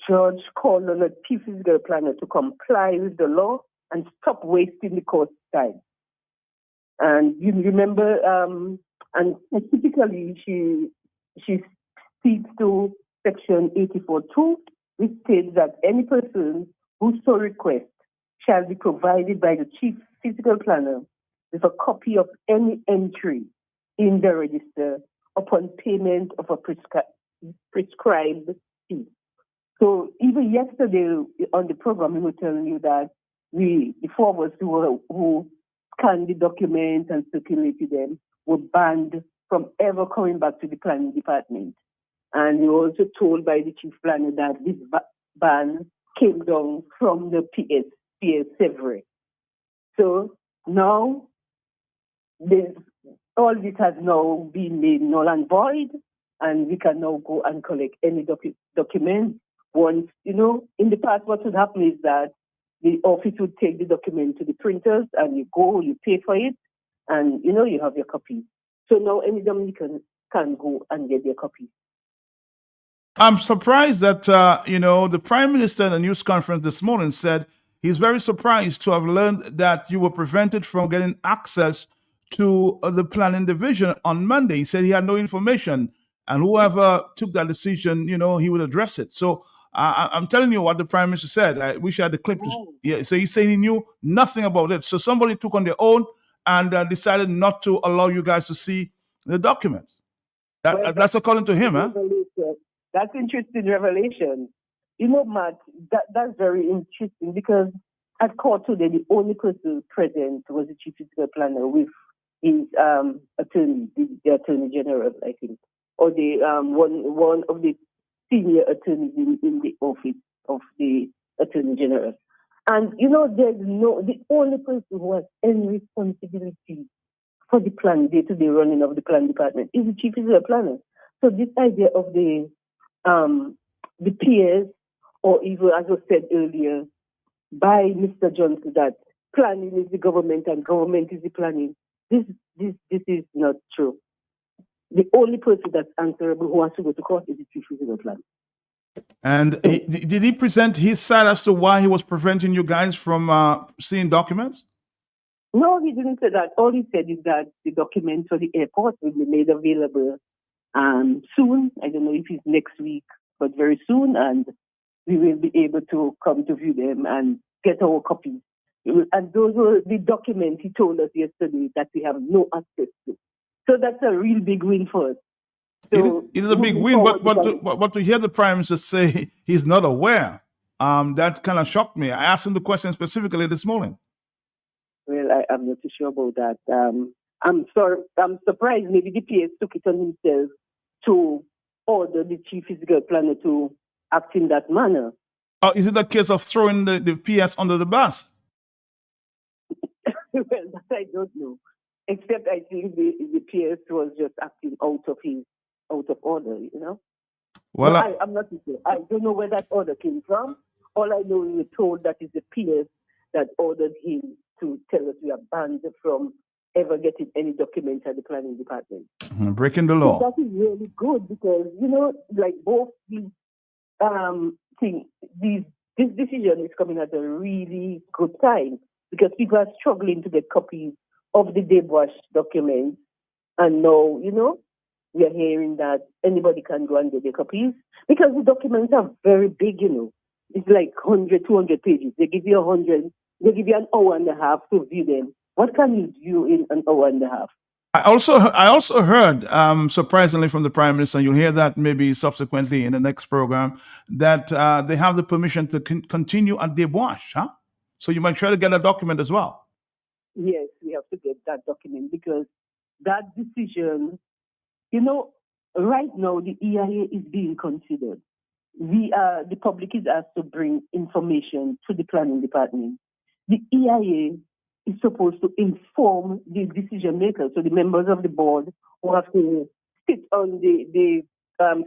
judge called on the chief physical planner to comply with the law and stop wasting the court time. And you remember, and typically she speaks to Section 84.2, which states that any person who so requests shall be provided by the chief physical planner with a copy of any entry in the register upon payment of a prescribed fee. So even yesterday on the program, we were telling you that the four of us who scanned the documents and circulated them were banned from ever coming back to the planning department. And we were also told by the chief planner that this ban came down from the PS Severay. So now all this has now been made null and void, and we can now go and collect any document. Once, in the past, what would happen is that the office would take the document to the printers, and you go, you pay for it, and, you have your copy. So now any Dominican can go and get their copy. I'm surprised that, the Prime Minister in a news conference this morning said he's very surprised to have learned that you were prevented from getting access to the planning division on Monday. He said he had no information, and whoever took that decision, he would address it. So I'm telling you what the Prime Minister said. I wish I had the clip. Yeah, so he's saying he knew nothing about it. So somebody took on their own and decided not to allow you guys to see the documents. That's according to him, huh? That's interesting revelation. Matt, that's very interesting because at court today, the only person present was the chief physical planner with his attorney, the attorney general, I think, or the one of the senior attorneys in the office of the attorney general. And the only person who has any responsibility for the plan, day-to-day running of the plan department is the chief physical planner. So this idea of the peers, or even as was said earlier by Mr. Johnson, that planning is the government and government is the planning. This is not true. The only person that's answerable who has to go to court is the chief physical planner. And did he present his side as to why he was preventing you guys from seeing documents? No, he didn't say that. All he said is that the documents for the airport will be made available soon. I don't know if it's next week, but very soon, and we will be able to come to view them and get our copies. And those were the documents he told us yesterday that we have no access to. So that's a real big win for us. So it is a big win, but to hear the Prime Minister say he's not aware, that kind of shocked me. I asked him the question specifically this morning. Well, I'm not too sure about that. I'm surprised maybe the PS took it on himself to order the chief physical planner to act in that manner. Is it a case of throwing the PS under the bus? Well, that I don't know. Except I think the PS was just acting out of order, Well, no, I'm not sure. I don't know where that order came from. All I know, we were told that it's the PS that ordered him to tell us we are banned from ever getting any documents at the planning department. Breaking the law. So that is really good because, like both these things, this decision is coming at a really good time because people are struggling to get copies of the Debwash documents. And now, we are hearing that anybody can go and get their copies because the documents are very big, It's like 100, 200 pages. They give you 100. They give you an hour and a half to view them. What can you view in an hour and a half? I also heard, surprisingly, from the Prime Minister, and you'll hear that maybe subsequently in the next program, that they have the permission to continue at Debwash, huh? So you might try to get a document as well. Yes, we have to get that document because that decision, right now the EIA is being considered. The public is asked to bring information to the planning department. The EIA is supposed to inform the decision makers, so the members of the board who have to sit on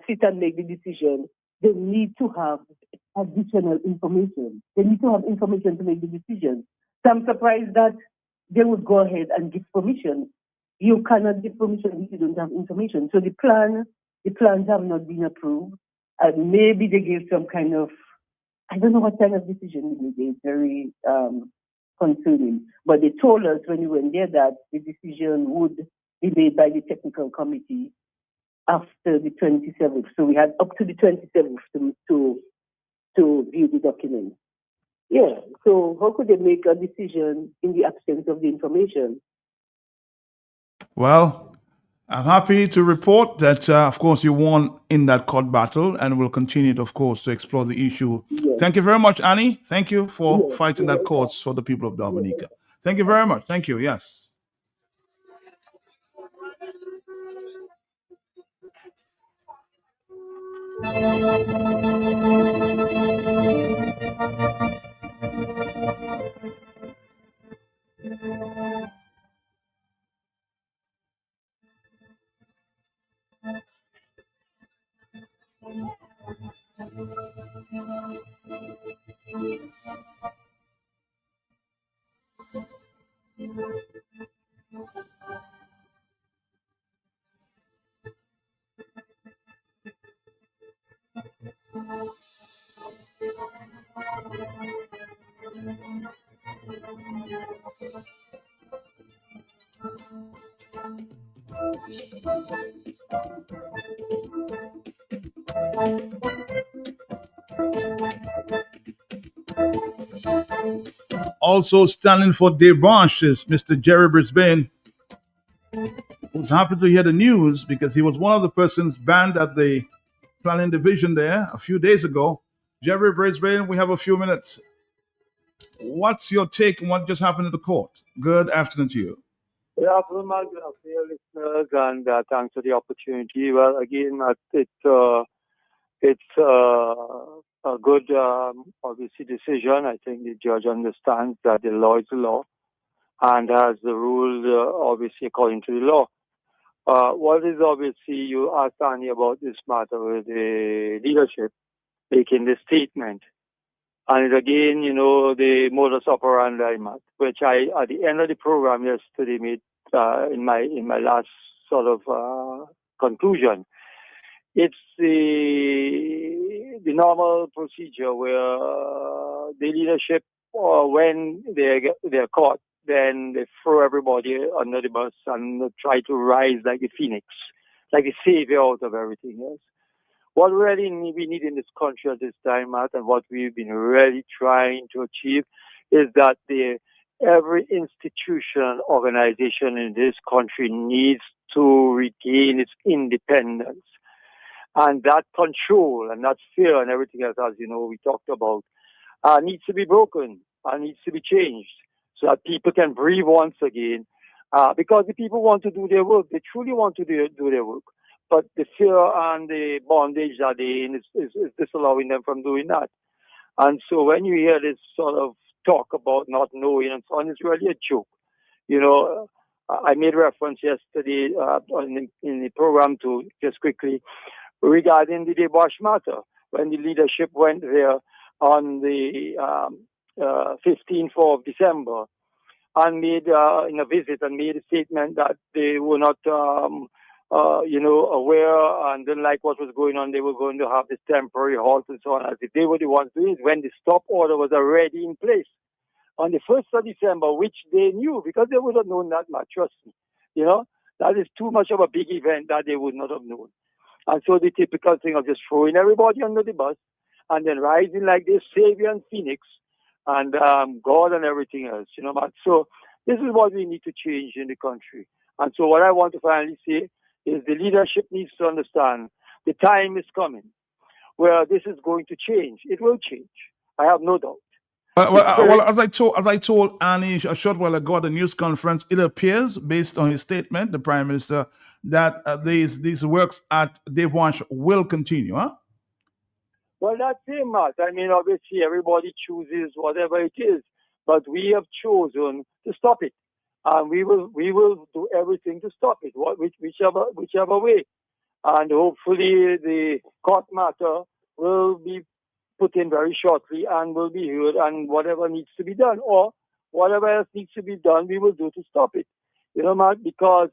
sit and make the decision. They need to have additional information. They need to have information to make the decision. So I'm surprised that they would go ahead and give permission. You cannot give permission if you don't have information. So the plans have not been approved. And maybe they gave some kind of I don't know what kind of decision we made. It's very concerning. But they told us when we went there that the decision would be made by the technical committee after the 27th. So we had up to the 27th to view the document. Yeah, so how could they make a decision in the absence of the information? Well, I'm happy to report that, of course, you won in that court battle and will continue, of course, to explore the issue. Yes. Thank you very much, Annie. Thank you for Yes, fighting you're that welcome. cause for the people of Dominica. Yes. Thank you very much. Thank you. Yes. Also standing for their branches, Mr. Jerry Brisbane, who's happy to hear the news because he was one of the persons banned at the planning division there a few days ago. Jerry Brisbane, we have a few minutes. What's your take on what just happened at the court? Good afternoon to you. Good afternoon, Mark. Good afternoon, listeners, and thanks for the opportunity. Well, again, it's a good, obviously, decision. I think the judge understands that the law is the law and has the rules, obviously, according to the law. What is obviously, you asked Annie about this matter with the leadership making the statement. And again, the modus operandi, which I, at the end of the program yesterday, made in my last sort of conclusion. It's the normal procedure where the leadership, when they're caught, then they throw everybody under the bus and try to rise like a phoenix, like a savior out of everything else. What really we need in this country at this time, Matt, and what we've been really trying to achieve is that every institution, organization in this country needs to regain its independence. And that control and that fear and everything else, as we talked about, needs to be broken and needs to be changed so that people can breathe once again. Because the people want to do their work. They truly want to do their work. But the fear and the bondage that they're in is disallowing them from doing that. And so when you hear this sort of talk about not knowing and so on, it's really a joke. I made reference yesterday in the program to, just quickly, regarding the Debosh matter, when the leadership went there on the 15th of December and made in a visit and made a statement that they were not aware and didn't like what was going on. They were going to have this temporary halt and so on, as if they were the ones doing it, when the stop order was already in place on the 1st of December, which they knew, because they would have known that much, trust me. That is too much of a big event that they would not have known. And so the typical thing of just throwing everybody under the bus and then rising like this savior and phoenix and God and everything else, So this is what we need to change in the country. And so what I want to finally say is the leadership needs to understand the time is coming where this is going to change. It will change. I have no doubt. Well, as I told Annie a short while ago at the news conference, it appears, based on his statement, the Prime Minister, that these works at Devansh will continue, huh? Well, that's it, Matt. I mean, obviously, everybody chooses whatever it is, but we have chosen to stop it, and we will do everything to stop it, whichever way, and hopefully the court matter will be put in very shortly and will be heard, and whatever needs to be done or whatever else needs to be done, we will do to stop it. Matt, because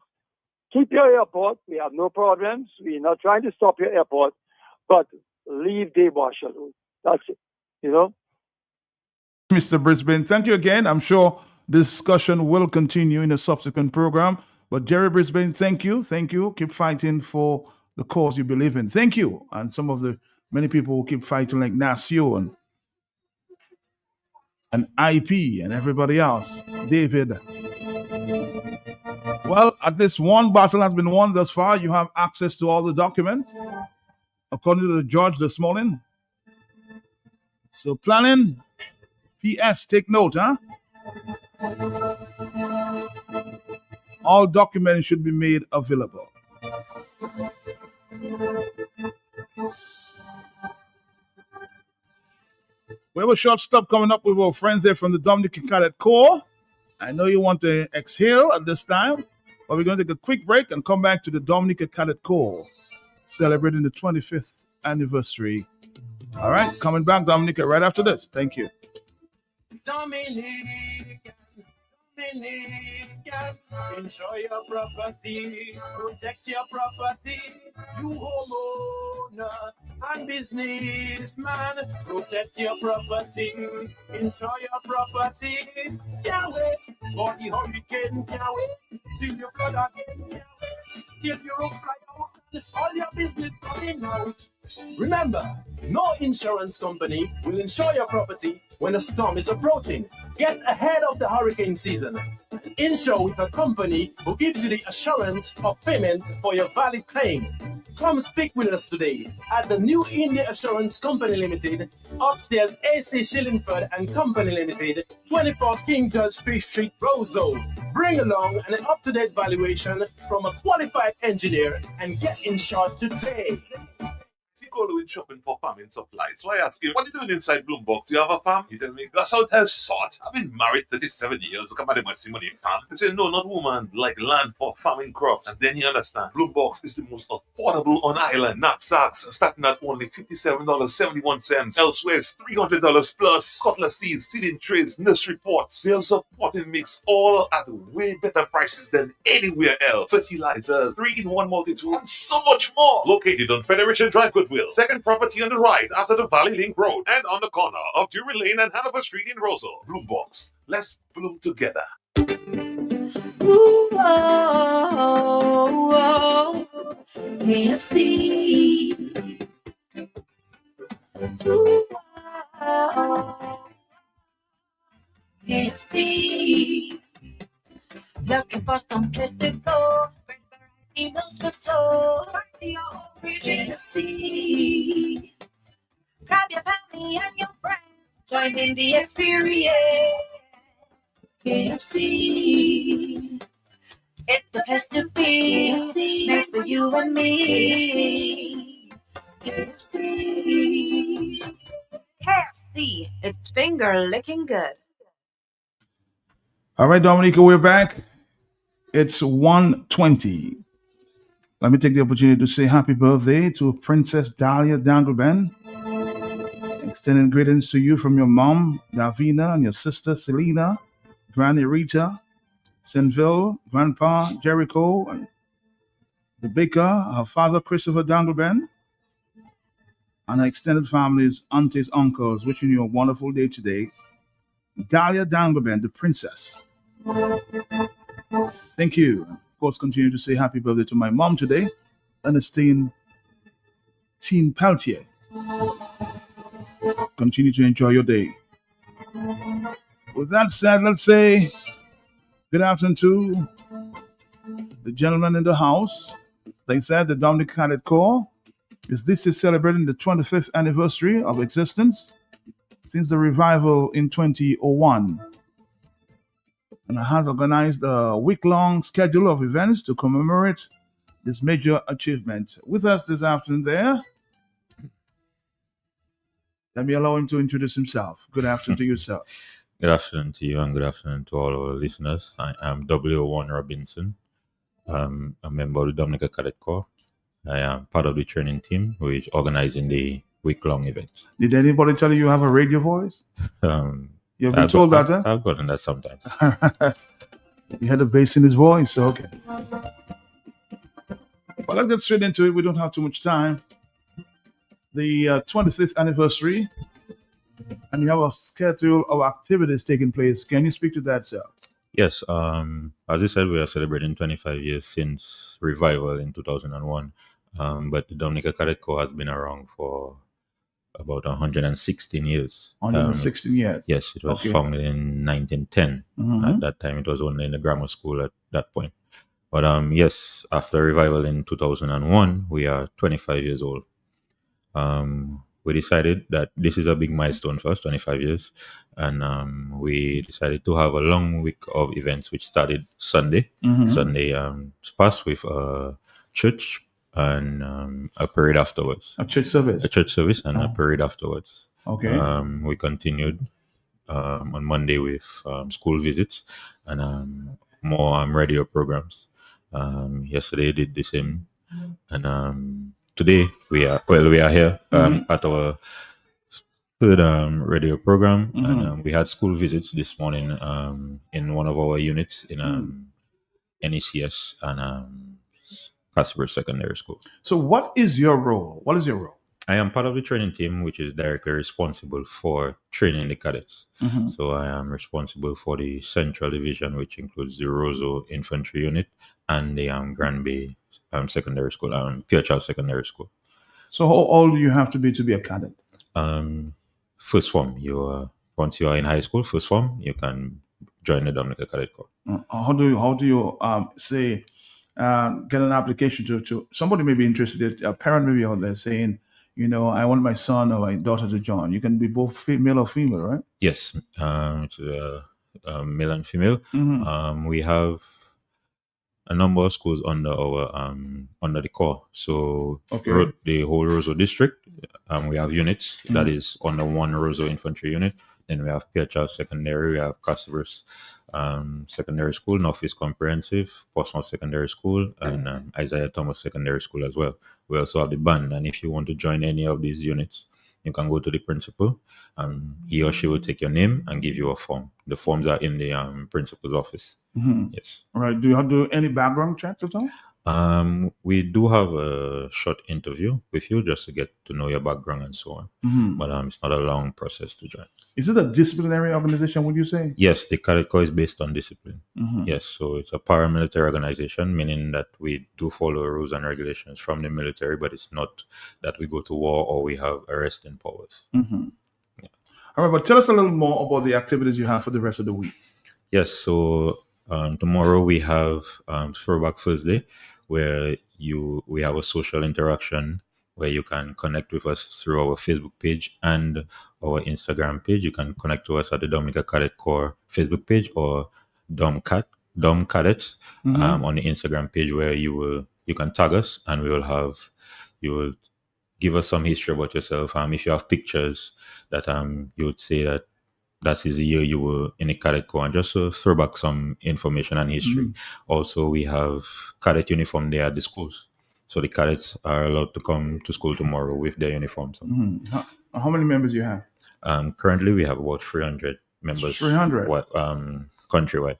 keep your airport. We have no problems. We're not trying to stop your airport, but leave Debosh alone. That's it. Mr. Brisbane, thank you again. I'm sure discussion will continue in a subsequent program. But Jerry Brisbane, thank you. Thank you. Keep fighting for the cause you believe in. Thank you. And some of the many people who keep fighting like Nasio and IP and everybody else. David. Well, at least one battle has been won thus far. You have access to all the documents, according to the judge this morning. So planning, PS, take note, huh? All documents should be made available. We have a short stop coming up with our friends there from the Dominica Cadet Corps. I know you want to exhale at this time, but we're going to take a quick break and come back to the Dominica Cadet Corps, celebrating the 25th anniversary. All right, coming back, Dominica, right after this. Thank you. Dominica, enjoy your property, protect your property. You homeowner and businessman, protect your property, enjoy your property. Can't wait for the hurricane, can't wait till you flood again, can't wait till you fly out and all your business coming out. Remember, no insurance company will insure your property when a storm is approaching. Get ahead of the hurricane season. Insure with a company who gives you the assurance of payment for your valid claim. Come speak with us today at the New India Assurance Company Limited, upstairs AC Shillingford and Company Limited, 24 King George Street, Roseau. Bring along an up-to-date valuation from a qualified engineer and get insured today. Go doing shopping for farming supplies. So I ask you, what are you doing inside Bloombox? Do you have a farm? You tell me, that's how it has sort. I've been married 37 years. Look at my money farm. They say, no, not woman, like land for farming crops. And then you understand, Bloombox is the most affordable on island. Knapsacks starting at only $57.71. Elsewhere, it's $300 plus. Cutlass seeds, seeding trays, nursery pots, sales of potting mix, all at way better prices than anywhere else. Fertilizers, 3-in-1 multi-tool, and so much more. Located on Federation Drive, Goodwill. Second property on the right after the Valley Link Road and on the corner of Drury Lane and Hanover Street in Roseau. Bloombox. Let's bloom together. Ooh, oh, KFC. Ooh, oh, KFC. Looking for some place to go. Meals for so KFC. Grab your family and your friends. Join in the experience. KFC. It's the place to be. Made for you and me. KFC. KFC. It's finger licking good. All right, Dominica, we're back. It's 1:20. Let me take the opportunity to say happy birthday to Princess Dahlia Dangleben. Extending greetings to you from your mom, Davina, and your sister, Selena, Granny Rita, Senville, Grandpa Jericho, and the baker, her father, Christopher Dangleben, and her extended families, aunties, uncles, wishing you a wonderful day today. Dahlia Dangleben, the princess. Thank you. Of course, continue to say happy birthday to my mom today, Ernestine Teen Peltier. Continue to enjoy your day. With that said, let's say good afternoon to the gentleman in the house. They said the Dominica Cadet Corps is this is celebrating the 25th anniversary of existence since the revival in 2001. And has organized a week-long schedule of events to commemorate this major achievement. With us this afternoon there, let me allow him to introduce himself. Good afternoon to you, sir. Good afternoon to you and good afternoon to all our listeners. I am W1 Robinson. I'm a member of the Dominica Cadet Corps. I am part of the training team who is organizing the week-long event. Did anybody tell you have a radio voice? You've been told that, huh? I've gotten that sometimes. He had a bass in his voice, so okay. Well, let's get straight into it. We don't have too much time. The 25th anniversary and you have a schedule of activities taking place. Can you speak to that, sir? Yes, as you said, we are celebrating 25 years since revival in 2001. But the Dominica Cadet Corps has been around for about 116 years. 116 years. Yes, it was founded in 1910. At that time, it was only in the grammar school at that point. But yes, after revival in 2001, we are 25 years old. We decided that this is a big milestone for us, 25 years. And we decided to have a long week of events, which started Sunday. Sunday passed with a church and a parade afterwards. A church service? A church service and a parade afterwards. Okay. We continued on Monday with school visits and more radio programs. Yesterday did the same. And today we are here at our third radio program, and we had school visits this morning in one of our units in NECS and Casper Secondary School. So what is your role? What is your role? I am part of the training team, which is directly responsible for training the cadets. So I am responsible for the Central Division, which includes the Roseau Infantry Unit and the Granby Secondary School, Geothermal Secondary School. So how old do you have to be a cadet? First form. Once you are in high school, first form, you can join the Dominica Cadet Corps. How do you say get an application to somebody may be interested? A parent may be out there saying, I want my son or my daughter to join. You can be both male or female, right? Yes, it's male and female. We have a number of schools under our under the Corps. So the whole Roseau district, we have units that is under one Roseau Infantry unit. Then we have Geothermal Secondary, we have Casper's Secondary School, Northeast Comprehensive, Portsmouth Secondary School, and Isaiah Thomas Secondary School as well. We also have the band, and if you want to join any of these units, you can go to the principal. He or she will take your name and give you a form. The forms are in the principal's office. Yes. All right. Do you have to do any background checks at all? We do have a short interview with you just to get to know your background and so on. But it's not a long process to join. Is it a disciplinary organization, would you say? Yes, the Cadet Corps is based on discipline. Yes, so it's a paramilitary organization, meaning that we do follow rules and regulations from the military, but it's not that we go to war or we have arresting powers. Yeah. All right, but tell us a little more about the activities you have for the rest of the week. Yes, so tomorrow we have Throwback Thursday, where we have a social interaction where you can connect with us through our Facebook page and our Instagram page. You can connect to us at the Dominica Cadet Corps Facebook page or Dom Cadets on the Instagram page, where you can tag us and you will give us some history about yourself. If you have pictures that you would say that is the year you were in a cadet corps, and just to throw back some information and history. Also, we have cadet uniform there at the schools. So the cadets are allowed to come to school tomorrow with their uniforms. How many members do you have? Currently, we have about 300 members. 300? Countrywide.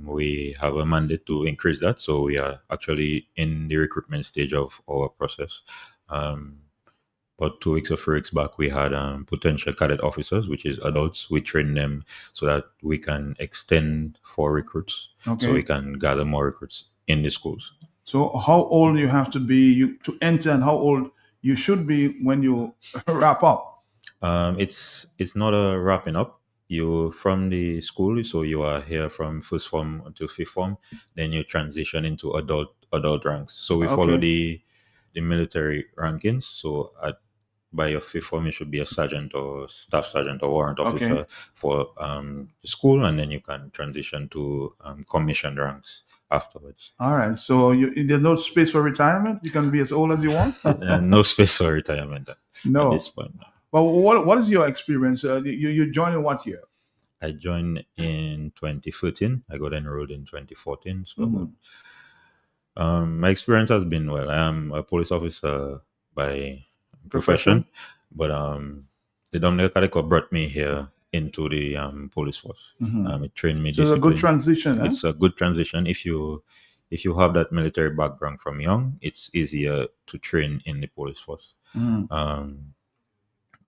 We have a mandate to increase that. So we are actually in the recruitment stage of our process. About 2 weeks or 3 weeks back, we had potential cadet officers, which is adults. We train them so that we can extend for recruits. So we can gather more recruits in the schools. So how old you have to be to enter, and how old you should be when you wrap up? It's not a wrapping up. You from the school, so you are here from first form until fifth form. Then you transition into adult ranks. So we follow the military rankings. So by your fifth form, you should be a sergeant or staff sergeant or warrant officer for the school, and then you can transition to commissioned ranks afterwards. All right. So there's no space for retirement? You can be as old as you want? No space for retirement at this point. But what is your experience? You joined in what year? I joined in 2013. I got enrolled in 2014. So my experience has been well. I am a police officer by profession, but the Dominica Cadet Corps brought me here into the police force. It trained me. So it's a good transition. It's a good transition. If you have that military background from young, it's easier to train in the police force.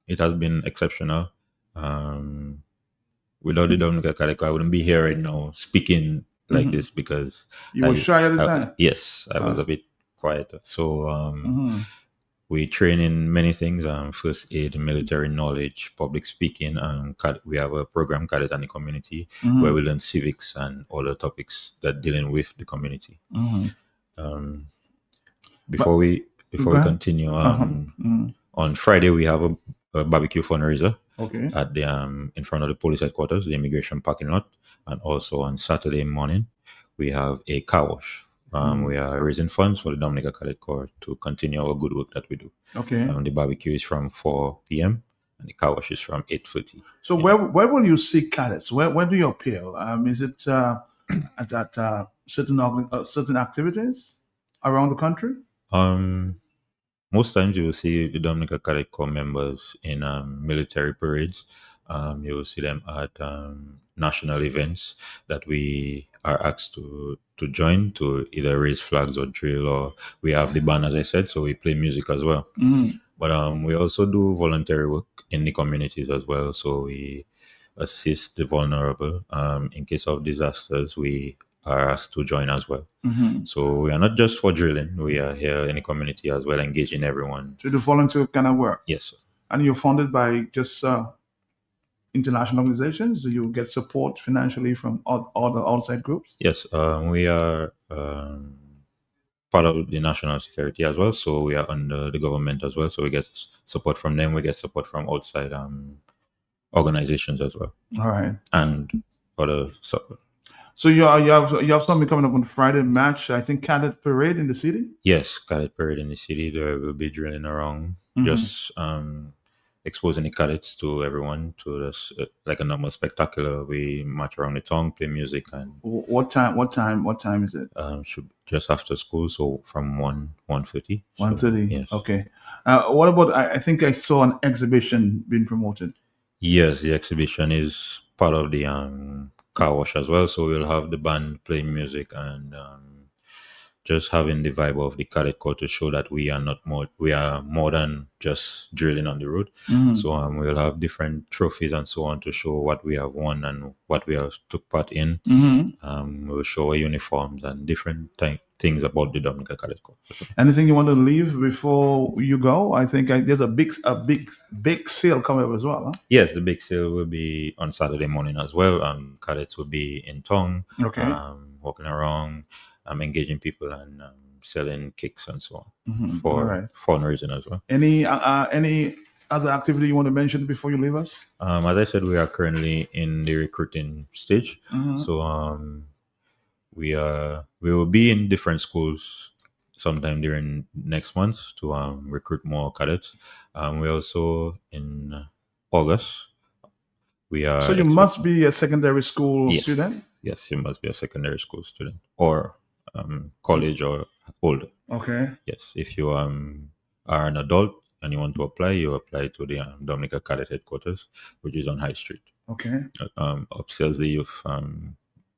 It has been exceptional. Without the Dominica Cadet Corps, I wouldn't be here right now speaking like this because you were shy at the time. Yes, I was a bit quieter. So we train in many things: first aid, military knowledge, public speaking. We have a program, Cadet and the Community, where we learn civics and other topics that dealing with the community. Before we continue, on Friday we have a barbecue fundraiser at the in front of the police headquarters, the immigration parking lot, and also on Saturday morning we have a car wash. We are raising funds for the Dominica Cadet Corps to continue our good work that we do. The barbecue is from 4 p.m. and the car wash is from 8:30. So where will you see cadets? Where do you appear? Is it at certain activities around the country? Most times you will see the Dominica Cadet Corps members in military parades. You will see them at national events that we are asked to join to either raise flags or drill, or we have the band, as I said, so we play music as well. But we also do voluntary work in the communities as well. So we assist the vulnerable. In case of disasters, we are asked to join as well. So we are not just for drilling, we are here in the community as well, engaging everyone. To do volunteer kind of work? Yes, sir. And you're funded by just international organizations? Do you get support financially from all the outside groups? Yes, we are part of the national security as well, so we are under the government as well, so we get support from them. We get support from outside organizations as well. All right. And other support. So you have something coming up on Friday, match, I think, cadet parade in the city? Yes, cadet parade in the city. There will be drilling around, just exposing the cadets to everyone, to this, like a normal spectacular. We march around the town, play music. And what time is it? Should just after school, so from 1:30. 1:30. Yes. Okay. What about, I think I saw an exhibition being promoted. Yes, the exhibition is part of the car wash as well. So we'll have the band playing music and just having the vibe of the cadet corps to show that we are more than just drilling on the road. So we'll have different trophies and so on to show what we have won and what we have took part in. We'll show our uniforms and different things about the Dominica Cadet Corps. Anything you want to leave before you go? I think there's a big sale coming up as well. Huh? Yes, the big sale will be on Saturday morning as well. Cadets will be in town, walking around, engaging people and selling cakes and so on for fundraising as well. Any other activity you want to mention before you leave us? As I said, we are currently in the recruiting stage. So we will be in different schools sometime during next month to recruit more cadets. We also in August. We are. So you must be a secondary school student? Yes, you must be a secondary school student or college or older. Okay. Yes, if you are an adult and you want to apply, you apply to the Dominica Cadet headquarters, which is on High Street. Okay. Upsells the youth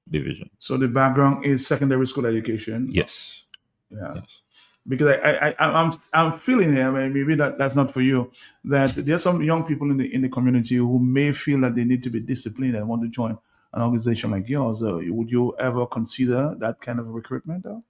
division. So the background is secondary school education. Yes. Yeah. Yes. Because I'm feeling here, maybe that's not for you, that there's some young people in the community who may feel that they need to be disciplined and want to join an organization like yours. Would you ever consider that kind of recruitment? A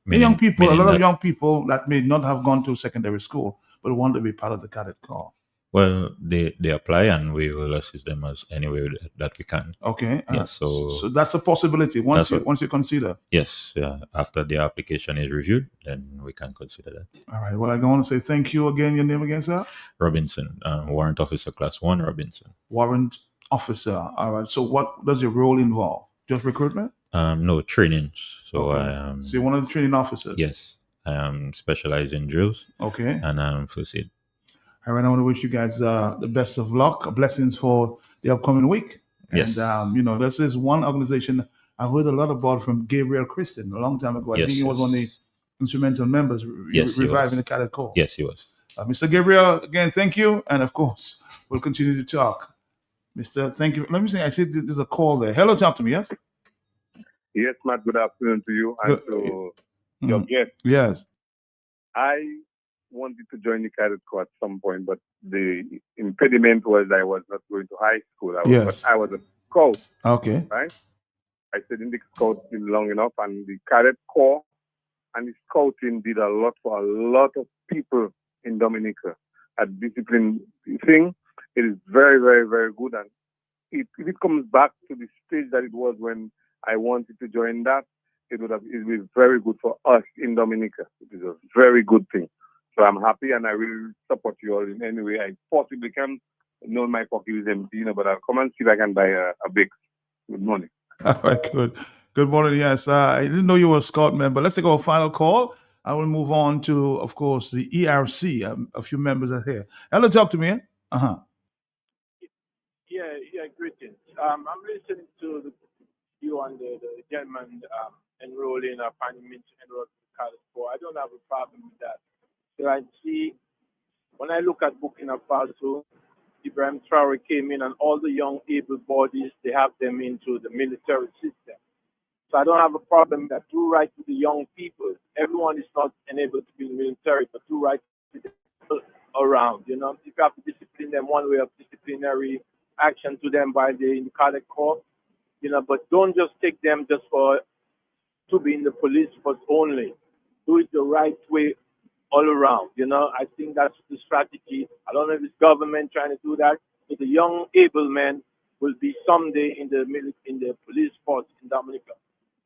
lot of young people that may not have gone to secondary school but want to be part of the cadet corps. Well, they apply and we will assist them as any way that we can. Okay. Yes, so that's a possibility once you consider. Yes. Yeah. After the application is reviewed, then we can consider that. All right. Well, I want to say thank you again. Your name again, sir? Robinson, Warrant Officer Class 1, Robinson. Warrant Officer. All right. So what does your role involve? Just recruitment? No, training. So okay. So you're one of the training officers? Yes. I am specialized in drills. Okay. And first aid. All right, I want to wish you guys the best of luck, blessings for the upcoming week. Yes. And, this is one organization I've heard a lot about from Gabriel Christian a long time ago. I think he was one of the instrumental members reviving the cadet corps. Yes, he was. Mr. Gabriel, again, thank you. And of course, we'll continue to talk. Mr. Thank you. Let me see. I see there's a call there. Hello, talk to me, yes? Yes, Matt, good afternoon to you and to your guest. Yes. I wanted to join the cadet corps at some point, but the impediment was I was not going to high school. Yes. But I was a scout, Okay. right? I stayed in the scouting long enough, and the cadet corps and the scouting did a lot for a lot of people in Dominica. A discipline thing, it is very, very, very good. And if it comes back to the stage that it was when I wanted to join that, it would be very good for us in Dominica. It is a very good thing. So I'm happy, and I will support you all in any way I possibly can. Know my pocket is empty, but I'll come and see if I can buy a big. Good morning. All right, good. Good morning. Yes, I didn't know you were a Scout member. Let's take our final call. I will move on to, of course, the ERC. A few members are here. Hello, talk to me. Uh-huh. Yeah, greetings. I'm listening to you and the gentleman enrolling or finding me to enroll to the college for. I don't have a problem with that. So I see, when I look at Burkina Faso, Ibrahim Traore came in and all the young able bodies, they have them into the military system. So I don't have a problem that do right to the young people. Everyone is not enabled to be in the military, but do right to the people around. If you have to discipline them, one way of disciplinary action to them by the cadet corps, but don't just take them just to be in the police force only. Do it the right way all around. I think that's the strategy. I don't know if it's government trying to do that, but the young able men will be someday in the police force in Dominica.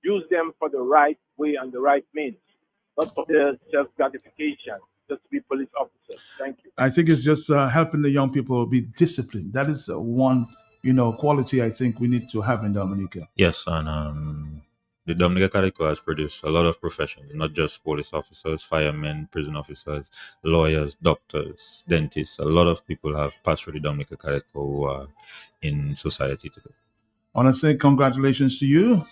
Use them for the right way and the right means, not for their self-gratification, just to be police officers. Thank you. I think it's just helping the young people be disciplined. That is one, quality I think we need to have in Dominica. Yes, and the Dominica Cadet Corps has produced a lot of professions, not just police officers, firemen, prison officers, lawyers, doctors, dentists. A lot of people have passed through the Dominica Cadet Corps who are in society today. I want to say congratulations to you.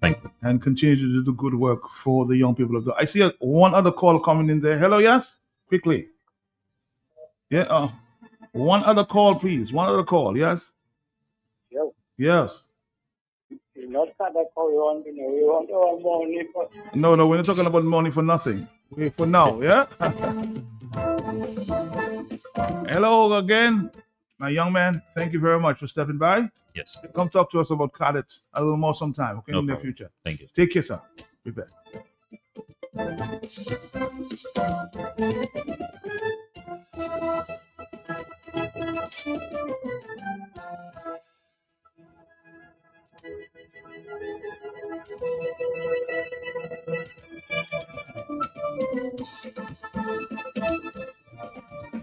Thank you. And continue to do the good work for the young people of the. I see one other call coming in there. Hello, yes? Quickly. Yeah, one other call, please. One other call, yes? Yes. Not cadet corps, we want our money for. No, we're not talking about money for nothing. For now, yeah? Hello again, my young man. Thank you very much for stepping by. Yes. Come talk to us about cadets a little more sometime, okay, in the future. Thank you. Take care, sir. Be back.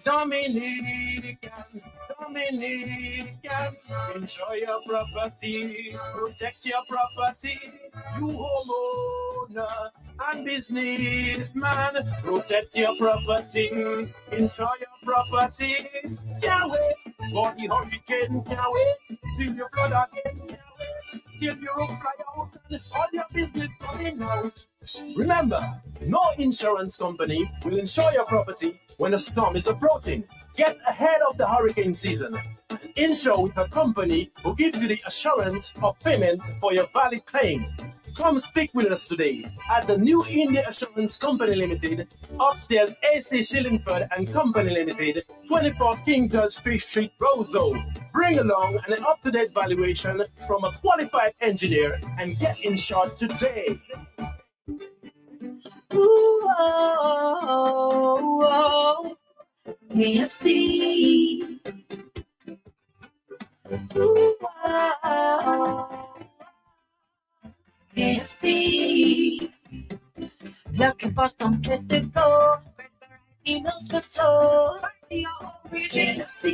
Dominicans, enjoy your property, protect your property. You homeowner and businessman, protect your property, enjoy your property. Can't wait for the hurricane, can't wait till your flood again, can't wait till your roof fly out and all your business coming out. Remember, no insurance company will insure your property when a storm is approaching. Get ahead of the hurricane season. Insure with a company who gives you the assurance of payment for your valid claim. Come speak with us today at the New India Assurance Company Limited, upstairs AC Shillingford and Company Limited, 24 King George Street, Roseau. Bring along an up-to-date valuation from a qualified engineer and get insured today. Ooh, oh, oh, KFC. Ooh, oh, KFC. Looking for some good to go. Variety meals for soul. KFC.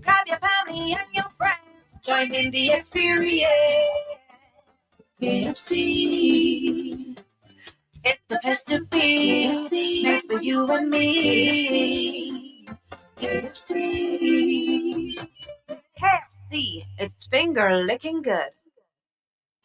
Grab your family and your friends. Join in the experience. KFC. It's the place to be, made for you and me. KFC. KFC, it's finger licking good.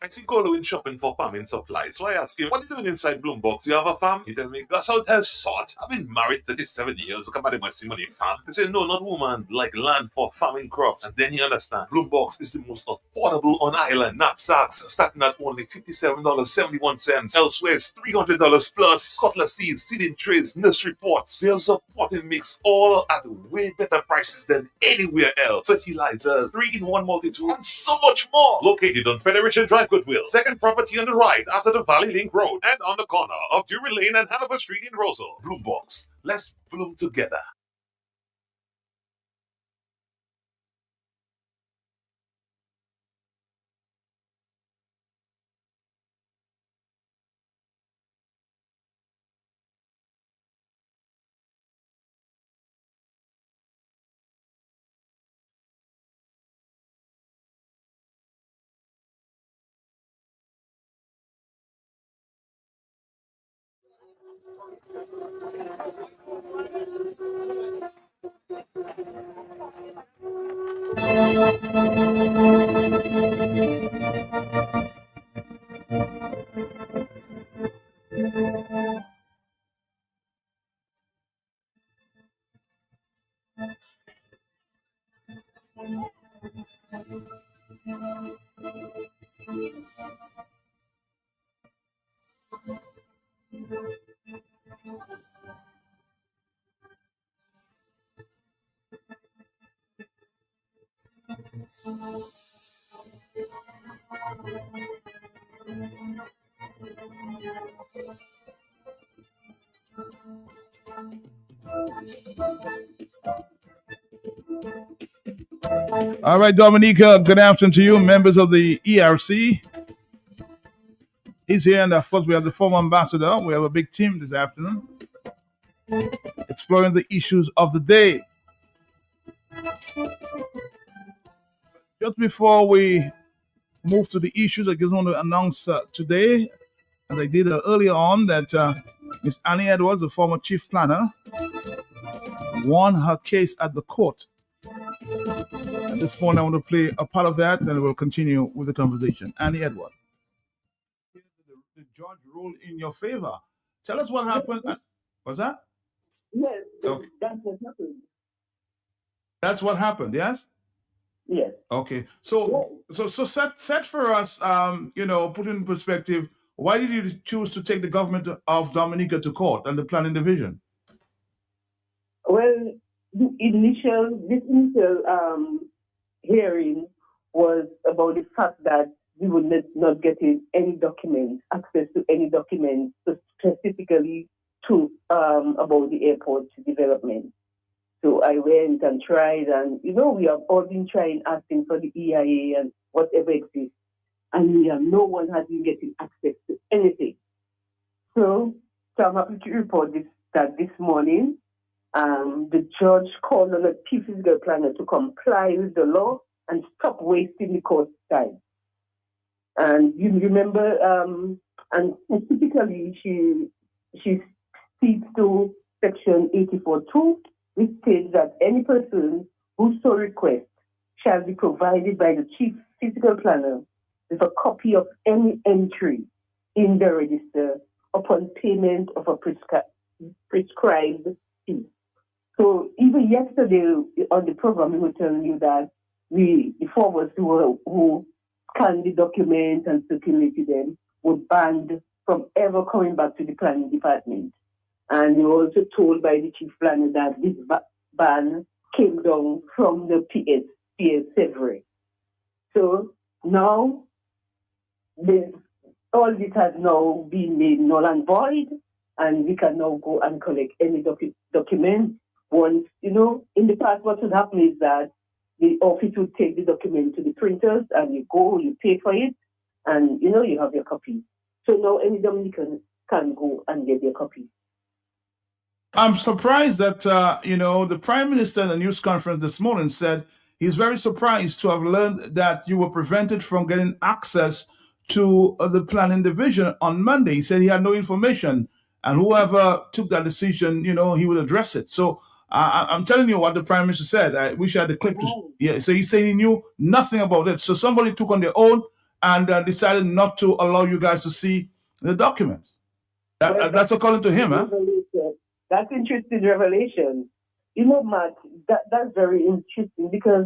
I see Golo in shopping for farming supplies. So I ask him, what are you doing inside Bloombox? You have a farm? He tell me, Gus, how the hell sort? I've been married 37 years. Look at my money farm. He say, no, not woman, like land for farming crops. And then he understand. Bloombox is the most affordable on island. Knapsacks starting at only $57.71. Elsewhere, it's $300 plus. Cutlass seeds, seeding trays, nursery pots, sales of potting mix, all at way better prices than anywhere else. Fertilizers, 3-in-1 multi-tool, and so much more. Located on Federation Drive, Goodwill. Second property on the right after the Valley Link Road and on the corner of Drury Lane and Hanover Street in Rosal. Bloombox. Let's bloom together. All right, Dominica, good afternoon to you, members of the ERC. He's here, and of course, we have the former ambassador. We have a big team this afternoon exploring the issues of the day. Just before we move to the issues, I just want to announce today, as I did earlier on, that Miss Annie Edwards, the former chief planner, won her case at the court. At this point, I want to play a part of that, and we'll continue with the conversation. Annie Edwards. The judge ruled in your favor. Tell us what happened. What's that? Yes, Okay. that's what happened. That's what happened, yes? Yes. Okay. So set for us, put in perspective, why did you choose to take the government of Dominica to court and the planning division? Well, this initial hearing was about the fact that we would not getting any documents, access to any documents, specifically to about the airport development. So I went and tried, and we have all been trying, asking for the EIA and whatever exists, and no one has been getting access to anything. So I'm happy to report that this morning, the judge called on the chief physical planner to comply with the law and stop wasting the court time. And you remember, and specifically, she speaks to Section 84.2, which states that any person who so requests shall be provided by the chief physical planner with a copy of any entry in the register upon payment of a prescribed fee. So even yesterday on the program, we were telling you that the four of us who scanned the documents and circulated them were banned from ever coming back to the planning department. And we were also told by the chief planner that this ban came down from the PS Severay. So now, all this has now been made null and void, and we can now go and collect any document. Once, in the past, what would happen is that the office would take the document to the printers, and you go, you pay for it, and, you have your copy. So now any Dominican can go and get their copy. I'm surprised that, the Prime Minister in the news conference this morning said he's very surprised to have learned that you were prevented from getting access to the planning division on Monday. He said he had no information, and whoever took that decision, he would address it. So I'm telling you what the Prime Minister said. I wish I had the clip. So he's saying he knew nothing about it. So somebody took on their own and decided not to allow you guys to see the documents. That's according to him, huh? That's interesting revelation. You know, Matt, that's very interesting because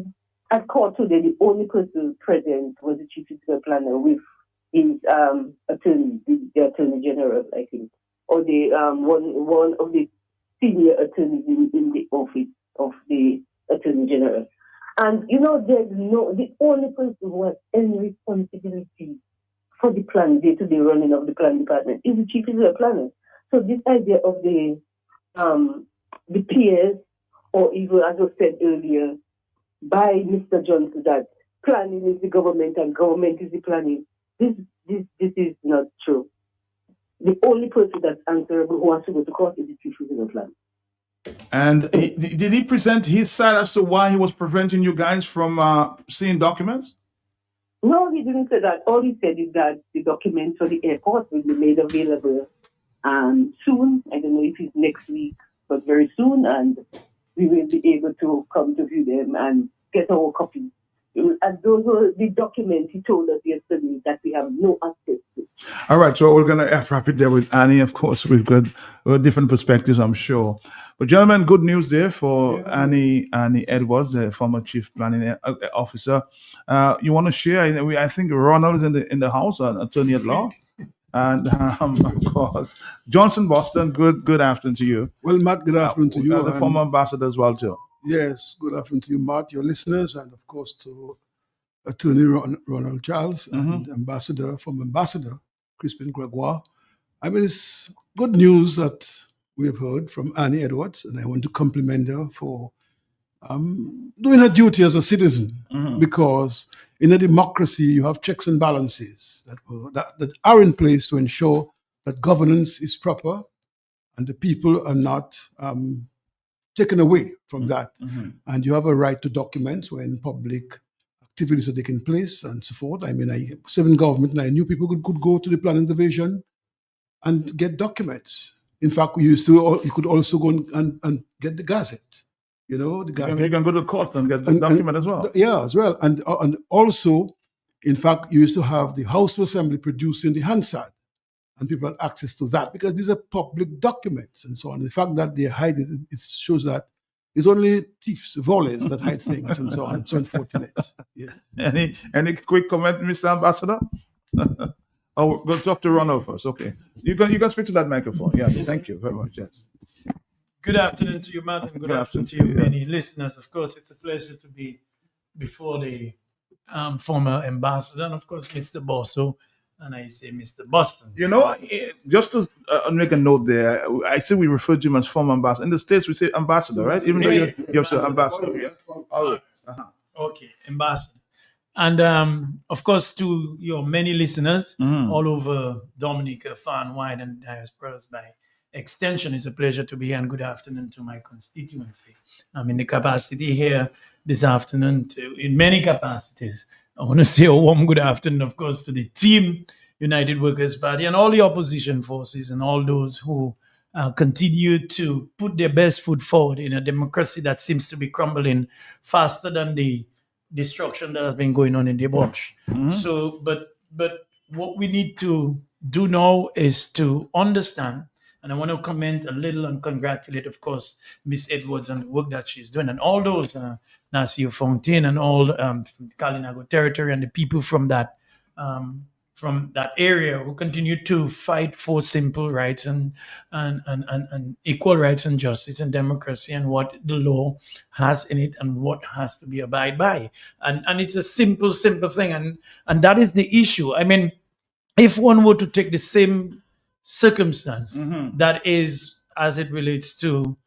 at court today, the only person present was the chief fiscal planner with his attorney, the attorney general, I think, or the one of the senior attorneys in the office of the attorney general. And you know, the only person who has any responsibility for the plan, day-to-day running of the plan department is the chief fiscal planner. So this idea of the peers, or even as I said earlier, by Mr. Johnson, that planning is the government and government is the planning. This is not true. The only person that's answerable who has to go to court is the chief fiscal planner. And did he present his side as to why he was preventing you guys from seeing documents? No, he didn't say that. All he said is that the documents for the airport will be made available soon. I don't know if it's next week, but very soon, and we will be able to come to view them and get our copies. And those were the documents he told us yesterday that we have no access to. All right, so we're going to wrap it there with Annie. Of course, we've got different perspectives, I'm sure. But gentlemen, good news there for Annie Edwards, the former chief planning officer. You want to share? I think Ronald is in the house, an attorney at law. And of course, Johnson Boston, good afternoon to you. Well, Matt, good afternoon to you. The former ambassador as well, too. Yes, good afternoon to you, Matt, your listeners, and of course to Attorney Ronald Charles and former Ambassador Crispin Gregoire. I mean, it's good news that we have heard from Annie Edwards, and I want to compliment her for doing her duty as a citizen, because in a democracy, you have checks and balances that are in place to ensure that governance is proper and the people are not taken away from that. And you have a right to documents when public activities are taking place and so forth. I mean, I served in government and I knew people could go to the planning division and get documents. In fact, you could also go and get the Gazette. You know, the Gazette. You can go to court and get the document as well. Yeah, as well. And also, in fact, you used to have the House of Assembly producing the Hansard, and people had access to that because these are public documents and so on. The fact that they hide it shows that it's only thieves, volleys that hide things and so on. It's unfortunate. Yeah. Any quick comment, Mr. Ambassador? Oh, we'll talk to Ronald first. Okay. You can speak to that microphone. Yes, thank you very much. Yes. Good afternoon to you, Matt, and good afternoon to you, many listeners. Of course, it's a pleasure to be before the former ambassador, and of course, Mr. Bosso, and I say Mr. Boston. You know, just to make a note there, I say we refer to him as former ambassador. In the States, we say ambassador, right? Even though you're ambassador. Yeah. Oh, Okay, ambassador. And of course, to your many listeners all over Dominica, far and wide, and Diaspora by extension, it's a pleasure to be here, and good afternoon to my constituency. I'm in the capacity here this afternoon in many capacities. I want to say a warm good afternoon, of course, to the team, United Workers' Party, and all the opposition forces and all those who continue to put their best foot forward in a democracy that seems to be crumbling faster than the destruction that has been going on in the bush. So, but what we need to do now is to understand, and I want to comment a little and congratulate, of course, Miss Edwards on the work that she's doing, and all those Nasir Fontaine and all Kalinago territory and the people from that area who continue to fight for simple rights and equal rights and justice and democracy and what the law has in it and what has to be abided by. And it's a simple thing. And that is the issue. I mean, if one were to take the same circumstance that is as it relates to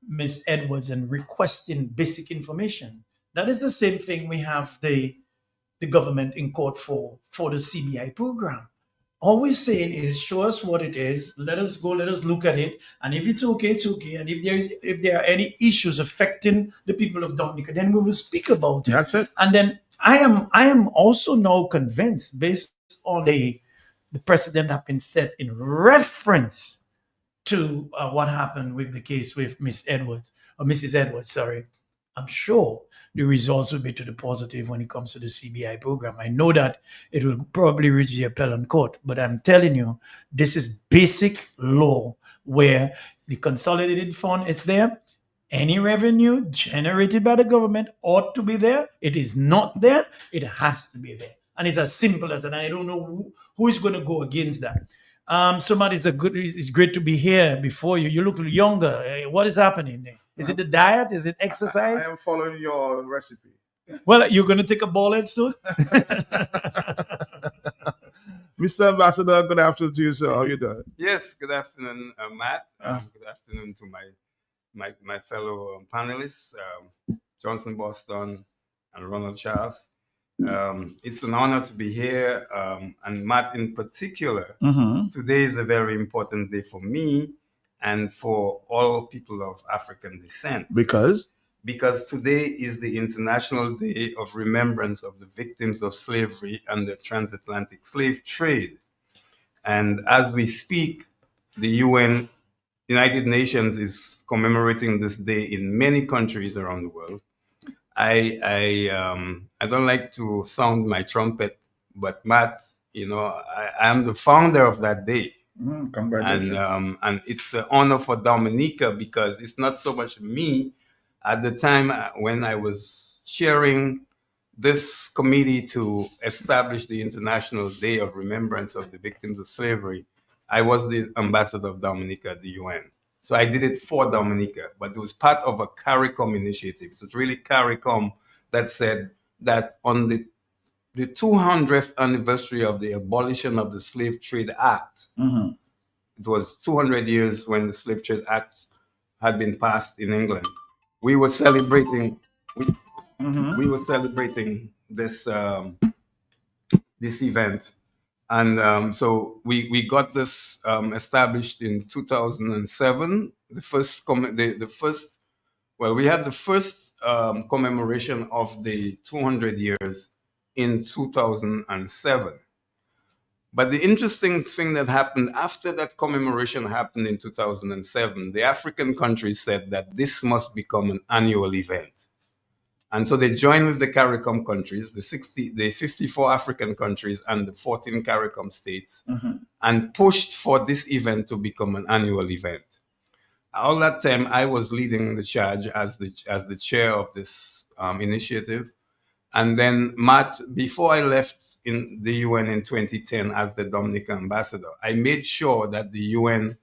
Ms. Edwards and requesting basic information, that is the same thing we have the government in court for the CBI program. All we're saying is, show us what it is, let us look at it, and if it's okay, it's okay. And if there are any issues affecting the people of Dominica, then we will speak about it. That's it. And then I am also now convinced, based on the precedent have been set in reference to what happened with the case with Mrs. Edwards, sorry. I'm sure the results will be to the positive when it comes to the CBI program. I know that it will probably reach the appellate court, but I'm telling you, this is basic law where the consolidated fund is there. Any revenue generated by the government ought to be there. It is not there. It has to be there. And it's as simple as that. And I don't know who is going to go against that. Somebody, it's great to be here before you. You look younger. What is happening there? Is it the diet? Is it exercise? I am following your recipe. Well, you're going to take a ball head soon? Mr. Ambassador, good afternoon to you, sir. How are you doing? Yes, good afternoon, Matt. Good afternoon to my fellow panelists, Johnson Boston and Ronald Charles. It's an honor to be here, and Matt in particular. Today is a very important day for me and for all people of African descent. Because today is the International Day of Remembrance of the victims of slavery and the transatlantic slave trade. And as we speak, the United Nations is commemorating this day in many countries around the world. I don't like to sound my trumpet, but Matt, I am the founder of that day. Congratulations. And it's an honor for Dominica because it's not so much me. At the time when I was chairing this committee to establish the International Day of Remembrance of the Victims of Slavery, I was the ambassador of Dominica at the UN. So I did it for Dominica, but it was part of a CARICOM initiative. It was really CARICOM that said that on the 200th anniversary of the abolition of the Slave Trade Act, it was 200 years when the Slave Trade Act had been passed in England. We were celebrating. We were celebrating this this event, and so we got this established in 2007. We had the first commemoration of the 200 years in 2007. But the interesting thing that happened after that commemoration happened in 2007, the African countries said that this must become an annual event. And so they joined with the CARICOM countries, the 54 African countries and the 14 CARICOM states, and pushed for this event to become an annual event. All that time, I was leading the charge as the chair of this initiative. And then, Matt, before I left in the UN in 2010 as the Dominica ambassador, I made sure that the UN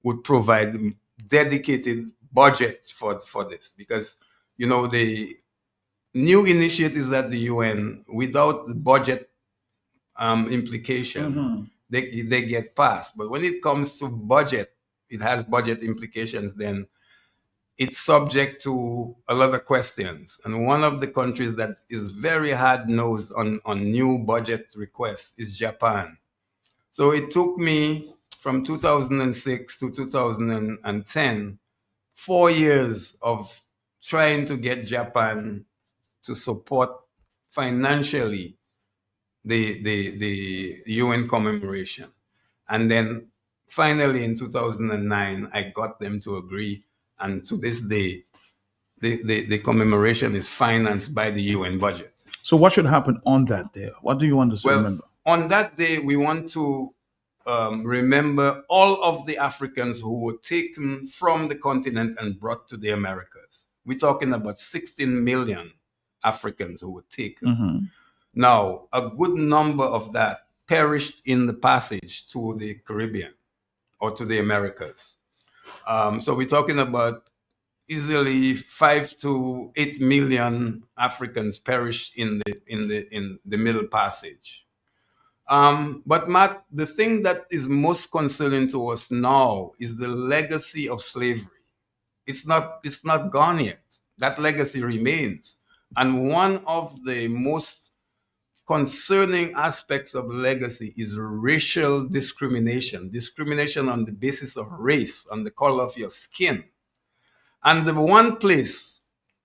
would provide dedicated budget for this because, the new initiatives at the UN, without the budget implication, they get passed. But when it comes to budget, it has budget implications, then it's subject to a lot of questions. And one of the countries that is very hard-nosed on new budget requests is Japan. So it took me from 2006 to 2010, 4 years of trying to get Japan to support financially the UN commemoration. And then finally in 2009, I got them to agree. And to this day, the commemoration is financed by the UN budget. So what should happen on that day? What do you want to remember? On that day, we want to remember all of the Africans who were taken from the continent and brought to the Americas. We're talking about 16 million Africans who were taken. Now, a good number of that perished in the passage to the Caribbean or to the Americas. So we're talking about easily 5 to 8 million Africans perished in the Middle Passage. But Matt, the thing that is most concerning to us now is the legacy of slavery. It's not gone yet. That legacy remains. And one of the most concerning aspects of legacy is racial discrimination on the basis of race, on the color of your skin. And the one place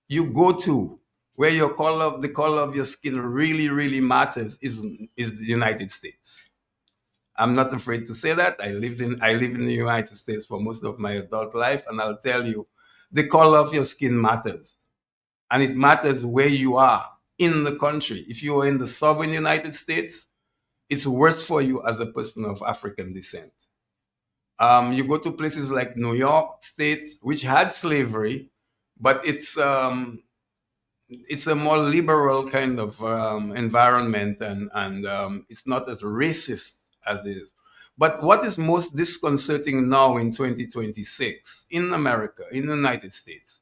you go to where the color of your skin really, really matters is the United States. I'm not afraid to say that. I live in the United States for most of my adult life, and I'll tell you, the color of your skin matters. And it matters where you are in the country. If you are in the southern United States, it's worse for you as a person of African descent. You go to places like New York State, which had slavery, but it's a more liberal kind of environment, and it's not as racist as it is. But what is most disconcerting now in 2026 in America, in the United States,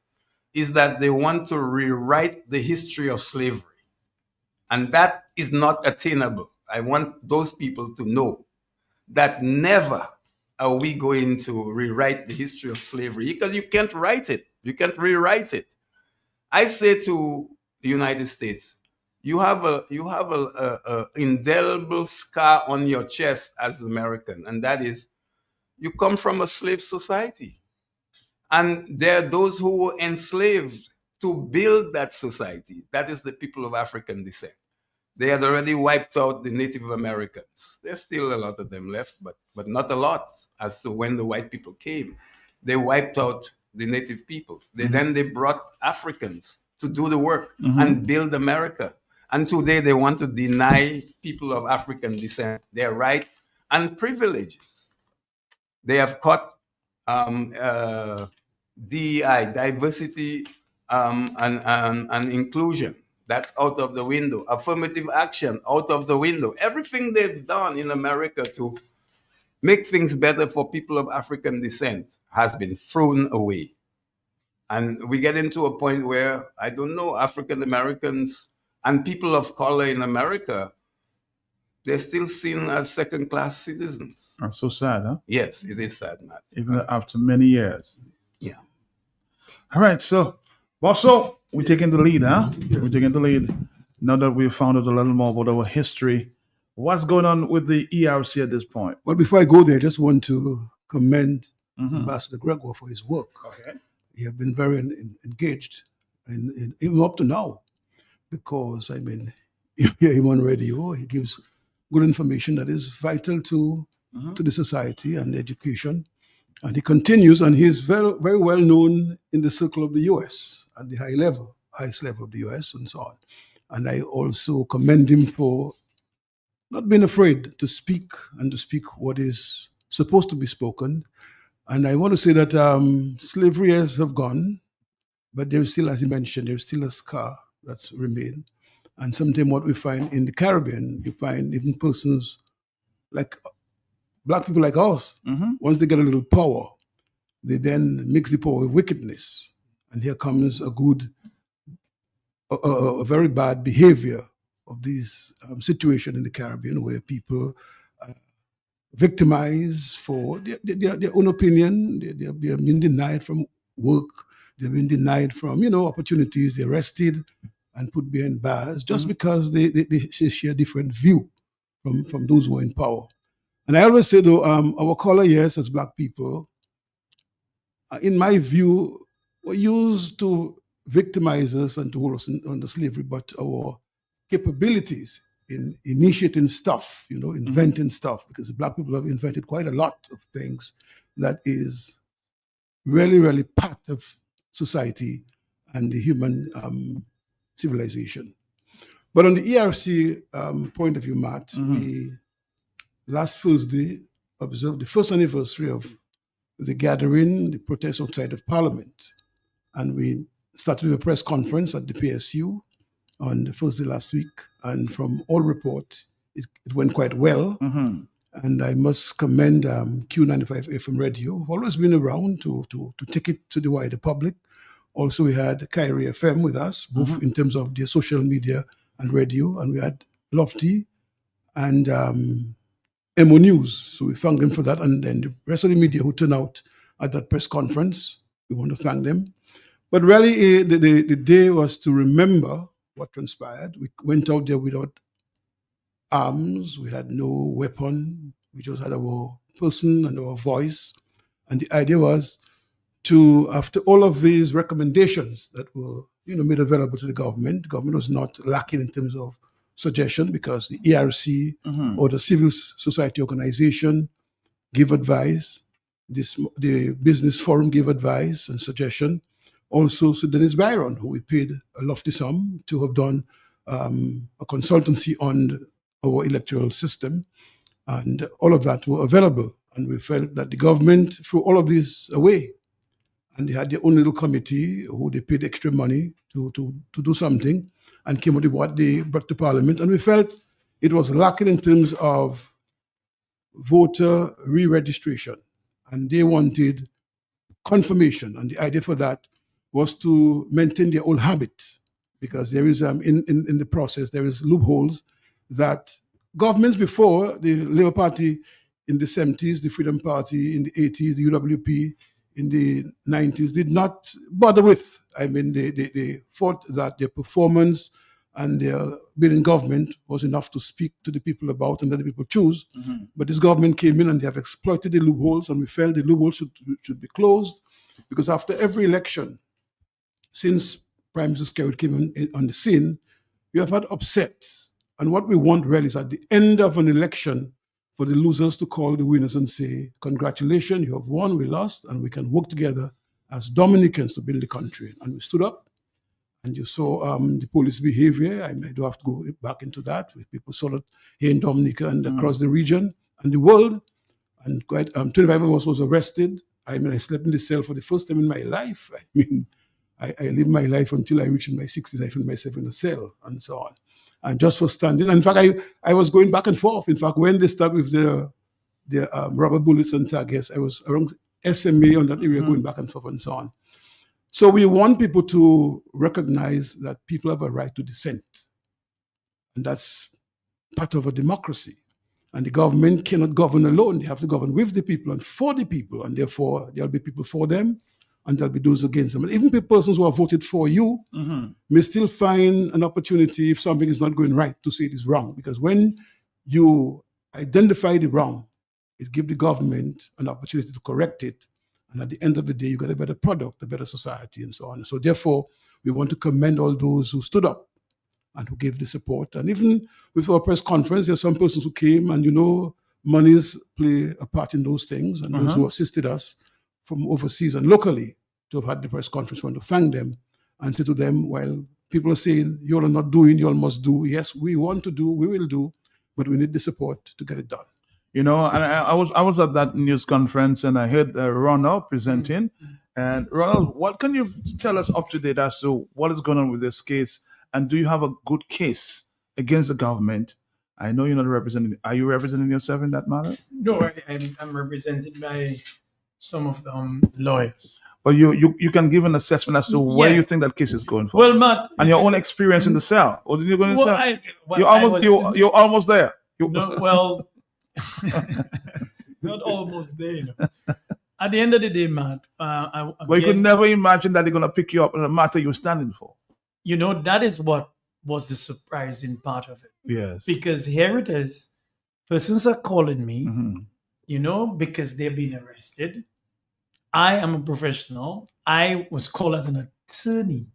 is that they want to rewrite the history of slavery. And that is not attainable. I want those people to know that never are we going to rewrite the history of slavery, because you can't write it. You can't rewrite it. I say to the United States, you have a indelible scar on your chest as an American, and that is you come from a slave society. And there are those who were enslaved to build that society. That is the people of African descent. They had already wiped out the Native Americans. There's still a lot of them left, but not a lot as to when the white people came. They wiped out the Native peoples. Then they brought Africans to do the work and build America. And today they want to deny people of African descent their rights and privileges. They have cut DEI, diversity and inclusion. That's out of the window. Affirmative action, out of the window. Everything they've done in America to make things better for people of African descent has been thrown away. And we get into a point where, I don't know, African Americans and people of color in America, they're still seen as second-class citizens. That's so sad, huh? Yes, it is sad, Matt. Even after many years. Yeah. All right, so, Bosso, we're taking the lead, huh? Yeah. We're taking the lead. Now that we've found out a little more about our history, what's going on with the ERC at this point? Well, before I go there, I just want to commend Ambassador Gregoire for his work. Okay. He has been very engaged, and even up to now, because, I mean, you hear him on radio, he gives good information that is vital to the society and education. And he continues, and he's very, very well known in the circle of the U.S. at the highest level of the U.S. and so on. And I also commend him for not being afraid to speak and to speak what is supposed to be spoken. And I want to say that slavery years have gone, but there is still, as he mentioned, there's still a scar that's remained. And sometimes what we find in the Caribbean, you find even persons like Black people like us, once they get a little power, they then mix the power with wickedness. And here comes a very bad behavior of these situation in the Caribbean where people victimize for their own opinion. They're being denied from work. They've been denied from, opportunities. They're arrested and put behind bars just because they share a different view from those who are in power. And I always say, though, our color, yes, as Black people, in my view, were used to victimize us and to hold us under slavery, but our capabilities in initiating stuff, inventing stuff, because the Black people have invented quite a lot of things that is really, really part of society and the human civilization. But on the ERC point of view, Matt, we last Thursday observed the first anniversary of the gathering, the protest outside of Parliament. And we started with a press conference at the PSU on the Thursday last week. And from all reports, it went quite well. And I must commend Q95 FM Radio, who've always been around to take it to the wider public. Also, we had Kyrie FM with us, both in terms of their social media and radio. And we had Lofty and MO News. So we thank them for that. And then the rest of the media who turned out at that press conference, we want to thank them. But really, the day was to remember what transpired. We went out there without arms. We had no weapon. We just had our person and our voice. And the idea was to, after all of these recommendations that were made available to the government was not lacking in terms of suggestion, because the ERC or the civil society organization gave advice, the business forum gave advice and suggestion, Also, Sir Dennis Byron, who we paid a lofty sum to have done a consultancy on our electoral system. And all of that were available. And we felt that the government threw all of this away. And they had their own little committee who they paid extra money to do something and came out with what they brought to Parliament. And we felt it was lacking in terms of voter re-registration. And they wanted confirmation. And the idea for that was to maintain their old habit, because there is, in the process, there is loopholes that governments before, the Labour Party in the 70s, the Freedom Party in the 80s, the UWP in the 90s, did not bother with. I mean, they thought that their performance and their being in government was enough to speak to the people about and let the people choose. Mm-hmm. But this government came in and they have exploited the loopholes, and we felt the loopholes should be closed, because after every election, since Prime Minister Skerrit came on the scene, you have had upsets. And what we want really is at the end of an election for the losers to call the winners and say, congratulations, you have won, we lost, and we can work together as Dominicans to build the country. And we stood up, and you saw the police behavior. I don't have to go back into that. People saw it here in Dominica and across the region and the world. And quite 25 of us was arrested. I mean, I slept in the cell for the first time in my life. I mean, I lived my life until I reached my 60s. I found myself in a cell and so on. And just for standing. And in fact, I was going back and forth. In fact, when they started with the rubber bullets and targets, I was around SMA on that area, going back and forth and so on. So we want people to recognize that people have a right to dissent. And that's part of a democracy. And the government cannot govern alone. They have to govern with the people and for the people. And therefore, there'll be people for them and there'll be those against them. And even persons who have voted for you may still find an opportunity, if something is not going right, to say it is wrong. Because when you identify the wrong, it gives the government an opportunity to correct it. And at the end of the day, you got a better product, a better society, and so on. So therefore, we want to commend all those who stood up and who gave the support. And even with our press conference, there are some persons who came, and monies play a part in those things. And those who assisted us from overseas and locally to have had the press conference, we want to thank them and say to them, while people are saying, you all are not doing, you all must do. Yes, we want to do, we will do, but we need the support to get it done. And I was at that news conference, and I heard Ronald presenting. And Ronald, what can you tell us up to date as to what is going on with this case? And do you have a good case against the government? I know you're not representing. Are you representing yourself in that matter? No, I'm represented by some of the lawyers. But you can give an assessment as to where you think that case is going for. Well, Matt, and your own experience in the cell. Or did you go in the cell? You're almost there. Not almost there. At the end of the day, Matt. But you could never imagine that they're going to pick you up in a matter you're standing for. That is what was the surprising part of it. Yes. Because here it is. Persons are calling me, because they're being arrested. I am a professional. I was called as an attorney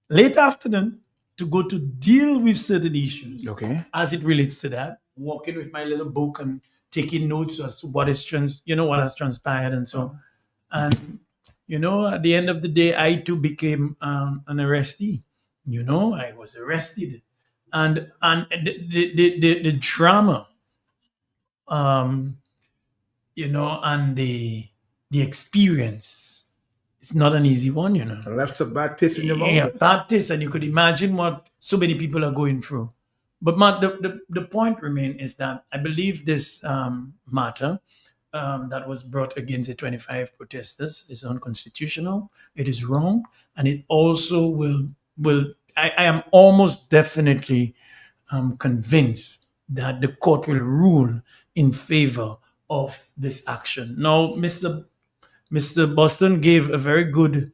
late afternoon to go to deal with certain issues. Okay. As it relates to that, walking with my little book and taking notes as to what is what has transpired and so on. And, at the end of the day, I too became an arrestee. I was arrested. And the drama, and the experience, it's not an easy one, It left a bad taste in your mouth. Yeah, bad taste. And you could imagine what so many people are going through. But Matt, the point remains is that I believe this matter that was brought against the 25 protesters is unconstitutional. It is wrong. And it also will I am almost definitely convinced that the court will rule in favor of this action. Now, Mr. Boston gave a very good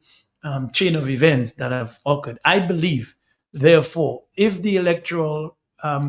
chain of events that have occurred. I believe, therefore, if the Electoral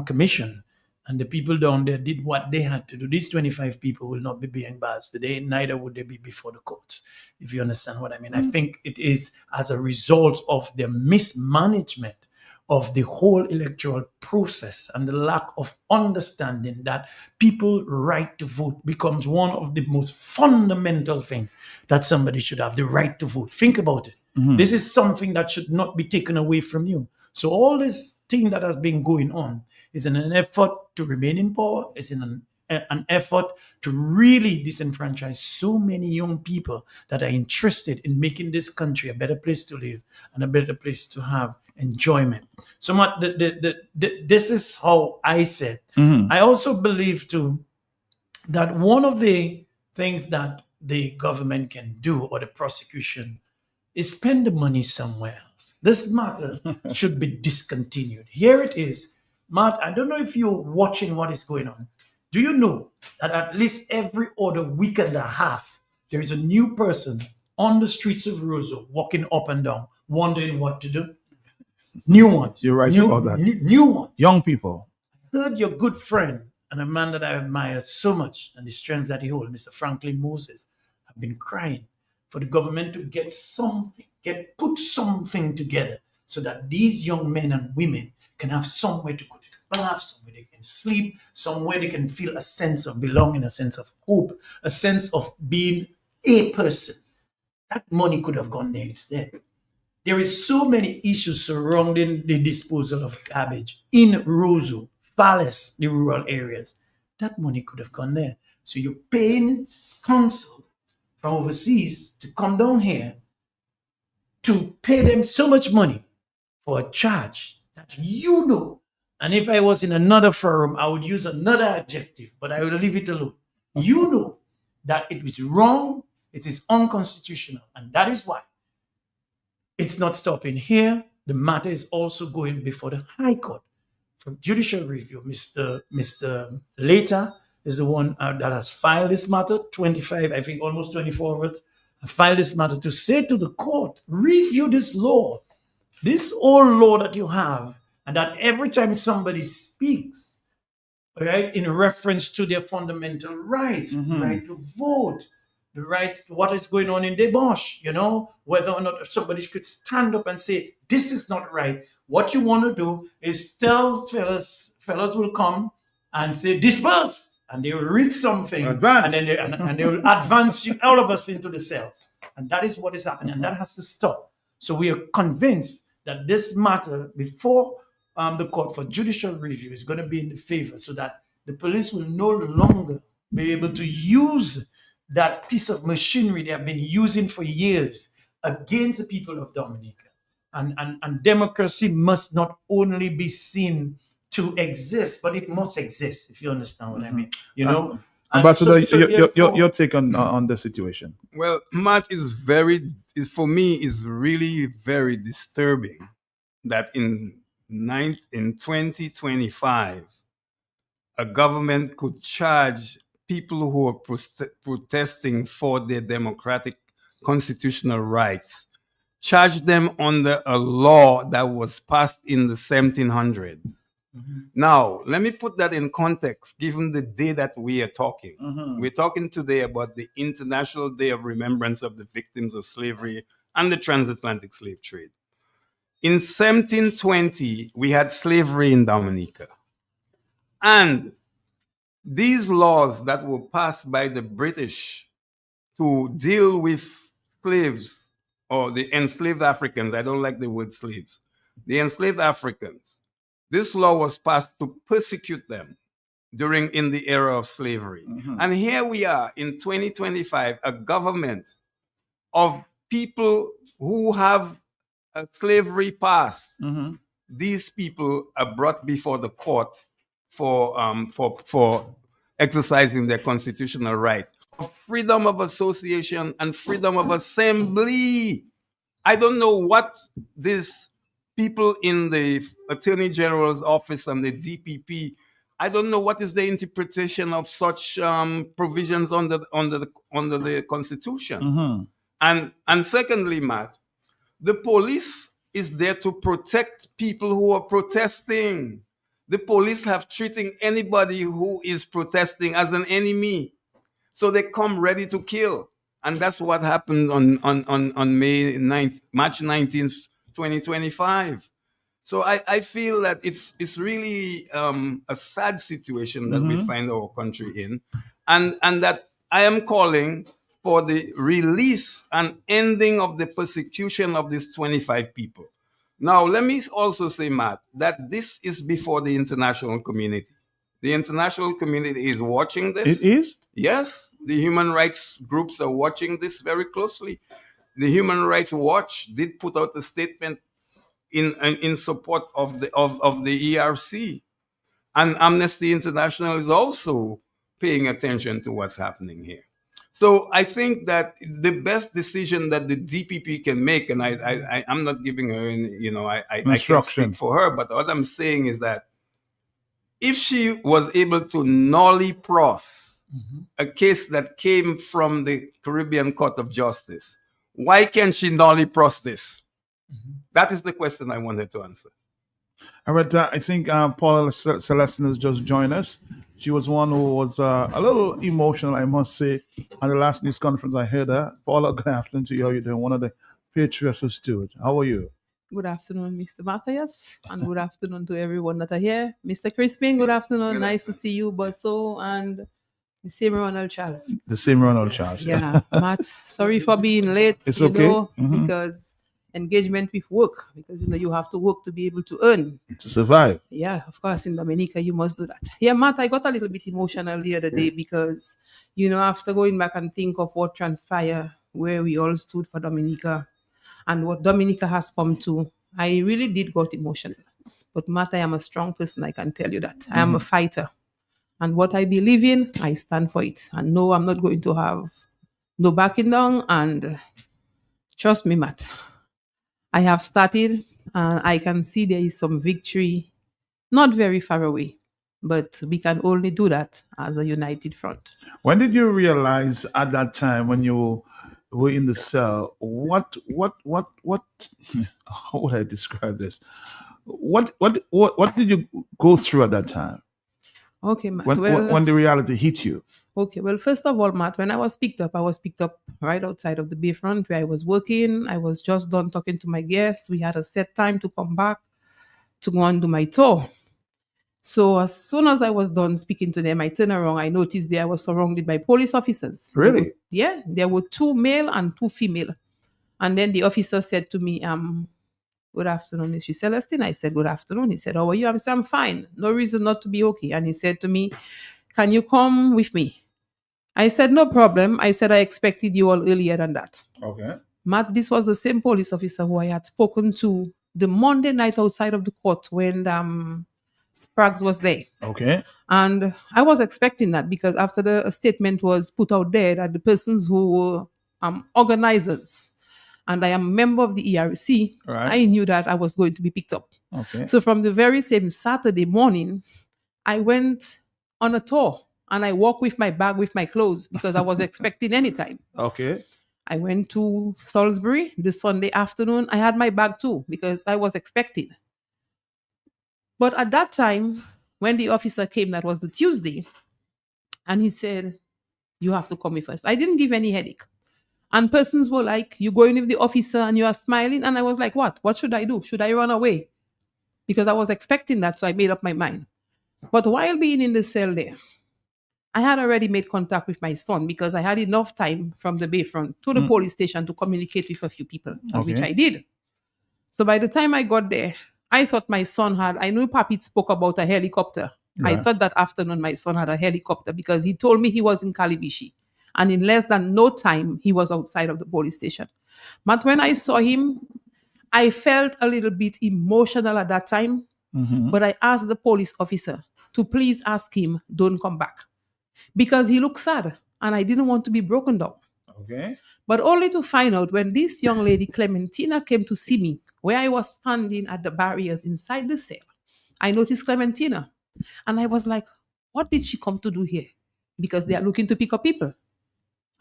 Commission and the people down there did what they had to do, these 25 people will not be being bars today, neither would they be before the courts, if you understand what I mean. I think it is as a result of the mismanagement of the whole electoral process and the lack of understanding that people's right to vote becomes one of the most fundamental things that somebody should have, the right to vote. Think about it. This is something that should not be taken away from you. So all this thing that has been going on is in an effort to remain in power, is in an effort to really disenfranchise so many young people that are interested in making this country a better place to live and a better place to have enjoyment. So this is how I said. I also believe too that one of the things that the government can do, or the prosecution, is spend the money somewhere else. This matter should be discontinued. Here it is. Matt, I don't know if you're watching what is going on. Do you know that at least every other week and a half, there is a new person on the streets of Roseau walking up and down, wondering what to do? New ones. You're right about that. New ones. Young people. I heard your good friend and a man that I admire so much and the strength that he holds, Mr. Franklin Moses, have been crying for the government to get put something together so that these young men and women can have somewhere to go to bath, somewhere they can sleep, somewhere they can feel a sense of belonging, a sense of hope, a sense of being a person. That money could have gone there instead. There is so many issues surrounding the disposal of garbage in Roseau, Palace, the rural areas. That money could have gone there. So you're paying council from overseas to come down here to pay them so much money for a charge that you know. And if I was in another forum, I would use another adjective, but I will leave it alone. You know that it is wrong, it is unconstitutional, and that is why it's not stopping here. The matter is also going before the High Court for judicial review. Mr. Later is the one that has filed this matter. 25, I think almost 24 of us have filed this matter to say to the court, review this law, this old law that you have, and that every time somebody speaks, right, in reference to their fundamental rights, the right to vote, the right to what is going on in Deboche, whether or not somebody could stand up and say, this is not right. What you want to do is tell fellas will come and say, disperse, and they will read something, and then they will advance all of us into the cells. And that is what is happening, and that has to stop. So we are convinced that this matter before the court for judicial review is going to be in the favor, so that the police will no longer be able to use that piece of machinery they have been using for years against the people of Dominica. And democracy must not only be seen to exist, but it must exist, if you understand what I mean. Ambassador, your take on the situation. Well, Matt, for me, is really very disturbing that in 2025, a government could charge people who are protesting for their democratic constitutional rights, charge them under a law that was passed in the 1700s. Now, let me put that in context, given the day that we are talking. We're talking today about the International Day of Remembrance of the Victims of Slavery and the Transatlantic Slave Trade. In 1720, we had slavery in Dominica. And these laws that were passed by the British to deal with slaves, or the enslaved Africans, I don't like the word slaves, the enslaved Africans, this law was passed to persecute them in the era of slavery. And here we are in 2025, a government of people who have a slavery past. These people are brought before the court for exercising their constitutional right of freedom of association and freedom of assembly. I don't know what these people in the Attorney General's office and the DPP, I don't know what is the interpretation of such provisions under the Constitution. And secondly, Matt, the police is there to protect people who are protesting. The police have treating anybody who is protesting as an enemy. So they come ready to kill. And that's what happened on March 19th, 2025. So I feel that it's really a sad situation that we find our country in. And that I am calling for the release and ending of the persecution of these 25 people. Now, let me also say, Matt, that this is before the international community. The international community is watching this. It is? Yes, the human rights groups are watching this very closely. The Human Rights Watch did put out a statement in support of the ERC, and Amnesty International is also paying attention to what's happening here. So I think that the best decision that the DPP can make, and I'm not giving her any, I can't speak for her, but what I'm saying is that if she was able to nolly pros a case that came from the Caribbean Court of Justice, why can't she nolly pros this? That is the question I wanted to answer. All right, I think Paula Celestin has just joined us. She was one who was a little emotional, I must say, on the last news conference. I heard her. Paula, good afternoon to you. How are you doing? One of the patriots of Stewart. How are you? Good afternoon, Mr. Matthias, and good afternoon to everyone that are here. Mr. Crispin, good afternoon. Nice to see you, Bosso, and the same Ronald Charles. The same Ronald Charles. Yeah, Matt, sorry for being late. It's okay. Because engagement with work, because you have to work to be able to earn. To survive. Yeah, of course, in Dominica, you must do that. Yeah, Matt, I got a little bit emotional the other day because, after going back and think of what transpired, where we all stood for Dominica, and what Dominica has come to, I really did got emotional. But Matt, I am a strong person, I can tell you that. I am a fighter. And what I believe in, I stand for it. And no, I'm not going to have no backing down. And trust me, Matt, I have started, and I can see there is some victory, not very far away. But we can only do that as a united front. When did you realize at that time when you were in the cell, what how would I describe this? What did you go through at that time? Okay, Matt. When the reality hit you? Okay, well, first of all, Matt, when I was picked up right outside of the Bayfront where I was working. I was just done talking to my guests. We had a set time to come back to go and do my tour. So as soon as I was done speaking to them, I turned around. I noticed I was surrounded by police officers. Really? Yeah, there were 2 male and 2 female. And then the officer said to me, good afternoon, Mr. Celestine. I said, good afternoon. He said, how are you? I said, I'm fine. No reason not to be okay. And he said to me, can you come with me? I said, no problem. I said, I expected you all earlier than that. Okay. Matt, this was the same police officer who I had spoken to the Monday night outside of the court when Spraggs was there. Okay. And I was expecting that because after the statement was put out there that the persons who were organizers, and I am a member of the ERC, right, I knew that I was going to be picked up. Okay. So from the very same Saturday morning, I went on a tour and I walked with my bag with my clothes because I was expecting any time. Okay. I went to Salisbury the Sunday afternoon. I had my bag too because I was expecting. But at that time, when the officer came, that was the Tuesday, and he said, you have to come with us. I didn't give any headache. And persons were like, you go in with the officer and you are smiling. And I was like, what? What should I do? Should I run away? Because I was expecting that, so I made up my mind. But while being in the cell there, I had already made contact with my son because I had enough time from the Bayfront to the police station to communicate with a few people, which I did. So by the time I got there, I thought my son I knew Papi spoke about a helicopter. Right. I thought that afternoon my son had a helicopter because he told me he was in Calibishi. And in less than no time, he was outside of the police station. But when I saw him, I felt a little bit emotional at that time. But I asked the police officer to please ask him, don't come back. Because he looked sad and I didn't want to be broken down. Okay. But only to find out when this young lady, Clementina, came to see me, where I was standing at the barriers inside the cell, I noticed Clementina. And I was like, what did she come to do here? Because they are looking to pick up people.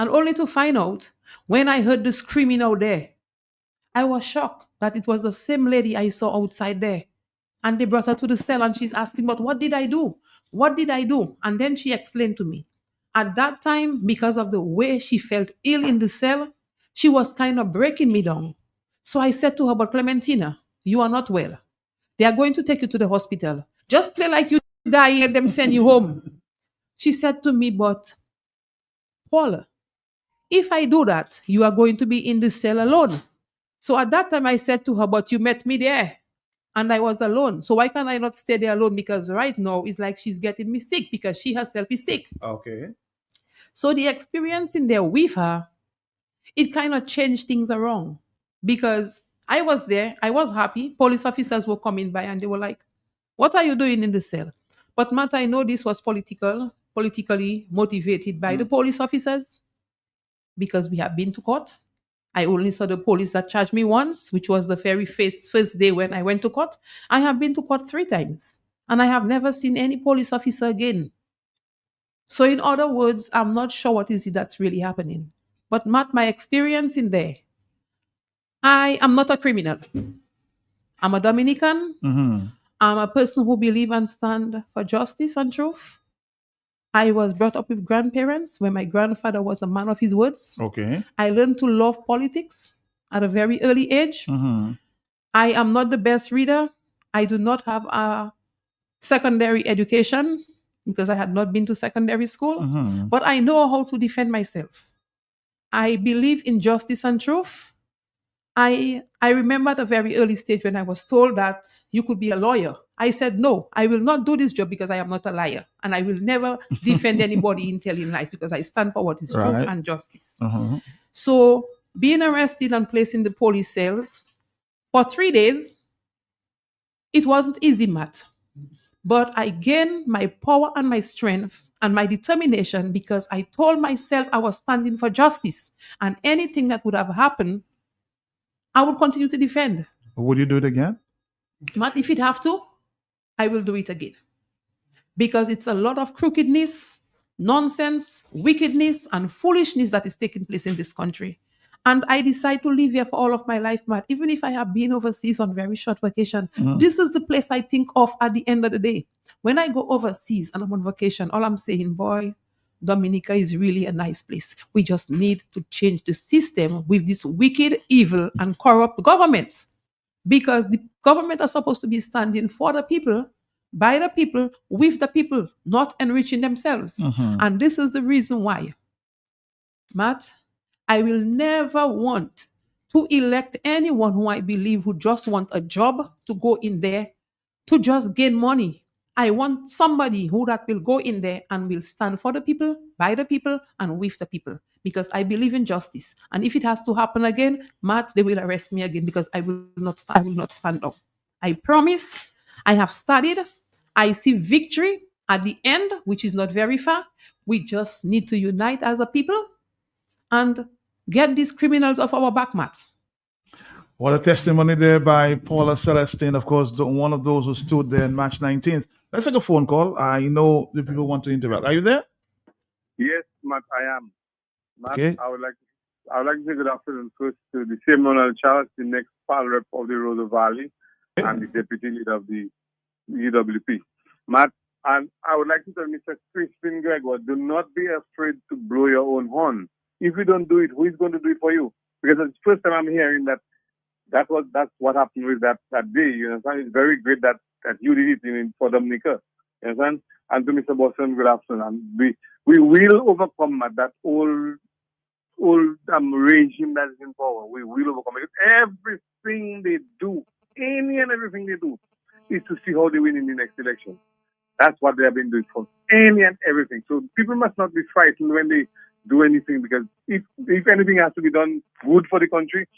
And only to find out, when I heard the screaming out there, I was shocked that it was the same lady I saw outside there. And they brought her to the cell and she's asking, but what did I do? What did I do? And then she explained to me. At that time, because of the way she felt ill in the cell, she was kind of breaking me down. So I said to her, but Clementina, you are not well. They are going to take you to the hospital. Just play like you die and them send you home. She said to me, but Paula, if I do that, you are going to be in the cell alone. So at that time I said to her, but you met me there and I was alone. So why can't I not stay there alone? Because right now it's like she's getting me sick because she herself is sick. Okay. So the experience in there with her, it kind of changed things around because I was there, I was happy. Police officers were coming by and they were like, what are you doing in the cell? But Matt, I know this was politically motivated by the police officers because we have been to court. I only saw the police that charged me once, which was the very first day when I went to court. I have been to court 3 times and I have never seen any police officer again. So in other words, I'm not sure what is it that's really happening. But Matt, my experience in there, I am not a criminal. I'm a Dominican. I'm a person who believes and stand for justice and truth. I was brought up with grandparents where my grandfather was a man of his words. Okay. I learned to love politics at a very early age. I am not the best reader. I do not have a secondary education because I had not been to secondary school. But I know how to defend myself. I believe in justice and truth. I remember at a very early stage when I was told that you could be a lawyer. I said, no, I will not do this job because I am not a liar. And I will never defend anybody in telling lies because I stand for what is truth and justice. So being arrested and placed in the police cells for 3 days, it wasn't easy, Matt. But I gained my power and my strength and my determination because I told myself I was standing for justice. And anything that would have happened, I would continue to defend. Would you do it again? Matt, if it have to, I will do it again. Because it's a lot of crookedness, nonsense, wickedness, and foolishness that is taking place in this country. And I decide to live here for all of my life, Matt. Even if I have been overseas on very short vacation, this is the place I think of at the end of the day. When I go overseas and I'm on vacation, all I'm saying, boy, Dominica is really a nice place. We just need to change the system with this wicked, evil, and corrupt government. Because the government are supposed to be standing for the people, by the people, with the people, not enriching themselves. And this is the reason why, Matt, I will never want to elect anyone who I believe who just want a job to go in there to just gain money. I want somebody who that will go in there and will stand for the people, by the people, and with the people. Because I believe in justice. And if it has to happen again, Matt, they will arrest me again because I will not stand up. I promise. I have studied. I see victory at the end, which is not very far. We just need to unite as a people and get these criminals off our back, Matt. What a testimony there by Paula Celestine, of course, one of those who stood there on March 19th. Let's take a phone call. I know the people want to interact. Are you there? Yes, Matt, I am. Matt, Okay. I would like to say good afternoon first to the same Ronald Charles, the next PAL rep of the Rosa Valley, and the deputy leader of the UWP. Matt, and I would like to tell Mr. Crispin Gregor, do not be afraid to blow your own horn. If you don't do it, who is going to do it for you? Because it's the first time I'm hearing that's what happened with that day. You understand? It's very great that you did it for Dominica. You understand? And to Mr. Boston, good afternoon. And we will overcome that old regime that is in power. We will overcome it. Everything they do, any and everything they do, is to see how they win in the next election. That's what they have been doing for any and everything. So people must not be frightened when they do anything, because if anything has to be done good for the country,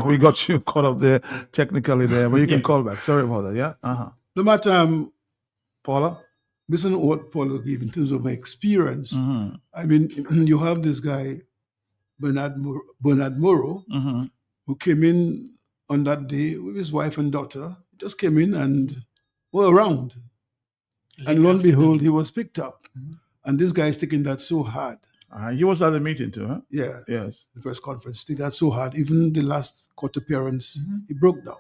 we got you caught up there technically there, but you can call back. Sorry about that. Yeah. No matter, Paula, listen to what Paula gave in terms of my experience. I mean, you have this guy Bernard Morrow, who came in on that day with his wife and daughter. Just came in and were around, and lo and behold, he was picked up. And this guy is taking that so hard. He was at the meeting too, huh? Yeah. Yes. The press conference. He got so hard. Even the last court appearance, he broke down.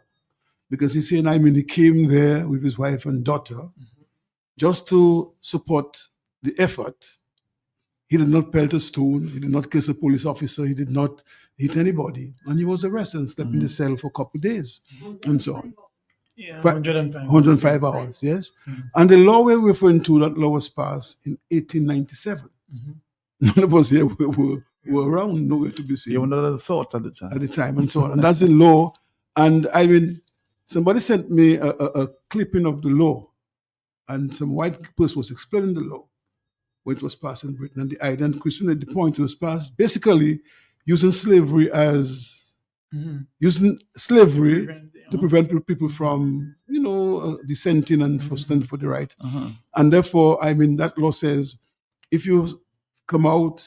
Because he's saying, I mean, he came there with his wife and daughter just to support the effort. He did not pelt a stone. He did not kiss a police officer. He did not hit anybody. And he was arrested and slept in the cell for a couple of days and so on. Yeah, 105. 105 hours, yes. And the law we're referring to, that law was passed in 1897. none of us here were around, nowhere to be seen. You were not a thought at the time. At the time, and so on. And that's the law. And I mean, somebody sent me a clipping of the law, and some white person was explaining the law when it was passed in Britain. And the idea, and Christian made the point, it was passed basically using slavery as to prevent people from, dissenting and for standing for the right. And therefore, I mean, that law says if you come out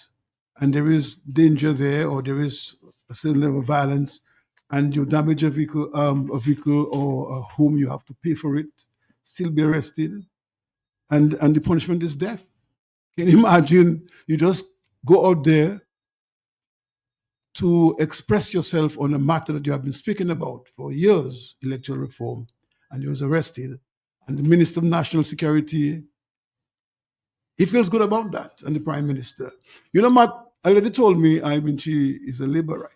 and there is danger there, or there is a certain level of violence, and you damage a vehicle or a home, you have to pay for it, still be arrested, and the punishment is death. Can you imagine? You just go out there to express yourself on a matter that you have been speaking about for years, electoral reform, and you was arrested, and the Minister of National Security, he feels good about that, and the Prime Minister. You know, Matt already told me, I mean, she is a Labourite.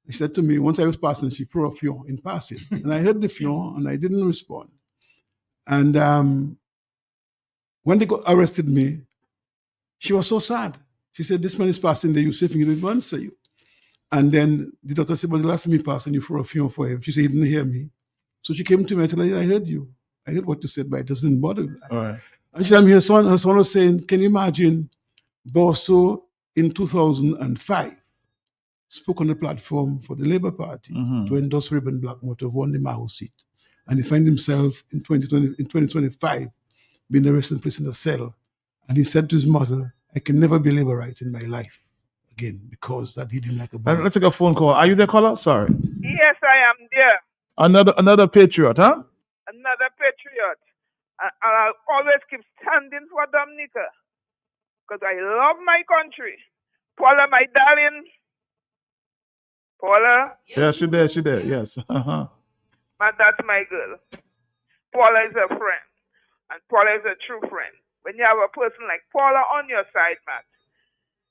She said to me, once I was passing, she threw a fion in passing. And I heard the fion, and I didn't respond. And when they arrested me, she was so sad. She said, this man is passing there, you say, he didn't answer you. And then the doctor said, but the last time he passed and you threw a fion for him. She said, he didn't hear me. So she came to me and said, I heard you. I heard what you said, but it doesn't bother me. All right. And she said, her son was saying, can you imagine Bosso in 2005 spoke on the platform for the Labour Party to endorse Reuben Blackmore to have won the Maho seat. And he found himself in 2025 being arrested and placed in a cell. And he said to his mother, I can never be Labourite in my life again, because that he didn't like a boy. Let's take a phone call. Are you there, caller? Sorry. Yes, I am there. Another patriot, huh? Another patriot. And I'll always keep standing for Dominica, because I love my country. Paula, my darling. Paula? Yeah, she there, yes. But that's my girl. Paula is a friend. And Paula is a true friend. When you have a person like Paula on your side, Matt,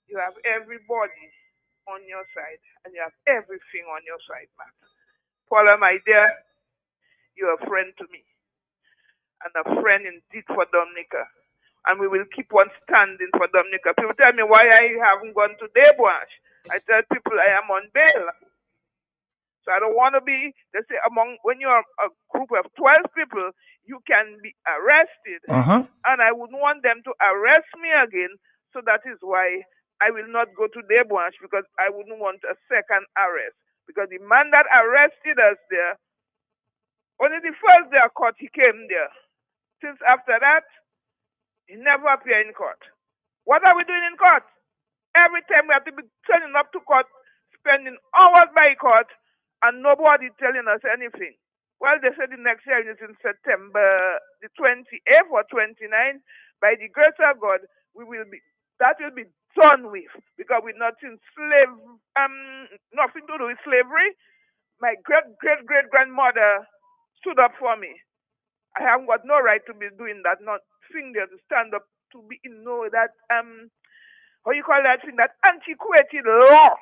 you have everybody on your side, and you have everything on your side, Matt. Paula, my dear, you're a friend to me, and a friend indeed for Dominica. And we will keep on standing for Dominica. People tell me why I haven't gone to Diaspora. I tell people I am on bail. So I don't want to be, they say, when you're a group of 12 people, you can be arrested. And I wouldn't want them to arrest me again. So that is why I will not go to Diaspora, because I wouldn't want a second arrest. Because the man that arrested us there, only the first day of court he came there. Since after that, he never appeared in court. What are we doing in court? Every time we have to be turning up to court, spending hours by court, and nobody telling us anything. Well, they said the next hearing is in September the 28th or 29th. By the grace of God, that will be done with, because we're not in nothing to do with slavery. My great-great-great-grandmother stood up for me. I haven't got no right to be doing that, nothing there to stand up to be in that, how you call that thing, that antiquated law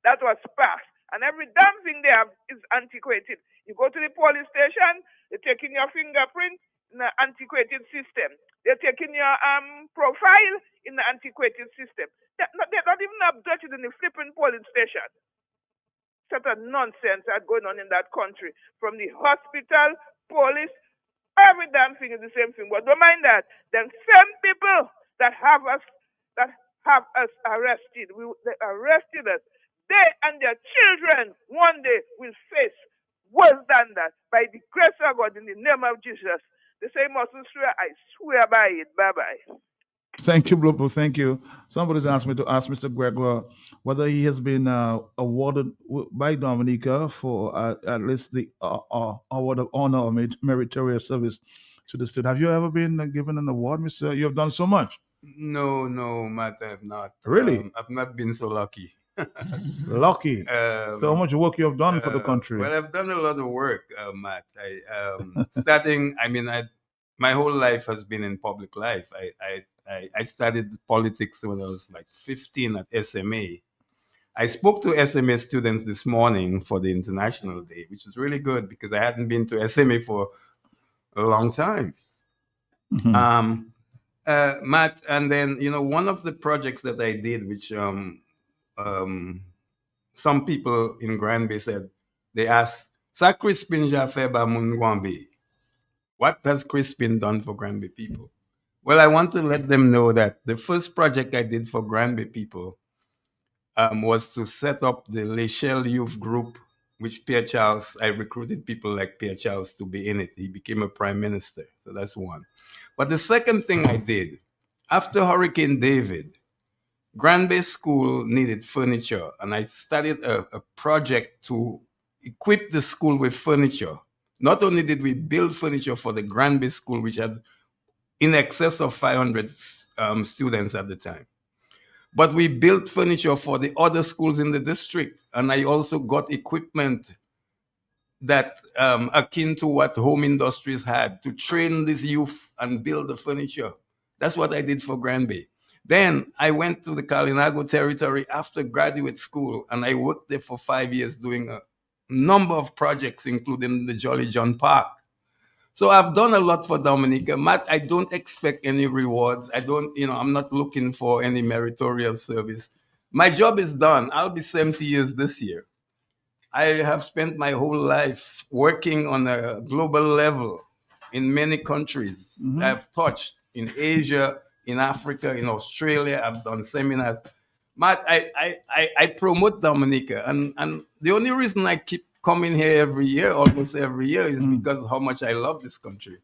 that was passed. And every damn thing they have is antiquated. You go to the police station, they're taking your fingerprint in an antiquated system. They're taking your profile in the antiquated system. They're not even updated in the flipping police station. Such a nonsense that's going on in that country. From the hospital, police, every damn thing is the same thing. But don't mind that. Them same people that have us arrested, they arrested us. They and their children one day will face worse than that. By the grace of God, in the name of Jesus. The same mustn't swear, I swear by it. Bye-bye. Thank you, Blopo. Thank you. Somebody's asked me to ask Mr. Gregoire whether he has been awarded by Dominica for at least the award of honor or meritorious service to the state. Have you ever been given an award, Mr.? You have done so much. No, Matt, I have not. Really? I've not been so lucky. Lucky. So how much work you have done for the country? Well, I've done a lot of work, Matt. My whole life has been in public life. I studied politics when I was like 15 at SMA. I spoke to SMA students this morning for the International Day, which was really good because I hadn't been to SMA for a long time. Matt, and then one of the projects that I did, which some people in Granby said, they asked, "Sa Crispin Jafeba Mungwambi, what has Crispin done for Granby people?" Well, I want to let them know that the first project I did for Granby people was to set up the Lechelle Youth Group, which Pierre Charles, I recruited people like Pierre Charles to be in it. He became a prime minister. So that's one. But the second thing I did, after Hurricane David, Granby School needed furniture, and I started a project to equip the school with furniture. Not only did we build furniture for the Granby School, which had in excess of 500 students at the time, but we built furniture for the other schools in the district. And I also got equipment that akin to what home industries had to train these youth and build the furniture. That's what I did for Granby. Then I went to the Kalinago territory after graduate school, and I worked there for 5 years doing a number of projects, including the Jolly John Park. So I've done a lot for Dominica. Matt, I don't expect any rewards. I'm not looking for any meritorious service. My job is done. I'll be 70 years this year. I have spent my whole life working on a global level in many countries. I've touched in Asia, in Africa, in Australia. I've done seminars. Matt, I promote Dominica, and the only reason I keep coming here every year, almost every year, is because of how much I love this country.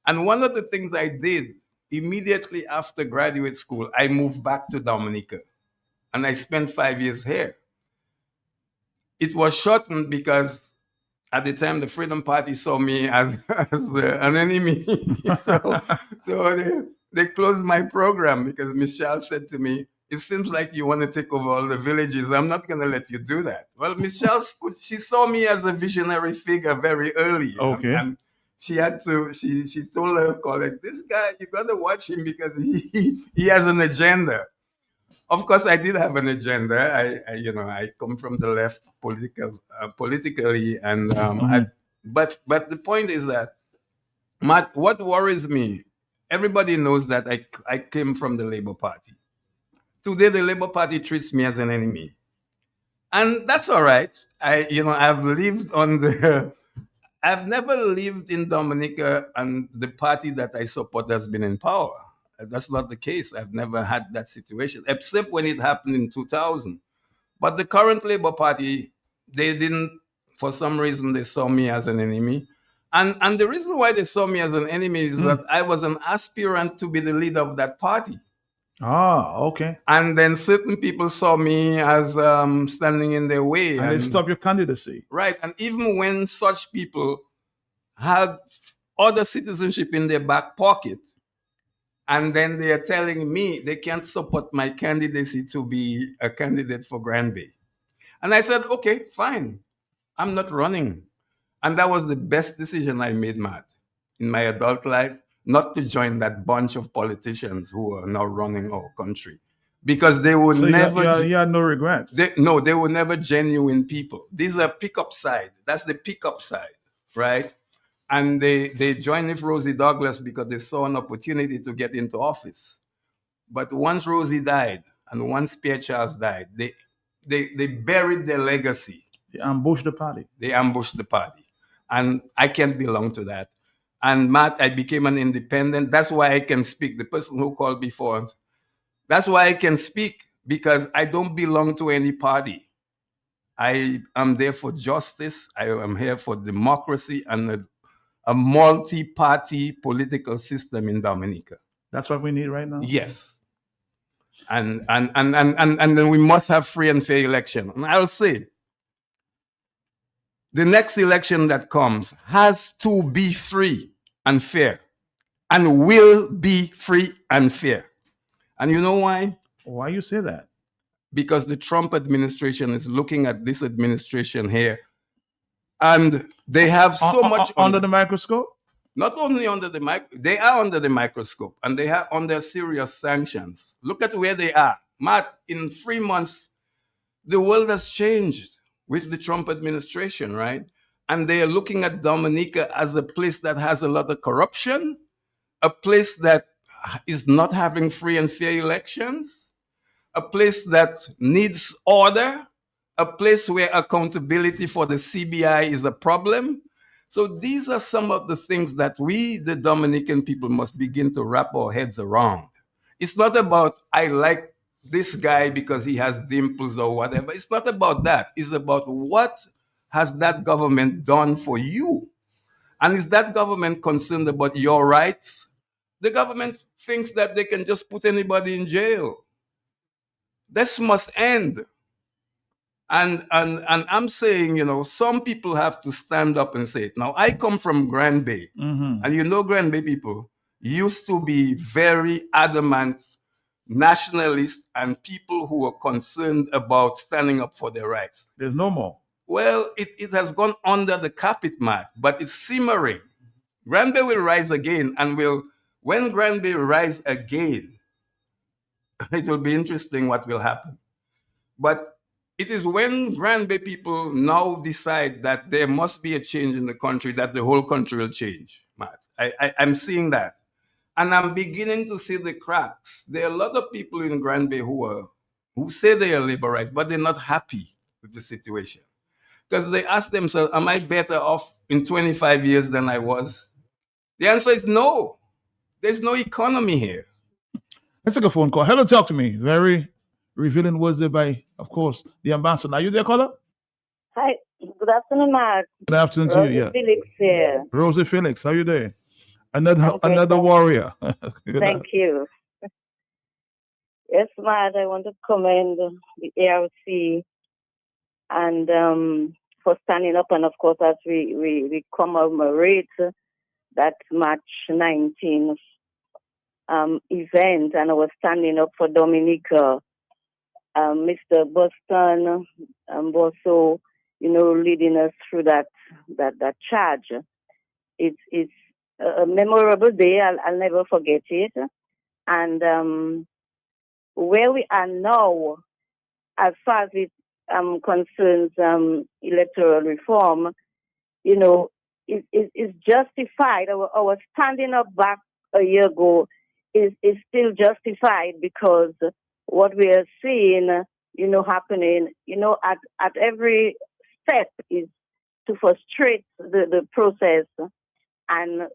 And one of the things I did immediately after graduate school, I moved back to Dominica, and I spent 5 years here. It was shortened because at the time the Freedom Party saw me as an enemy. so they closed my program because Michelle said to me, "It seems like you want to take over all the villages. I'm not going to let you do that." Well, Michelle, she saw me as a visionary figure very early. Okay. And she told her colleague, "This guy, you got to watch him because he has an agenda." Of course, I did have an agenda. I come from the left politically, and but the point is that, Matt, what worries me, everybody knows that I came from the Labour Party. Today, the Labour Party treats me as an enemy, and that's all right. I've lived on the. I've never lived in Dominica, and the party that I support has been in power. That's not the case. I've never had that situation, except when it happened in 2000. But the current Labour Party, they didn't, for some reason, they saw me as an enemy. And the reason why they saw me as an enemy is that I was an aspirant to be the leader of that party. Ah, okay. And then certain people saw me as standing in their way. And they stopped your candidacy. Right. And even when such people have other citizenship in their back pocket, and then they are telling me they can't support my candidacy to be a candidate for Granby. And I said, okay, fine. I'm not running. And that was the best decision I made, Matt, in my adult life, not to join that bunch of politicians who are now running our country. Because they would never... You had no regrets? They were never genuine people. These are pickup side. That's the pickup side, right? And they joined with Rosie Douglas because they saw an opportunity to get into office. But once Rosie died and once Pierre Charles died, they buried their legacy. They ambushed the party. And I can't belong to that. And Matt, I became an independent. That's why I can speak. The person who called before, that's why I can speak, because I don't belong to any party. I am there for justice. I am here for democracy and a multi-party political system in Dominica. That's what we need right now? Yes. And then we must have free and fair election. And I'll say, the next election that comes has to be free and fair, and will be free and fair. And you know why? Why you say that? Because the Trump administration is looking at this administration here, and they have so much under the microscope. Not only under the they are under the microscope, and they are under serious sanctions. Look at where they are, Matt. In 3 months, the world has changed with the Trump administration, right? And they are looking at Dominica as a place that has a lot of corruption, a place that is not having free and fair elections, a place that needs order, a place where accountability for the CBI is a problem. So these are some of the things that we, the Dominican people, must begin to wrap our heads around. It's not about, I like this guy because he has dimples or whatever. It's not about that. It's about what has that government done for you? And is that government concerned about your rights? The government thinks that they can just put anybody in jail. This must end. And I'm saying, some people have to stand up and say it. Now, I come from Grand Bay, and Grand Bay people used to be very adamant nationalists and people who are concerned about standing up for their rights. There's no more. Well, it has gone under the carpet, Matt, but it's simmering. Grand Bay will rise again, and when Grand Bay rise again, it will be interesting what will happen. But it is when Grand Bay people now decide that there must be a change in the country that the whole country will change, Matt. I'm seeing that. And I'm beginning to see the cracks. There are a lot of people in Grand Bay who say they are labor rights, but they're not happy with the situation. Because they ask themselves, am I better off in 25 years than I was? The answer is no. There's no economy here. Let's take a phone call. Hello, talk to me. Very revealing words there by, of course, the ambassador. Are you there, caller? Hi. Good afternoon, Mark. Good afternoon to you. Yeah. Felix here. Rosie Felix, how are you doing? Another warrior. Thank you. Yes, Mark, I want to commend the ARC and for standing up, and of course, as we commemorate that March 19th event, and I was standing up for Dominica. Mr. Boston also, leading us through that charge. It's a memorable day. I'll never forget it. And where we are now, as far as it concerns electoral reform, is justified. Our standing up back a year ago is still justified, because what we are seeing, happening, at every step is to frustrate the process and,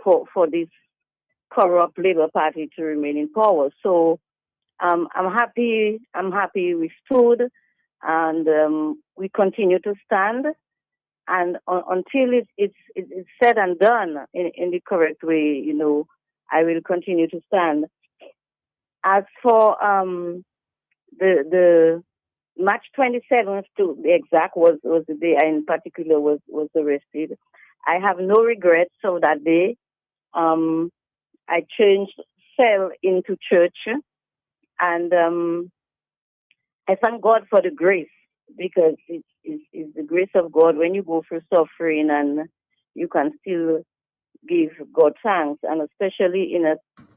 for this corrupt Labour Party to remain in power. So I'm happy we stood, and we continue to stand. And until it's said and done in the correct way, I will continue to stand. As for the March 27th, to the exact, was the day I in particular was arrested. I have no regrets of that day. I changed cell into church, and I thank God for the grace, because it's the grace of God when you go through suffering and you can still give God thanks, and especially in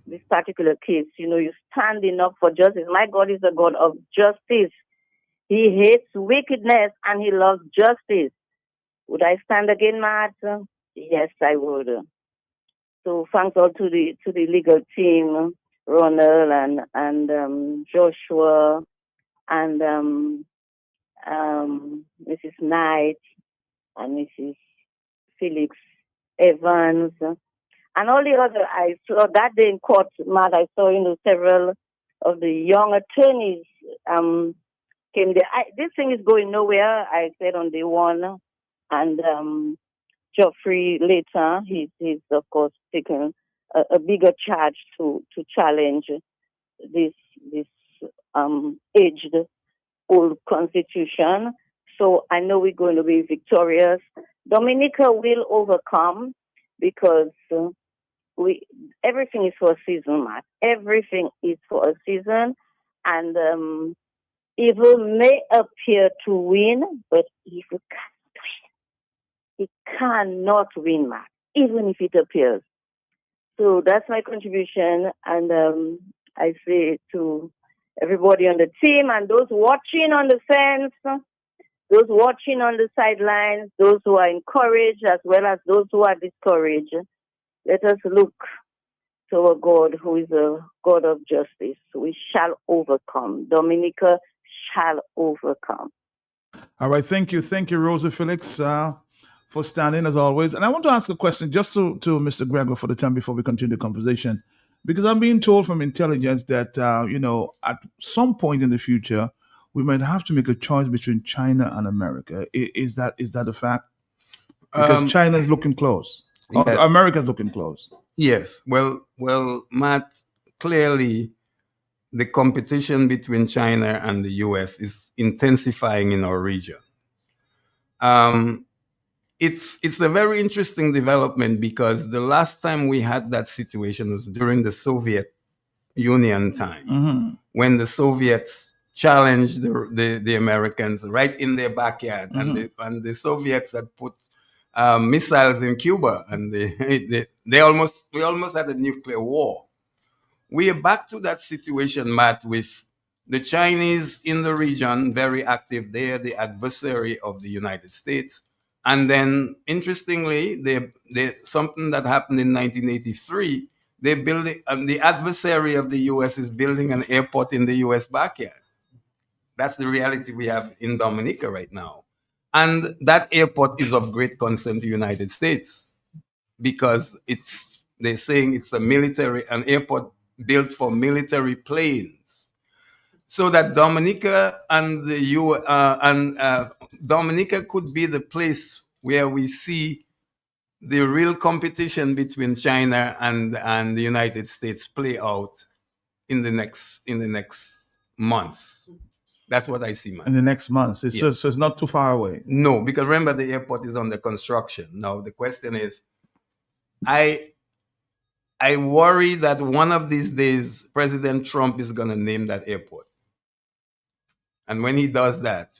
this particular case, you're standing up for justice. My God is a God of justice. He hates wickedness and he loves justice. Would I stand again, Matt? Yes, I would. So thanks all to the legal team, Ronald and Joshua and Mrs. Knight and Mrs. Felix Evans and all the other. I saw that day in court, Matt, I saw, several of the young attorneys came there. This thing is going nowhere, I said on day one. And Geoffrey later, he's of course taken a bigger charge to challenge this aged old constitution. So I know we're going to be victorious. Dominica will overcome, because everything is for a season, Matt. Everything is for a season, and evil may appear to win, but evil can't win. It cannot win, Matt, even if it appears. So that's my contribution, and I say to everybody on the team and those watching on the fence, those watching on the sidelines, those who are encouraged as well as those who are discouraged, let us look to a God who is a God of justice. We shall overcome. Dominica shall overcome. All right, thank you, Rosa Felix, for standing as always. And I want to ask a question just to Mr. Gregor for the time before we continue the conversation, because I'm being told from intelligence that at some point in the future we might have to make a choice between China and America. Is that a fact? Because China is looking close. Yes. America's looking close. Yes. Well, Matt, clearly the competition between China and the US is intensifying in our region. It's a very interesting development because the last time we had that situation was during the Soviet Union time, when the Soviets challenged the Americans right in their backyard, and the Soviets had put missiles in Cuba, and we almost had a nuclear war. We are back to that situation, Matt, with the Chinese in the region, very active. They are the adversary of the United States. And then, interestingly, they something that happened in 1983, the adversary of the U.S. is building an airport in the U.S. backyard. That's the reality we have in Dominica right now. And that airport is of great concern to the United States because they're saying it's an airport built for military planes. So that Dominica and Dominica could be the place where we see the real competition between China and the United States play out in the next months. That's what I see, man. In the next months, so it's not too far away. No, because remember the airport is under construction. Now the question is, I worry that one of these days President Trump is going to name that airport. And when he does that,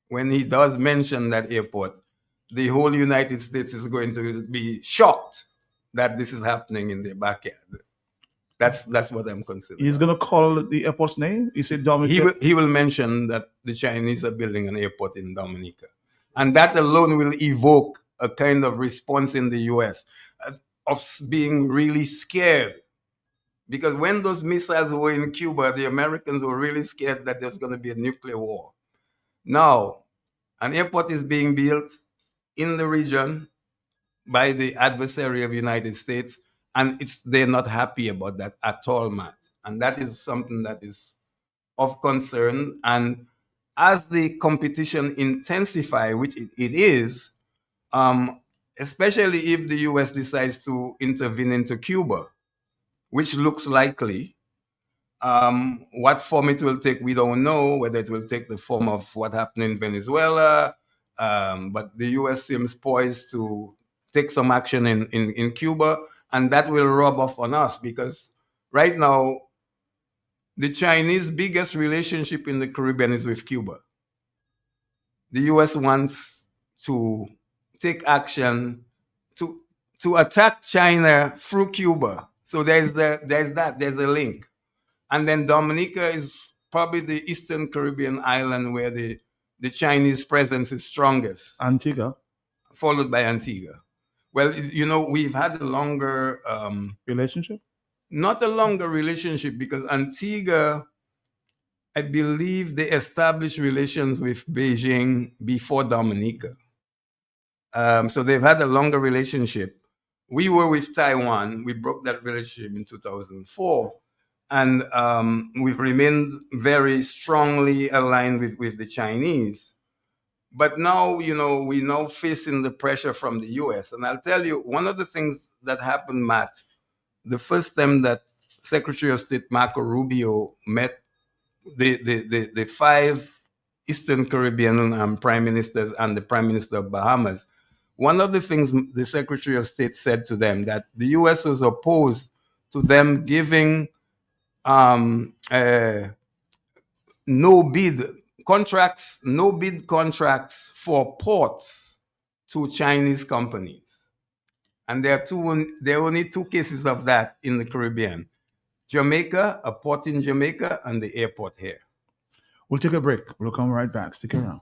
when he does mention that airport, the whole United States is going to be shocked that this is happening in their backyard. That's what I'm considering. He's going to call the airport's name? He said Dominica? He will mention that the Chinese are building an airport in Dominica. And that alone will evoke a kind of response in the U.S. Of being really scared. Because when those missiles were in Cuba, the Americans were really scared that there's going to be a nuclear war. Now, an airport is being built in the region by the adversary of the United States, and they're not happy about that at all, Matt. And that is something that is of concern. And as the competition intensifies, which it is, especially if the U.S. decides to intervene into Cuba, which looks likely. What form it will take, we don't know, whether it will take the form of what happened in Venezuela, but the U.S. seems poised to take some action in Cuba, and that will rub off on us because right now, the Chinese biggest relationship in the Caribbean is with Cuba. The U.S. wants to take action to attack China through Cuba. So there's a link. And then Dominica is probably the Eastern Caribbean island where the Chinese presence is strongest. Antigua. Followed by Antigua. Well, we've had a longer... relationship? Not a longer relationship because Antigua, I believe they established relations with Beijing before Dominica. So they've had a longer relationship. We were with Taiwan. We broke that relationship in 2004. And we've remained very strongly aligned with the Chinese. But now, we're now facing the pressure from the US. And I'll tell you, one of the things that happened, Matt, the first time that Secretary of State Marco Rubio met the 5 Eastern Caribbean prime ministers and the Prime Minister of Bahamas, one of the things the Secretary of State said to them that the U.S. was opposed to them giving no bid contracts for ports to Chinese companies. And there are only 2 cases of that in the Caribbean. Jamaica, a port in Jamaica, and the airport here. We'll take a break. We'll come right back. Stick around.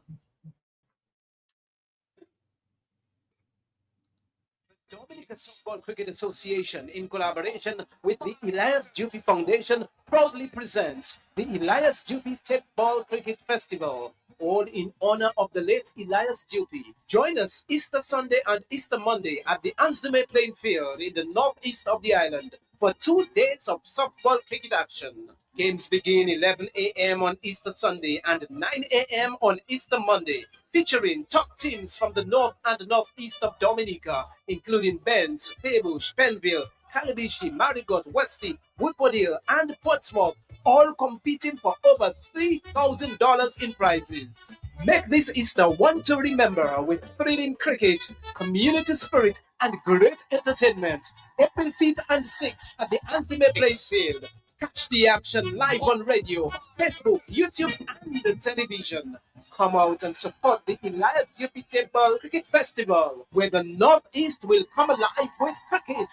Dominica Dominica Softball Cricket Association, in collaboration with the Elias Dupy Foundation, proudly presents the Elias Dupy Tip Ball Cricket Festival, all in honor of the late Elias Dupy. Join us Easter Sunday and Easter Monday at the Ansdume Playing Field in the northeast of the island for 2 days of softball cricket action. Games begin 11 a.m. on Easter Sunday and 9 a.m. on Easter Monday, featuring top teams from the north and northeast of Dominica, including Benz, Paybush, Penville, Calabishi, Marigot, Wesley, Woodfordale, and Portsmouth, all competing for over $3,000 in prizes. Make this Easter one to remember with thrilling cricket, community spirit, and great entertainment. April 5th and 6th at the Ansdume Playing Field. Catch the action live on radio, Facebook, YouTube, and the television. Come out and support the Elias Dupy Table Cricket Festival, where the Northeast will come alive with cricket.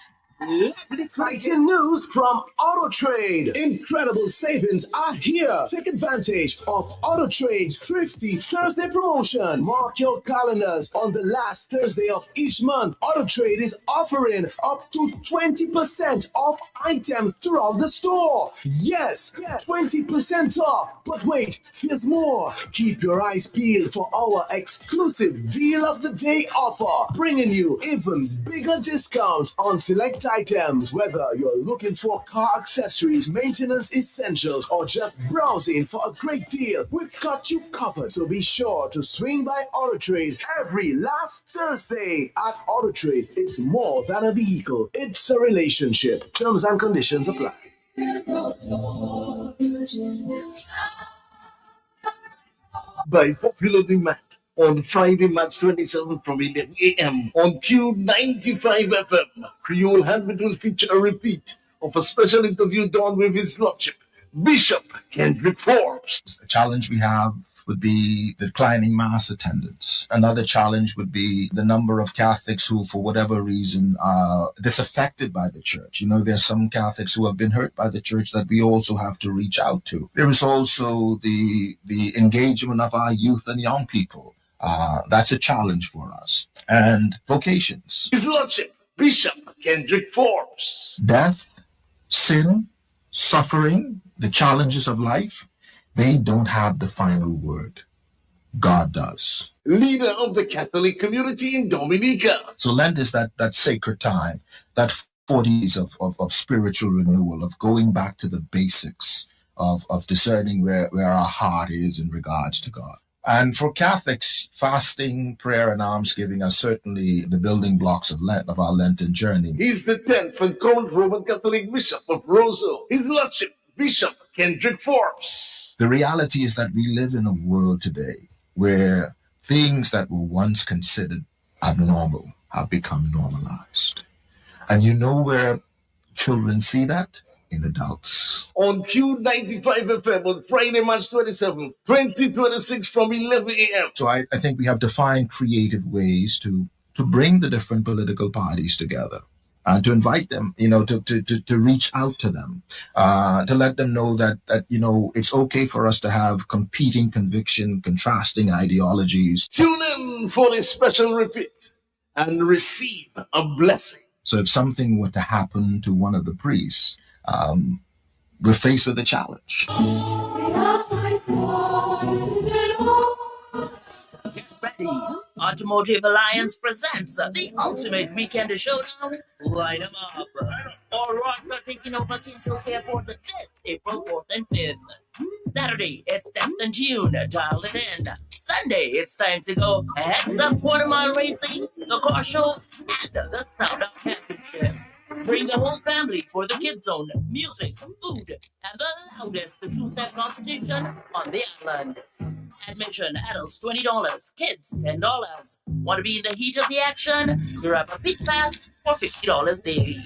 Exciting news from AutoTrade. Incredible savings are here. Take advantage of AutoTrade's Thrifty Thursday promotion. Mark your calendars. On the last Thursday of each month, AutoTrade is offering up to 20% off items throughout the store. Yes, 20% off. But wait, there's more. Keep your eyes peeled for our exclusive Deal of the Day offer, bringing you even bigger discounts on select items. Whether you're looking for car accessories, maintenance essentials, or just browsing for a great deal, we've got you covered. So be sure to swing by AutoTrade every last Thursday. At AutoTrade, it's more than a vehicle, it's a relationship. Terms and conditions apply. By popular demand, on Friday, March 27th from 11 a.m. on Q95 FM, Creole Handmade will feature a repeat of a special interview done with His Lordship, Bishop Kendrick Forbes. The challenge we have would be the declining mass attendance. Another challenge would be the number of Catholics who, for whatever reason, are disaffected by the church. You know, there's some Catholics who have been hurt by the church that we also have to reach out to. There is also the engagement of our youth and young people. That's a challenge for us. And vocations. His Lordship, Bishop Kendrick Forbes. Death, sin, suffering, the challenges of life, they don't have the final word. God does. Leader of the Catholic community in Dominica. So Lent is that sacred time, that 40 days of spiritual renewal, of going back to the basics, of discerning where our heart is in regards to God. And for Catholics, fasting, prayer, and almsgiving are certainly the building blocks of Lent, of our Lenten journey. He's the 10th and current Roman Catholic Bishop of Roseau. His Lordship, Bishop Kendrick Forbes. The reality is that we live in a world today where things that were once considered abnormal have become normalized. And you know where children see that? In adults. On Q95 FM on Friday, March 27, 2026 from 11 a.m. So I think we have to find creative ways to bring the different political parties together and to invite them, to reach out to them, to let them know that, it's okay for us to have competing conviction, contrasting ideologies. Tune in for this special repeat and receive a blessing. So if something were to happen to one of the priests, we're faced with a challenge. Get ready. Automotive Alliance presents the ultimate weekend showdown. Light 'em up. All rights are taking over Kingsville Airport this April 4th and 5th. Saturday, it's 10th and June. Dial it in. Sunday, it's time to go heads up quarter-mile racing, the car show, and the Sound Out Championship. Bring the whole family for the Kids Zone, music, food, and the loudest two-step competition on the island. Admission, adults $20, kids $10. Want to be in the heat of the action? Grab a pit pass for $50 daily.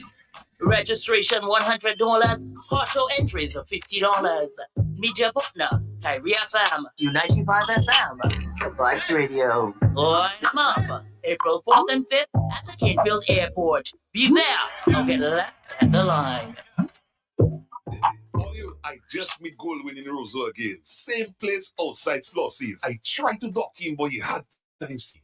Registration $100, car show entries of $50. Media partner, Kyrie FM, U95 FM, The Vibes Radio. Line them up, April 4th and 5th at the Kingsville Airport. Be there or get left at the line. I just made goal winning Roseau again. Same place outside Flossie's. I tried to dock him, but he had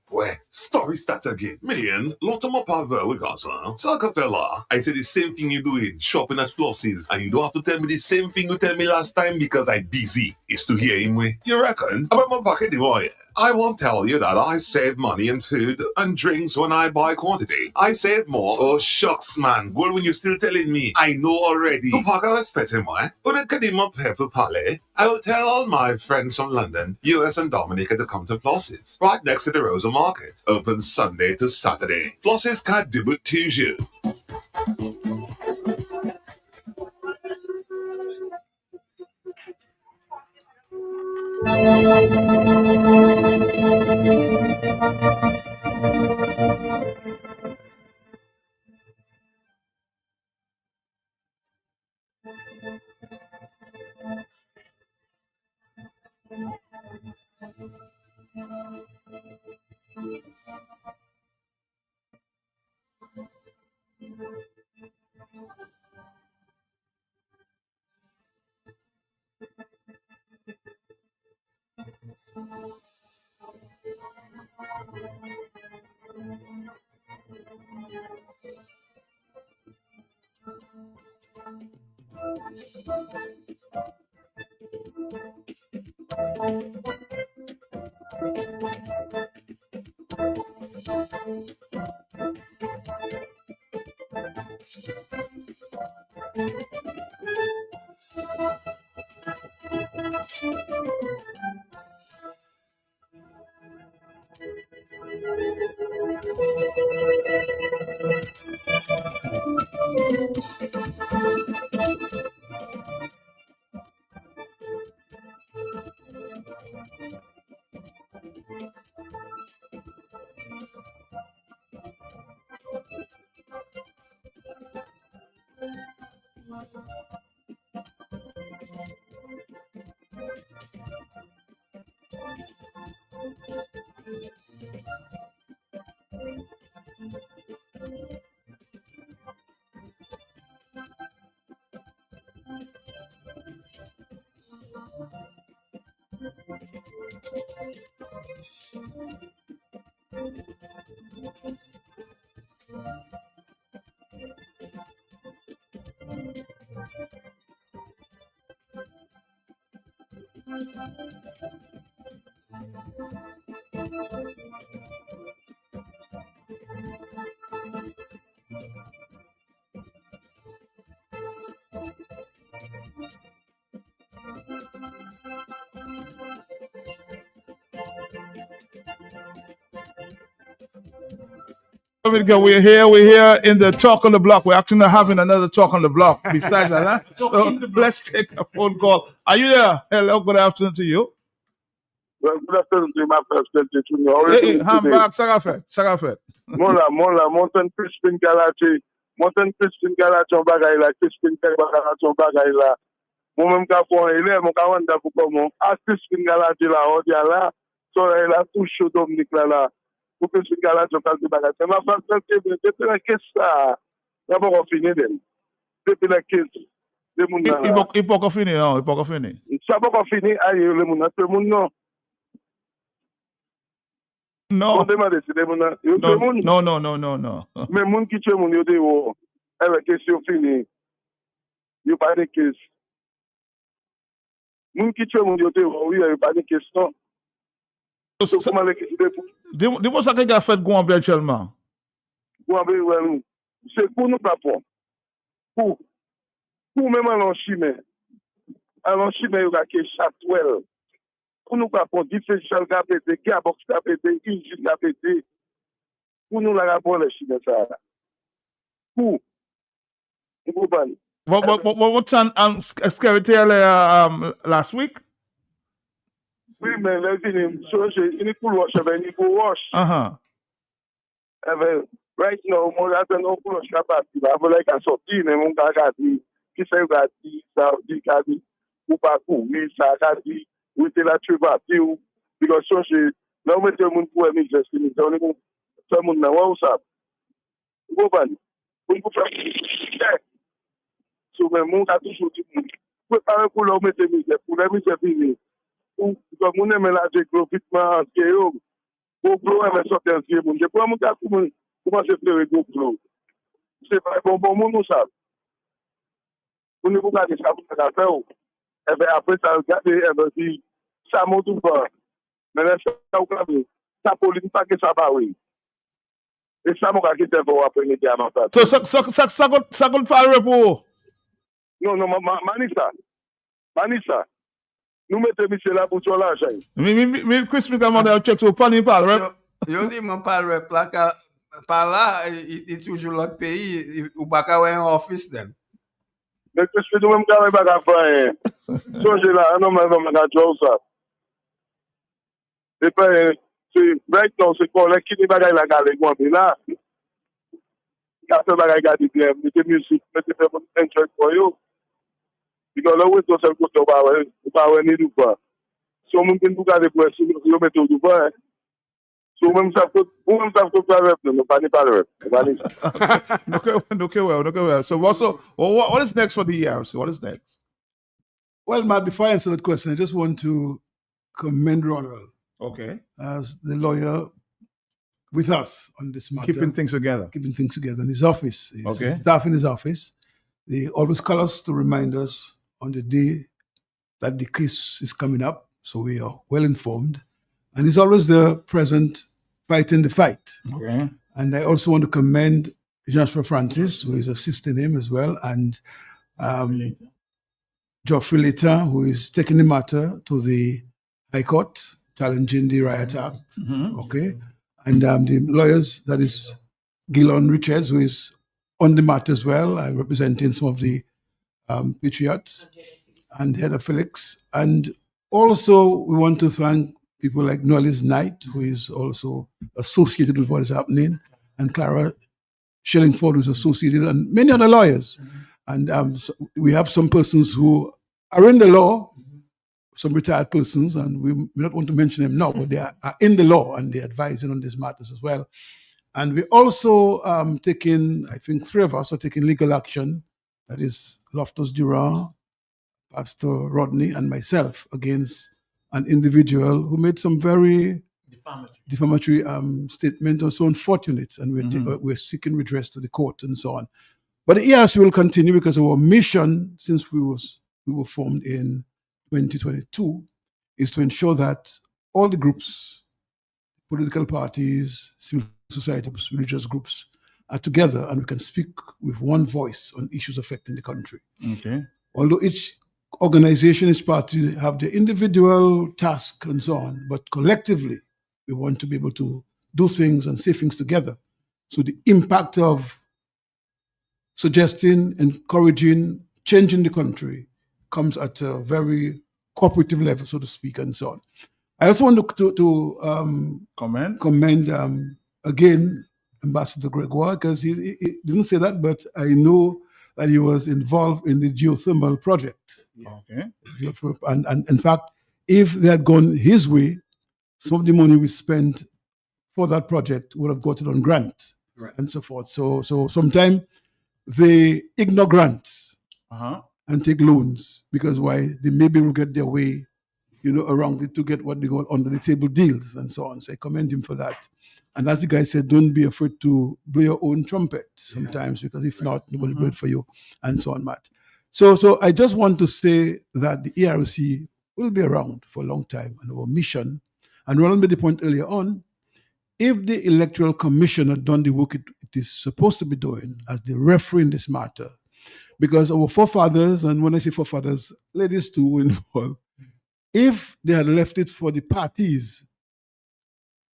Where? Story start again. Million, lot of my power with Gaza. Saka fella, I said the same thing you doing, shopping at Floss's, and you don't have to tell me the same thing you tell me last time because I'm busy. It's to hear him way. You reckon? About my bucket the boy. I won't tell you that I save money in food and drinks when I buy quantity. I save more. Oh, shucks, man. Well, when you're still telling me, I know already. To pack a spetting way. But it could him up here for Palais. I will tell all my friends from London, US and Dominica to come to Floss's. Right next to the Rosa Market. Open Sunday to Saturday. Floss's can't do but toujours. Dominica, we're here in the talk on the block. We're actually having another talk on the block besides that. Huh? So let's take a phone call. Are you there? Hello, good afternoon to you. Well, good afternoon to my first to you. Hey, Hambak, Sagafet. Mola, Mountain Crispin Galachi, on bagay la, Crispin Galachi on bagay la. Moi-même, quand on est là, mon camarade pour comment, Crispin Galachi la, on dit là, so elle a tout chaud Dominique là. Pour que Crispin Galachi on parle de bagay. C'est ma femme, depuis la caisse ça, d'abord on finit d'elle. Depuis la caisse, le monde là. Il peut pas finir, non, il peut pas finir. Ça peut pas finir, aïe, le monde là, tout le monde non. Non. Non. Mais moun qui tue moun yo de wo, la question finie. Yo pas de question. Moun qui tue moun yo de wo, oui, yo pas de question. Dis-moi ça que a fait Gouambé actuellement. Gouambé, ouais, c'est pour nous pas pour même en Chine. En Chine, yo ga ke chatwell. Pour nous pas pour différentiel ga pété, gearbox ga pété, engine ga pété. Pour nous la rapport les Chine ça. Pour What's on scary tale last week? Oui, mais là, il faut wash, il faut wash. Right now, moi, j'attends un peu de capacité. Avant là, qu'à sortir, mais mon gars a dit, qui ça a dit, ça dit, qu'a dit, ou pas courir, ça a dit, ou t'es là, tu vas, ou, because je, là, on met tout le monde pour aimer, je suis, on est bon, tout le monde n'a pas, ou ça. Vous comprenez? On peut faire, so, mais mon gars, toujours dit, préparer pour l'homme, mettre misère, pour la misère, fini. Ou, comme on aime la recrutement, GoPro est sorti un film. Je prends mon gars comment c'est faire GoPro. C'est pas bon monde ça. Pour nous regarder ça pour faire faire. Et ben après ça regarder et ben si ça monte ou pas. Mais là ça regarde ça politique pas que ça va oui. Et ça mon gars qui te voir après immédiatement ça. So ça compte pas pour. Non Manissa. Nous mettons monsieur là pour tout l'argent. Mais Chris me demande un check sur pas ni pas rep. Yo dis mon pas rep là par là il toujours l'autre pays ou pas qu'à un office then. Mais Chris me même quand pas qu'à faire. Songez là non mais job ça. Et ben c'est right now c'est quoi les qui des bagages la gale moi mais là quand ça bagages garder bien mettez musique mettez pour enjoy for you. Because always those are good about any do pas. So mon ken buka de pour yo mettre du pas. So même ça faut pas rep no pas ni pas rep. Okay, well. So what is next for the ERC? What is next? Well, Matt, before I answer that question, I just want to commend Ronald. Okay. As the lawyer with us on this matter. Keeping things together in his office. Okay. Staff in his office. They always call us to remind us on the day that the case is coming up, so we are well informed. And he's always there present, fighting the fight. Okay. And I also want to commend Joshua Francis, who is assisting him as well, and Geoffrey Later, who is taking the matter to the High Court, challenging the Riot Act. Mm-hmm. Okay. And the lawyers, that is Gilon Richards, who is on the matter as well, and representing some of the patriots, and Heather Felix. And also, we want to thank people like Noelis Knight, who is also associated with what is happening, and Clara Shillingford, who is associated, and many other lawyers. And so we have some persons who are in the law, some retired persons, and we don't want to mention them now, but they are in the law and they're advising on these matters as well. And we also taking, I think 3 of us are taking legal action. That is Loftus Durand, Pastor Rodney, and myself against an individual who made some very defamatory statement or so unfortunate. And we're seeking redress to the court and so on. But the ERC will continue because our mission, since we were formed in 2022, is to ensure that all the groups, political parties, civil society, religious groups, are together and we can speak with one voice on issues affecting the country. Okay. Although each organization, each party have their individual task and so on, but collectively, we want to be able to do things and say things together. So the impact of suggesting, encouraging, changing the country comes at a very cooperative level, so to speak, and so on. I also want to commend again Ambassador Gregoire, because he didn't say that, but I know that he was involved in the geothermal project. Okay. And in fact, if they had gone his way, some of the money we spent for that project would have got it on grant and so forth. So sometimes they ignore grants and take loans because why they maybe will get their way, around it to get what they call under the table deals and so on. So I commend him for that. And as the guy said, don't be afraid to blow your own trumpet sometimes, because if not, nobody will blow it for you, and so on, Matt. So I just want to say that the ERC will be around for a long time, and our mission, and Ronald made the point earlier on, if the Electoral Commission had done the work it is supposed to be doing as the referee in this matter, because our forefathers, and when I say forefathers, ladies too were involved, if they had left it for the parties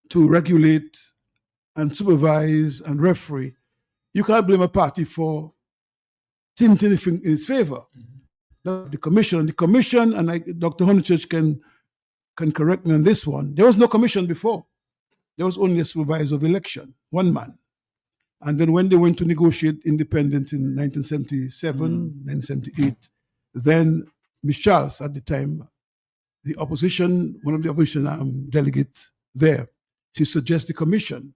to regulate and supervise and referee, you can't blame a party for tilting in its favor. The commission, and Dr. Honeychurch can correct me on this one, there was no commission before. There was only a supervisor of election, one man. And then when they went to negotiate independence in 1977, 1978, then Ms. Charles at the time, the opposition, one of the opposition delegates there, she suggests the commission.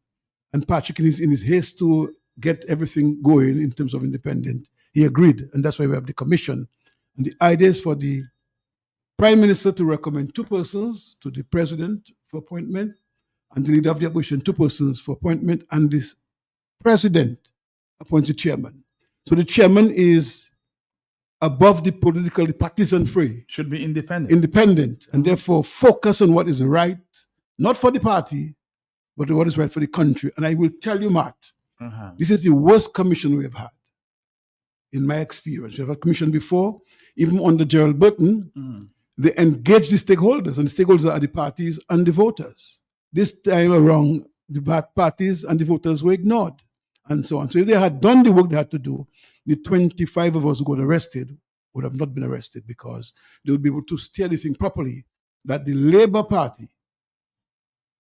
And Patrick, in his haste to get everything going in terms of independence, he agreed. And that's why we have the commission. And the idea is for the Prime Minister to recommend 2 persons to the President for appointment. and the leader of the opposition 2 persons for appointment, and this president appoints the chairman. So the chairman is above the political, partisan fray. Should be independent. Independent, and therefore focus on what is right, not for the party, but what is right for the country. And I will tell you, Matt, this is the worst commission we have had, in my experience. We have a commission before, even under Gerald Burton, they engage the stakeholders, and the stakeholders are the parties and the voters. This time around, the parties and the voters were ignored, and so on. So if they had done the work they had to do, the 25 of us who got arrested would have not been arrested, because they would be able to steer this thing properly, that the Labour Party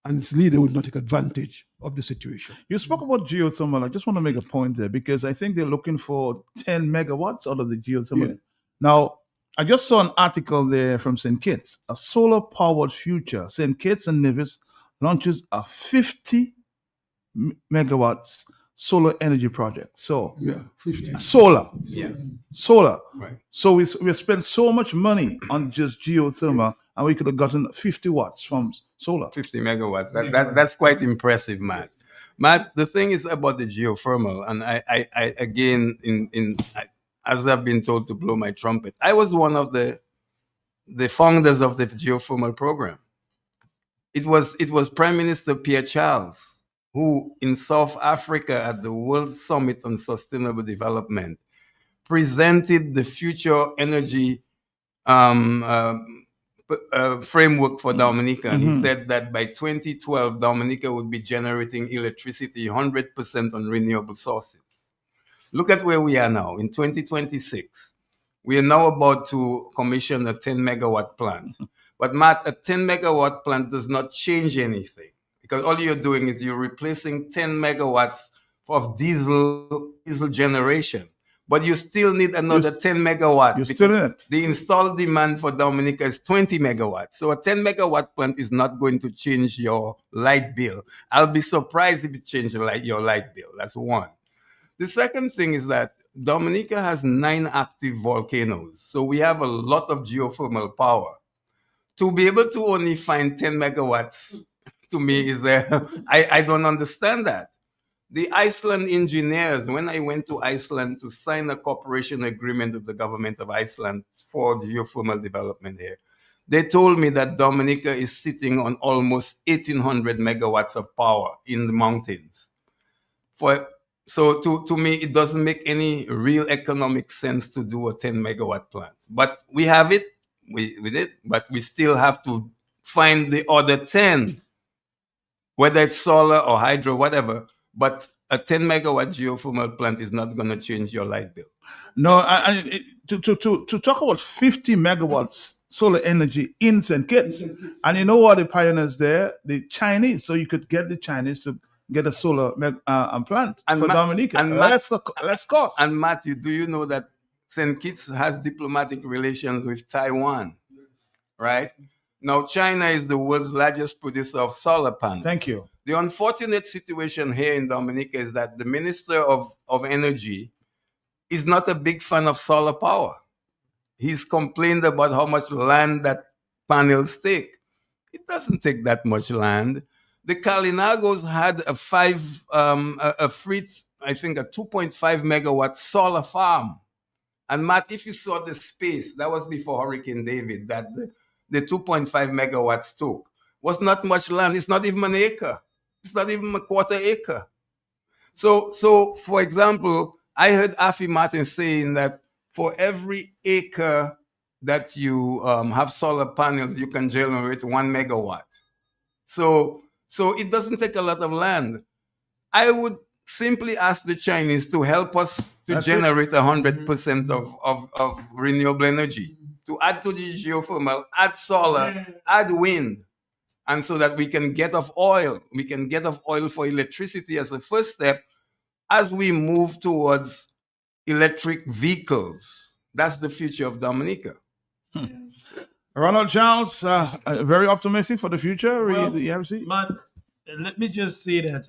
and its leader would not take advantage of the situation. You spoke about geothermal. I just want to make a point there, because I think they're looking for 10 megawatts out of the geothermal. Yeah. Now, I just saw an article there from St. Kitts, a solar-powered future. St. Kitts and Nevis launches a 50 megawatts solar energy project. So, yeah, 50. Solar. Yeah. Solar. Right. So we spent so much money on just geothermal, and we could have gotten 50 watts from solar. 50 megawatts. That's quite impressive, Matt. Matt, the thing is about the geothermal, and I again, as I've been told to blow my trumpet, I was one of the founders of the geothermal program. It was Prime Minister Pierre Charles who, in South Africa at the World Summit on Sustainable Development, presented the future energy framework for Dominica. And he said that by 2012, Dominica would be generating electricity 100% on renewable sources. Look at where we are now. In 2026, we are now about to commission a 10 megawatt plant. But Matt, a 10 megawatt plant does not change anything, because all you're doing is you're replacing 10 megawatts of diesel generation. But you still need another 10 megawatts. You're still in it. The installed demand for Dominica is 20 megawatts. So a 10 megawatt plant is not going to change your light bill. I'll be surprised if it changes your light bill. That's one. The second thing is that Dominica has 9 active volcanoes. So we have a lot of geothermal power. To be able to only find 10 megawatts, to me, is there. I don't understand that. The Iceland engineers, when I went to Iceland to sign a cooperation agreement with the government of Iceland for geothermal development here, they told me that Dominica is sitting on almost 1,800 megawatts of power in the mountains. So to me, it doesn't make any real economic sense to do a 10 megawatt plant. But we have it, we did, but we still have to find the other 10, whether it's solar or hydro, whatever. But a 10 megawatt geothermal plant is not going to change your light bill. No, to talk about 50 megawatts solar energy in St. Kitts, and you know what the pioneers there? The Chinese. So you could get the Chinese to get a solar plant for Dominica. And less cost. And Matthew, do you know that St. Kitts has diplomatic relations with Taiwan, right? Now, China is the world's largest producer of solar panels. Thank you. The unfortunate situation here in Dominica is that the Minister of Energy is not a big fan of solar power. He's complained about how much land that panels take. It doesn't take that much land. The Kalinagos had a 2.5 megawatt solar farm. And Matt, if you saw the space, that was before Hurricane David, that the 2.5 megawatts took, was not much land. It's not even an acre. It's not even a quarter acre. So for example, I heard Afi Martin saying that for every acre that you have solar panels, you can generate 1 megawatt. So it doesn't take a lot of land. I would simply ask the Chinese to help us to generate 100% of renewable energy, to add to the geothermal, add solar, add wind, and so that we can get off oil. We can get off oil for electricity as a first step as we move towards electric vehicles. That's the future of Dominica. Ronald Charles, very optimistic for the future. Well, the ERC? Matt, let me just say that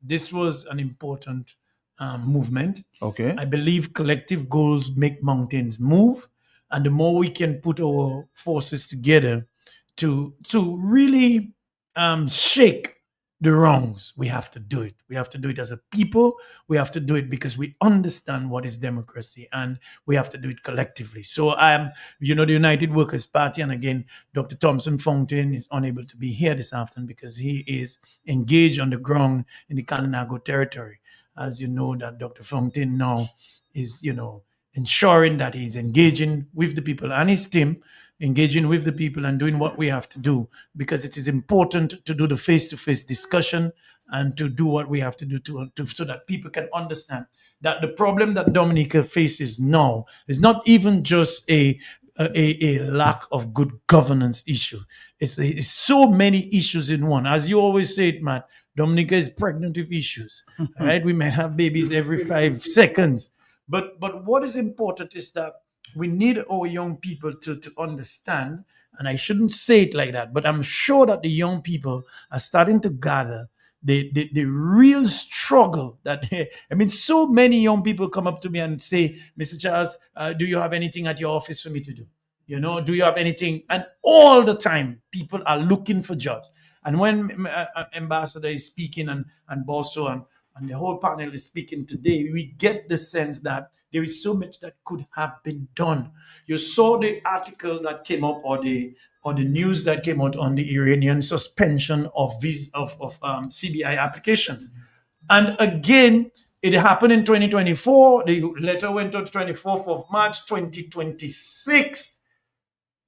this was an important movement. Okay. I believe collective goals make mountains move, and the more we can put our forces together to really shake the wrongs, we have to do it. We have to do it as a people. We have to do it because we understand what is democracy, and we have to do it collectively. So the United Workers Party, and again, Dr. Thompson Fountain is unable to be here this afternoon because he is engaged on the ground in the Kalinago territory. As you know, that Dr. Fountain now is, ensuring that he's engaging with the people and his team, engaging with the people and doing what we have to do, because it is important to do the face-to-face discussion and to do what we have to do so that people can understand that the problem that Dominica faces now is not even just a lack of good governance issue. It's so many issues in one. As you always say it, Matt, Dominica is pregnant with issues. Right? We may have babies every 5 seconds. But what is important is that we need our young people to understand, and I shouldn't say it like that, but I'm sure that the young people are starting to gather the real struggle that, so many young people come up to me and say, Mr. Charles, do you have anything at your office for me to do? Do you have anything? And all the time, people are looking for jobs. And when Ambassador is speaking and Bosso and the whole panel is speaking today, we get the sense that there is so much that could have been done. You saw the article that came up, or the news that came out on the Iranian suspension of CBI applications. And again, it happened in 2024. The letter went out 24th of March, 2026.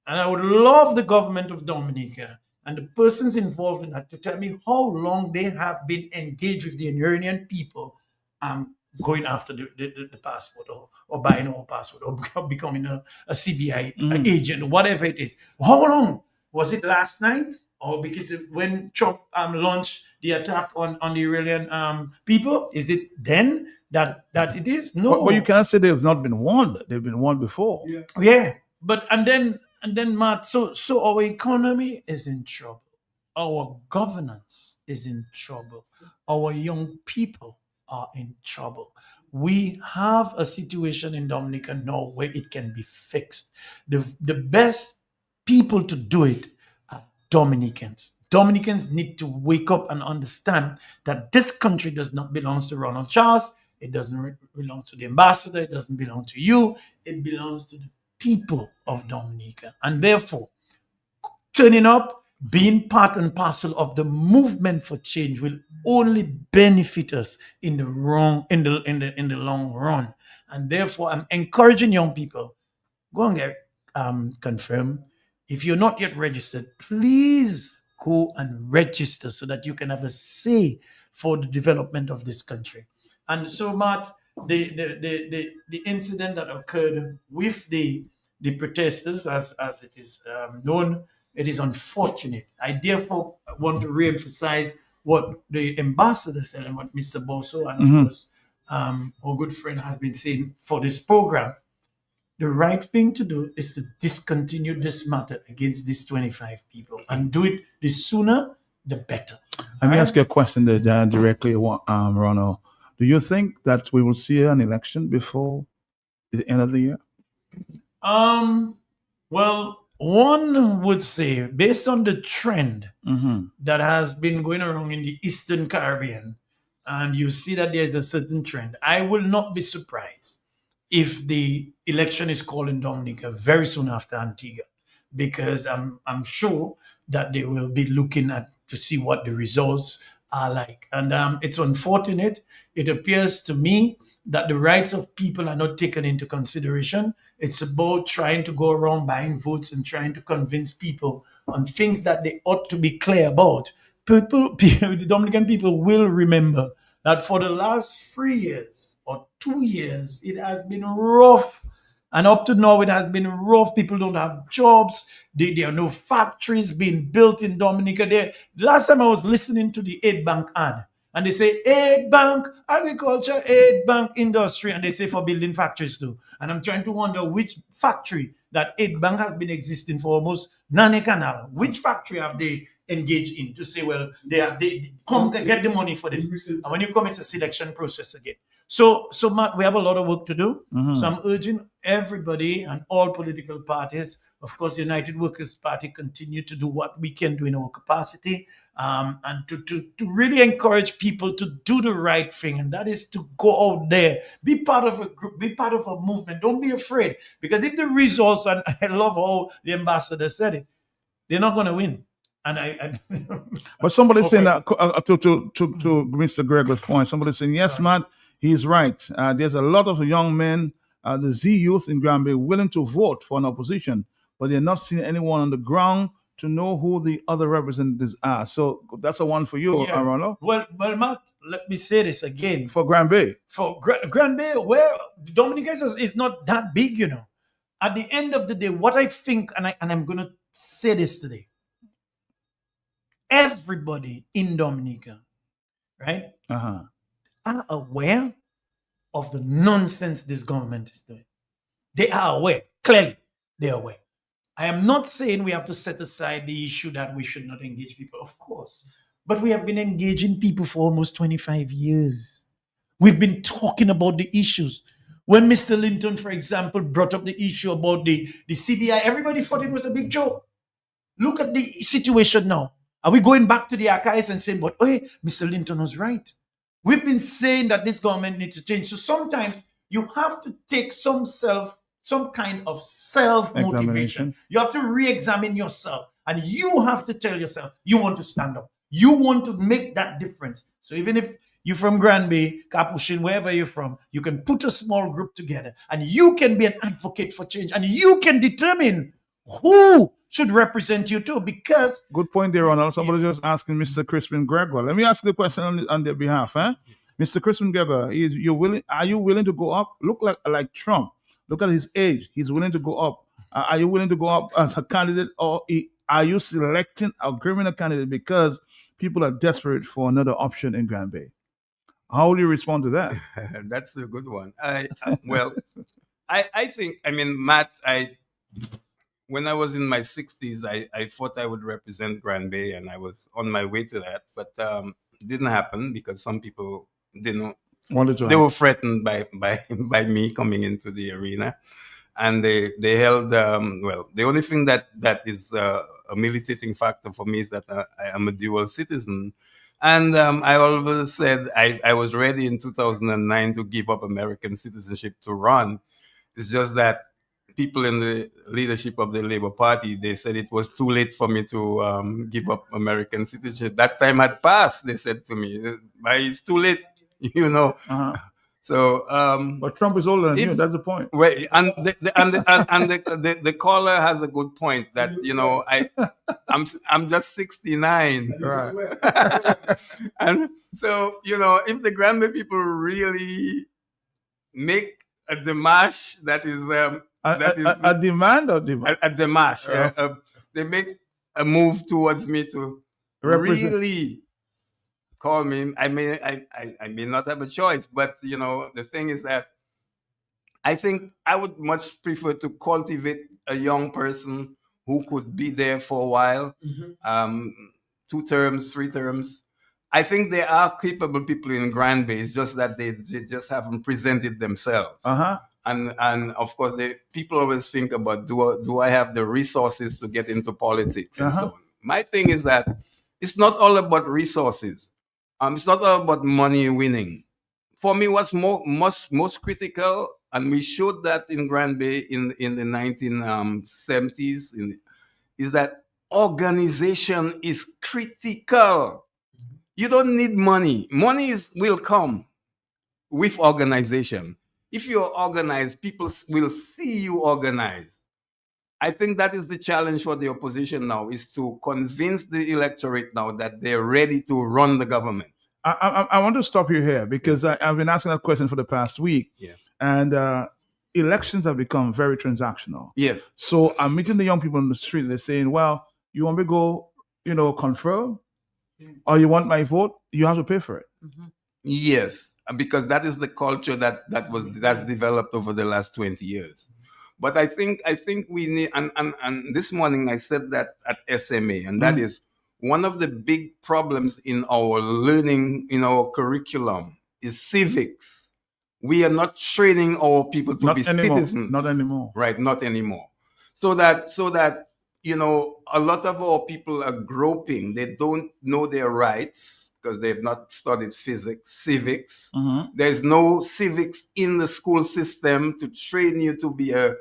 And I would love the government of Dominica and the persons involved in that to tell me how long they have been engaged with the Iranian people going after the passport, or buying our passport, or becoming a CBI agent, whatever it is. How long? Was it last night? Or because when Trump launched the attack on the Iranian people? Is it then that it is? No. But you cannot say they've not been warned. They've been warned before. Yeah. But and then Matt, so our economy is in trouble. Our governance is in trouble. Our young people are in trouble. We have a situation in Dominica now where it can be fixed. The best people to do it are Dominicans. Dominicans need to wake up and understand that this country does not belong to Ronald Charles. It doesn't belong to the ambassador. It doesn't belong to you. It belongs to the people of Dominica. And therefore, turning up, being part and parcel of the movement for change will only benefit us in the long run. And therefore, I'm encouraging young people, go and get confirmed. If you're not yet registered, please go and register so that you can have a say for the development of this country. And so, Matt, the incident that occurred with the protesters, as it is known, it is unfortunate. I therefore want to re-emphasize what the ambassador said and what Mr. Bosso and of course our good friend has been saying for this program. The right thing to do is to discontinue this matter against these 25 people and do it the sooner, the better. Let me ask you a question there, directly, Ronald. Do you think that we will see an election before the end of the year? Well, one would say, based on the trend that has been going around in the Eastern Caribbean, and you see that there's a certain trend, I will not be surprised if the election is called in Dominica very soon after Antigua, because I'm sure that they will be looking at to see what the results are like. And it's unfortunate. It appears to me that the rights of people are not taken into consideration. It's about trying to go around buying votes and trying to convince people on things that they ought to be clear about. The Dominican people will remember that for the last 3 years or 2 years, it has been rough. And up to now, it has been rough. People don't have jobs. There are no factories being built in Dominica. Last time I was listening to the Aid Bank ad, and they say Aid Bank, agriculture, Aid Bank, industry, and they say for building factories too. And I'm trying to wonder which factory that Aid Bank has been existing for almost Nane Canal. Which factory have they engage in to say, well, they come get the money for this. And when you come, it's a selection process again. So Matt, we have a lot of work to do. So I'm urging everybody and all political parties, of course, the United Workers' Party, continue to do what we can do in our capacity, and to really encourage people to do the right thing, and that is to go out there, be part of a group, be part of a movement. Don't be afraid, because if the results, and I love how the ambassador said it, they're not going to win. And but somebody's saying that to Mr. Gregor's point, somebody's saying, yes, Matt, he's right. There's a lot of young men, the Z youth in Granby, willing to vote for an opposition, but they're not seeing anyone on the ground to know who the other representatives are. So that's a one for you, Ronald. Well, Matt, let me say this again. For Granby. For Granby, where Dominica is not that big, you know. At the end of the day, what I think, and I'm going to say this today, everybody in Dominica, right, are aware of the nonsense this government is doing. They are aware. Clearly, they are aware. I am not saying we have to set aside the issue that we should not engage people, of course. But we have been engaging people for almost 25 years. We've been talking about the issues. When Mr. Linton, for example, brought up the issue about the CBI, everybody thought it was a big joke. Look at the situation now. Are we going back to the archives and saying, but hey, Mr. Linton was right? We've been saying that this government needs to change. So sometimes you have to take some kind of self-motivation. You have to re-examine yourself, and you have to tell yourself you want to stand up. You want to make that difference. So even if you're from Granby, Capuchin, wherever you're from, you can put a small group together, and you can be an advocate for change, and you can determine who should represent you too, because... Good point there, Ronald. Somebody's just asking Mr. Crispin Gregor. Let me ask the question on their behalf. Mr. Crispin Gregor, are you willing to go up? Look like Trump. Look at his age. He's willing to go up. Are you willing to go up as a candidate, or are you selecting a criminal candidate because people are desperate for another option in Granby? How will you respond to that? That's a good one. I think, Matt, when I was in my 60s, I thought I would represent Granby, and I was on my way to that, but it didn't happen because some people didn't. They were threatened by me coming into the arena, and they held. The only thing that is a militating factor for me is that I am a dual citizen, and I always said I was ready in 2009 to give up American citizenship to run. It's just that people in the leadership of the Labour Party, they said it was too late for me to give up American citizenship. That time had passed, they said to me. It's too late, you know. So, but Trump is older than you. That's the point. Wait, and the caller has a good point that I'm just 69, right? And so if the Granby people really make a démarche that is a demand or demand? A démarche. They make a move towards me to really call me. I may not have a choice, but the thing is that I think I would much prefer to cultivate a young person who could be there for a while, 2 terms, 3 terms. I think there are capable people in Granby. It's just that they just haven't presented themselves. And of course, people always think about, do I have the resources to get into politics and so on. My thing is that it's not all about resources. It's not all about money winning. For me, what's most critical, and we showed that in Granby in the 1970s, is that organization is critical. You don't need money. Money will come with organization. If you're organized, people will see you organized. I think that is the challenge for the opposition now, is to convince the electorate now that they're ready to run the government. I want to stop you here because I've been asking that question for the past week. Yeah. And elections have become very transactional. Yes. So I'm meeting the young people on the street. They're saying, well, you want me to go, confirm? Or you want my vote? You have to pay for it. Yes, because that is the culture that's developed over the last 20 years. But I think we need, and this morning I said that at SMA, and that is, one of the big problems in our learning, in our curriculum, is civics. We are not training our people to be citizens. Not anymore. Right, not anymore. So that a lot of our people are groping. They don't know their rights because they've not studied civics. There's no civics in the school system to train you to be a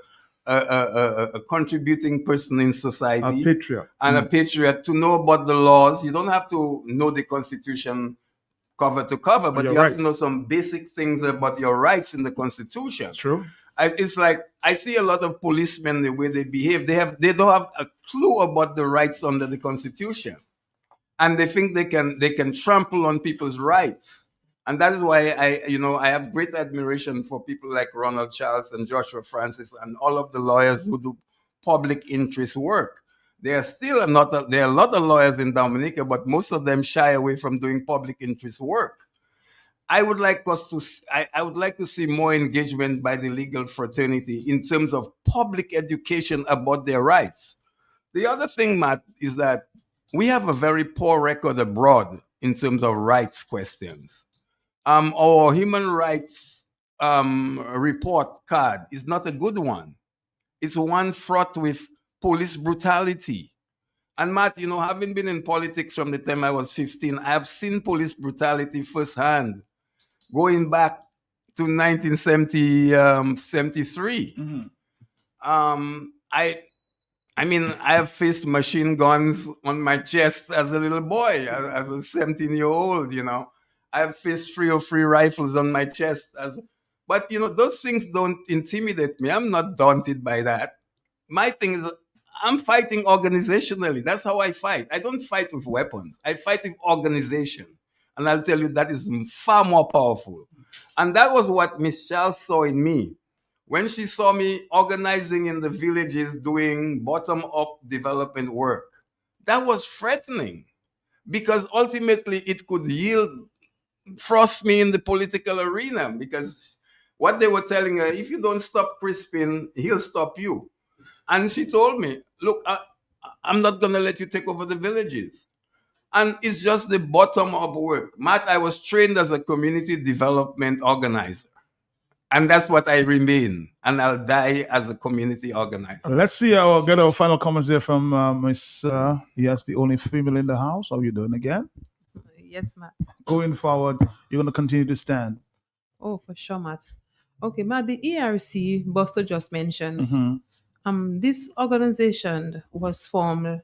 contributing person in society. A patriot. And a patriot, to know about the laws. You don't have to know the Constitution cover to cover, but you have to know some basic things about your rights in the Constitution. True. It's like I see a lot of policemen, the way they behave. They don't have a clue about the rights under the Constitution, and they think they can trample on people's rights. And that is why I have great admiration for people like Ronald Charles and Joshua Francis and all of the lawyers who do public interest work. There are still there are a lot of lawyers in Dominica, but most of them shy away from doing public interest work. I would like to see more engagement by the legal fraternity in terms of public education about their rights. The other thing, Matt, is that we have a very poor record abroad in terms of rights questions. Our human rights report card is not a good one. It's one fraught with police brutality. And Matt, having been in politics from the time I was 15, I have seen police brutality firsthand, going back to 1973. I have faced machine guns on my chest as a little boy, as a 17-year-old, I have faced 303 rifles on my chest. But those things don't intimidate me. I'm not daunted by that. My thing is, I'm fighting organizationally. That's how I fight. I don't fight with weapons. I fight with organization. And I'll tell you, that is far more powerful. And that was what Miss Charles saw in me. When she saw me organizing in the villages, doing bottom-up development work, that was threatening, because ultimately it could frost me in the political arena, because what they were telling her, if you don't stop Crispin, he'll stop you. And she told me, look, I'm not going to let you take over the villages. And it's just the bottom-up work. Matt, I was trained as a community development organizer. And that's what I remain. And I'll die as a community organizer. Let's see. I'll get our final comments there from Miss. Yes, the only female in the house. How are you doing again? Yes, Matt. Going forward, you're going to continue to stand. Oh, for sure, Matt. Okay, Matt, the ERC, Buster just mentioned, this organization was formed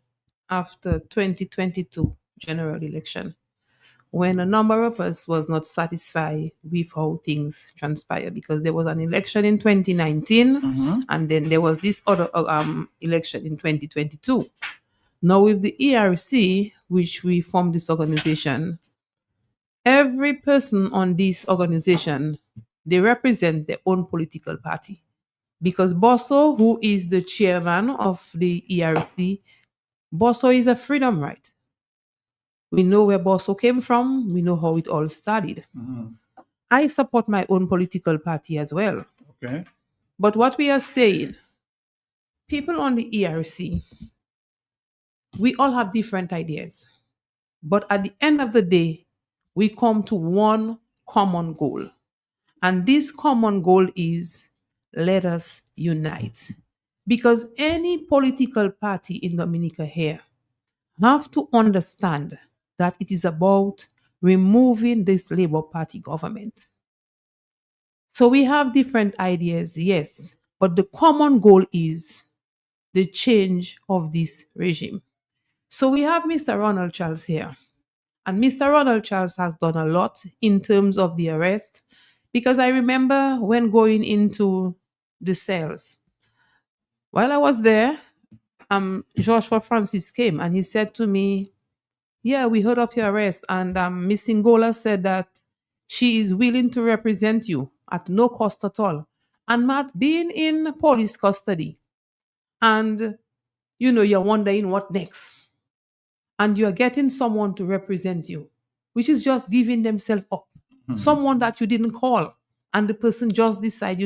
after 2022 general election, when a number of us was not satisfied with how things transpired, because there was an election in 2019 and then there was this other election in 2022. Now with the ERC, which we formed this organization, every person on this organization, they represent their own political party. Because Bosso, who is the chairman of the ERC, Bosso is a freedom right. We know where Bosso came from. We know how it all started. I support my own political party as well. Okay. But what we are saying, people on the ERC, we all have different ideas. But at the end of the day, we come to one common goal. And this common goal is, let us unite. Because any political party in Dominica here have to understand that it is about removing this Labour Party government. So we have different ideas, yes, but the common goal is the change of this regime. So we have Mr. Ronald Charles here. And Mr. Ronald Charles has done a lot in terms of the arrest, because I remember when going into the cells, while I was there, Joshua Francis came and he said to me, yeah, we heard of your arrest, and Miss Ngola said that she is willing to represent you at no cost at all. And Matt, being in police custody, and you're wondering what next, and you're getting someone to represent you, which is just giving themselves up. Someone that you didn't call, and the person just decide,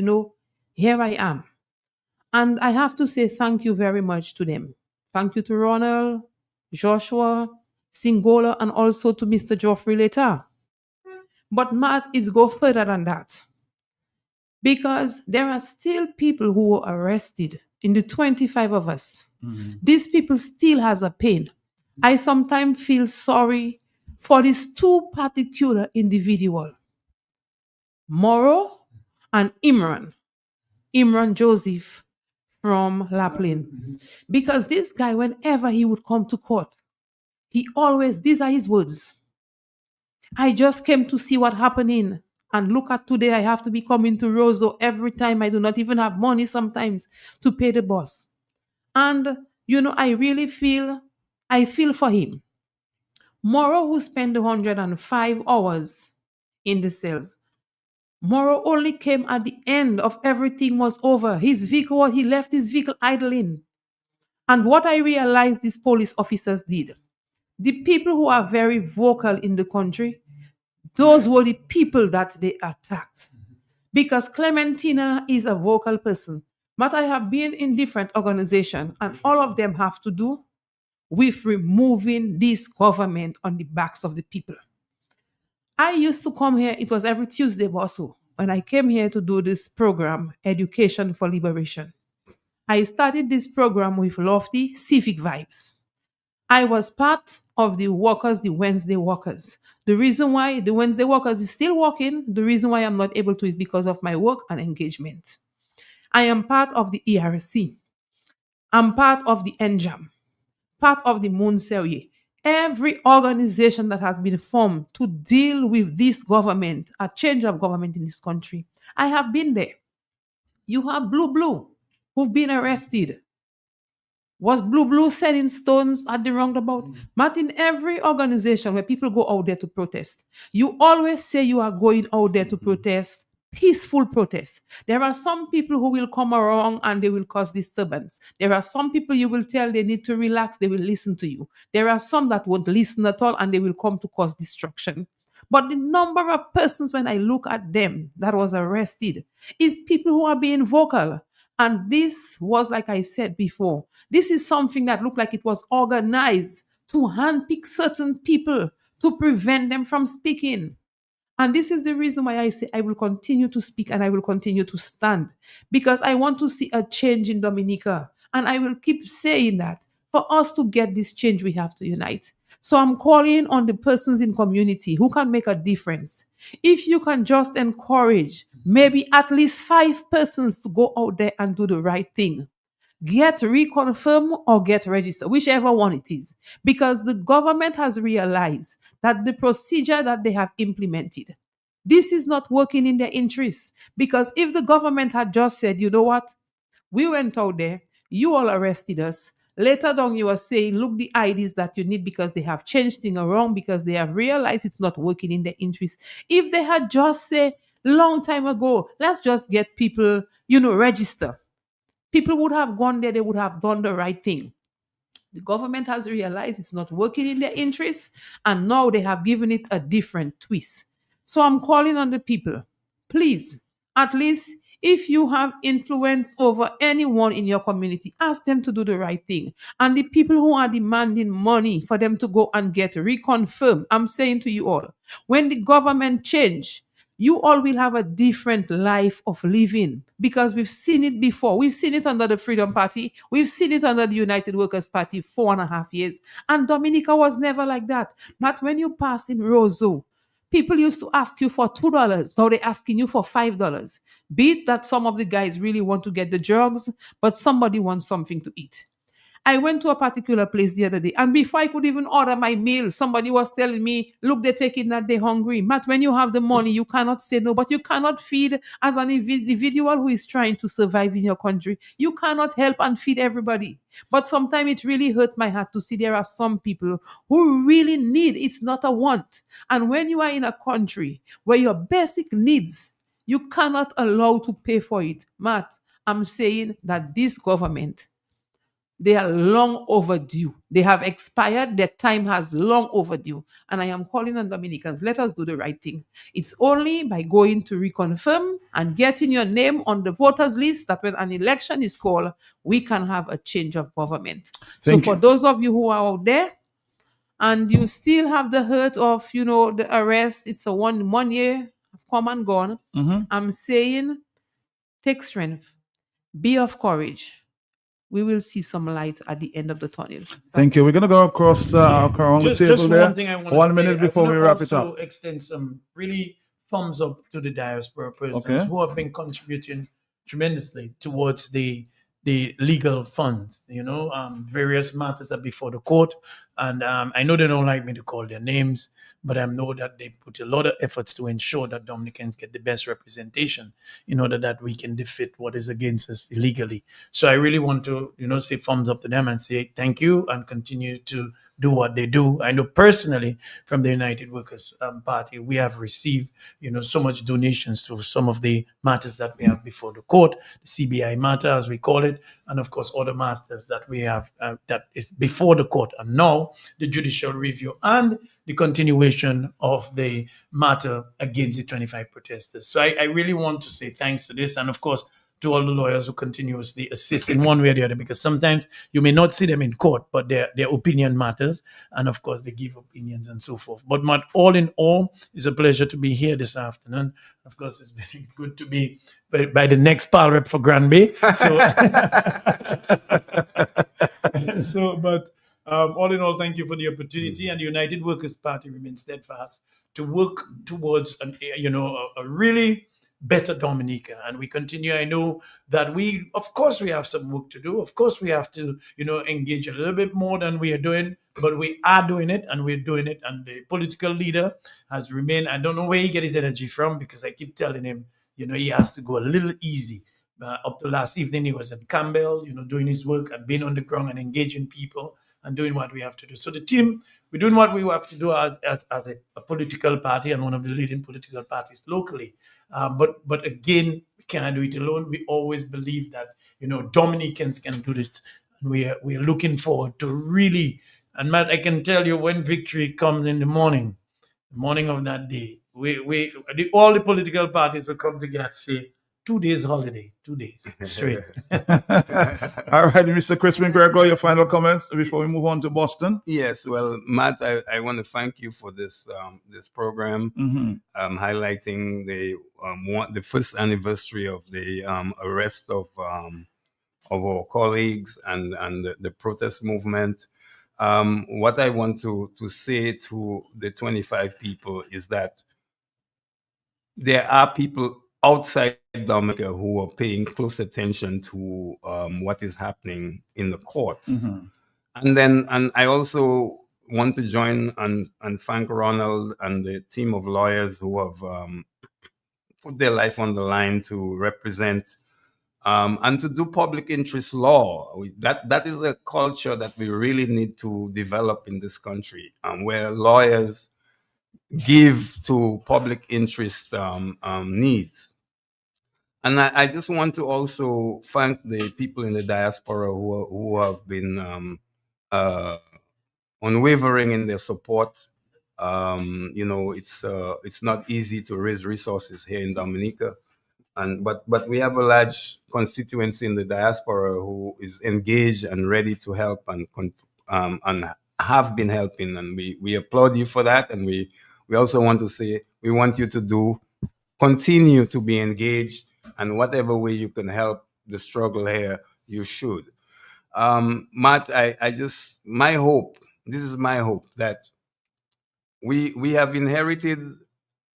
here I am. And I have to say thank you very much to them. Thank you to Ronald, Joshua, Singola, and also to Mr. Geoffrey later. But Matt, it's go further than that. Because there are still people who were arrested in the 25 of us. These people still has a pain. I sometimes feel sorry for these two particular individuals, Moro and Imran Joseph from Laplin. Because this guy, whenever he would come to court, he always, these are his words. I just came to see what happening. And look at today, I have to be coming to Roseau every time. I do not even have money sometimes to pay the boss. And, I really feel for him. Moro, who spent 105 hours in the cells, Moro only came at the end of everything was over. His vehicle, he left his vehicle idling. And what I realized these police officers did, the people who are very vocal in the country, those were the people that they attacked. Because Clementina is a vocal person. But I have been in different organizations, and all of them have to do with removing this government on the backs of the people. I used to come here, it was every Tuesday also, when I came here to do this program, Education for Liberation. I started this program with lofty civic vibes. I was part of the workers, the Wednesday workers. The reason why the Wednesday workers is still working, the reason why I'm not able to is because of my work and engagement. I am part of the ERC. I'm part of the NJAM, part of the Moonserie. Every organization that has been formed to deal with this government, a change of government in this country, I have been there. You have Blue who've been arrested. Was Blue selling stones at the roundabout? But in every organization where people go out there to protest, you always say you are going out there to protest, peaceful protest. There are some people who will come around and they will cause disturbance. There are some people you will tell they need to relax, they will listen to you. There are some that won't listen at all and they will come to cause destruction. But the number of persons, when I look at them that was arrested, is people who are being vocal. And this was, like I said before, this is something that looked like it was organized to handpick certain people to prevent them from speaking. And this is the reason why I say I will continue to speak and I will continue to stand, because I want to see a change in Dominica. And I will keep saying that for us to get this change, we have to unite. So I'm calling on the persons in community who can make a difference. If you can just encourage maybe at least 5 persons to go out there and do the right thing, get reconfirmed or get registered, whichever one it is, because the government has realized that the procedure that they have implemented, this is not working in their interests. Because if the government had just said, you know what, we went out there, you all arrested us, later on you are saying, look, the IDs that you need, because they have changed things around, because they have realized it's not working in their interest. If they had just said long time ago, let's just get people, register, people would have gone there, they would have done the right thing. The government has realized it's not working in their interests, and now they have given it a different twist. So I'm calling on the people, please, at least if you have influence over anyone in your community, ask them to do the right thing. And the people who are demanding money for them to go and get reconfirmed, I'm saying to you all, when the government change, you all will have a different life of living, because we've seen it before. We've seen it under the Freedom Party. We've seen it under the United Workers' Party 4.5 years. And Dominica was never like that. But when you pass in Roseau, people used to ask you for $2. Now they're asking you for $5. Be it that some of the guys really want to get the drugs, but somebody wants something to eat. I went to a particular place the other day, and before I could even order my meal, somebody was telling me, look, they're taking that, they're hungry. Matt, when you have the money, you cannot say no, but you cannot feed as an individual who is trying to survive in your country. You cannot help and feed everybody. But sometimes it really hurt my heart to see there are some people who really need, it's not a want. And when you are in a country where your basic needs, you cannot allow to pay for it. Matt, I'm saying that this government, they are long overdue. They have expired. Their time has long overdue. And I am calling on Dominicans, let us do the right thing. It's only by going to reconfirm and getting your name on the voters list that when an election is called, we can have a change of government. So for those of you who are out there, and you still have the hurt of, the arrest. It's a one year come and gone. I'm saying, take strength, be of courage. We will see some light at the end of the tunnel. Thank you. We're going to go across around the table Just there. one thing I want 1 minute before we wrap it up. Extend some really thumbs up to the diaspora presidents Okay. who have been contributing tremendously towards the legal funds. Various matters are before the court, and I know they don't like me to call their names, but I know that they put a lot of efforts to ensure that Dominicans get the best representation in order that we can defeat what is against us illegally. So I really want to, say thumbs up to them and say thank you and continue to do what they do. I know personally from the United Workers Party, we have received, so much donations to some of the matters that we have before the court, the CBI matter, as we call it, and of course, other matters that we have that is before the court. And now the judicial review and the continuation of the matter against the 25 protesters. So I really want to say thanks to this. And of course, to all the lawyers who continuously assist in one way or the other, because sometimes you may not see them in court, but their opinion matters. And of course, they give opinions and so forth. But all in all, it's a pleasure to be here this afternoon. Of course, it's very good to be by the next Pal Rep for Granby. But all in all, thank you for the opportunity. And the United Workers Party remains steadfast to work towards a really better Dominica, and we continue. I know that of course we have some work to do. Of course we have to engage a little bit more than we are doing, but we are doing it, and we're doing it. And the political leader has remained. I don't know where he get his energy from, because I keep telling him he has to go a little easy. Up to last evening he was in Campbell, doing his work and being on the ground and engaging people and doing what we have to do. So the team, we're doing what we have to do as a political party and one of the leading political parties locally. But again, we cannot do it alone. We always believe that Dominicans can do this, and we are looking forward to really. And Matt, I can tell you, when victory comes in the morning of that day, all the political parties will come together and say, 2 days holiday, 2 days straight. All right, Mr. Crispin Gregor, your final comments before we move on to Boston. Yes, well, Matt, I want to thank you for this program, highlighting the first anniversary of the arrest of our colleagues and the protest movement. What I want to say to the 25 people is that there are people outside Dominica who are paying close attention to what is happening in the courts. And I also want to join and thank Ronald and the team of lawyers who have put their life on the line to represent and to do public interest law. That is a culture that we really need to develop in this country, where lawyers give to public interest needs. And I just want to also thank the people in the diaspora who have been unwavering in their support. It's not easy to raise resources here in Dominica, but we have a large constituency in the diaspora who is engaged and ready to help and have been helping, and we applaud you for that. And we also want to say we want you to continue to be engaged, and whatever way you can help the struggle here, you should. Matt, my hope, this is my hope, that we have inherited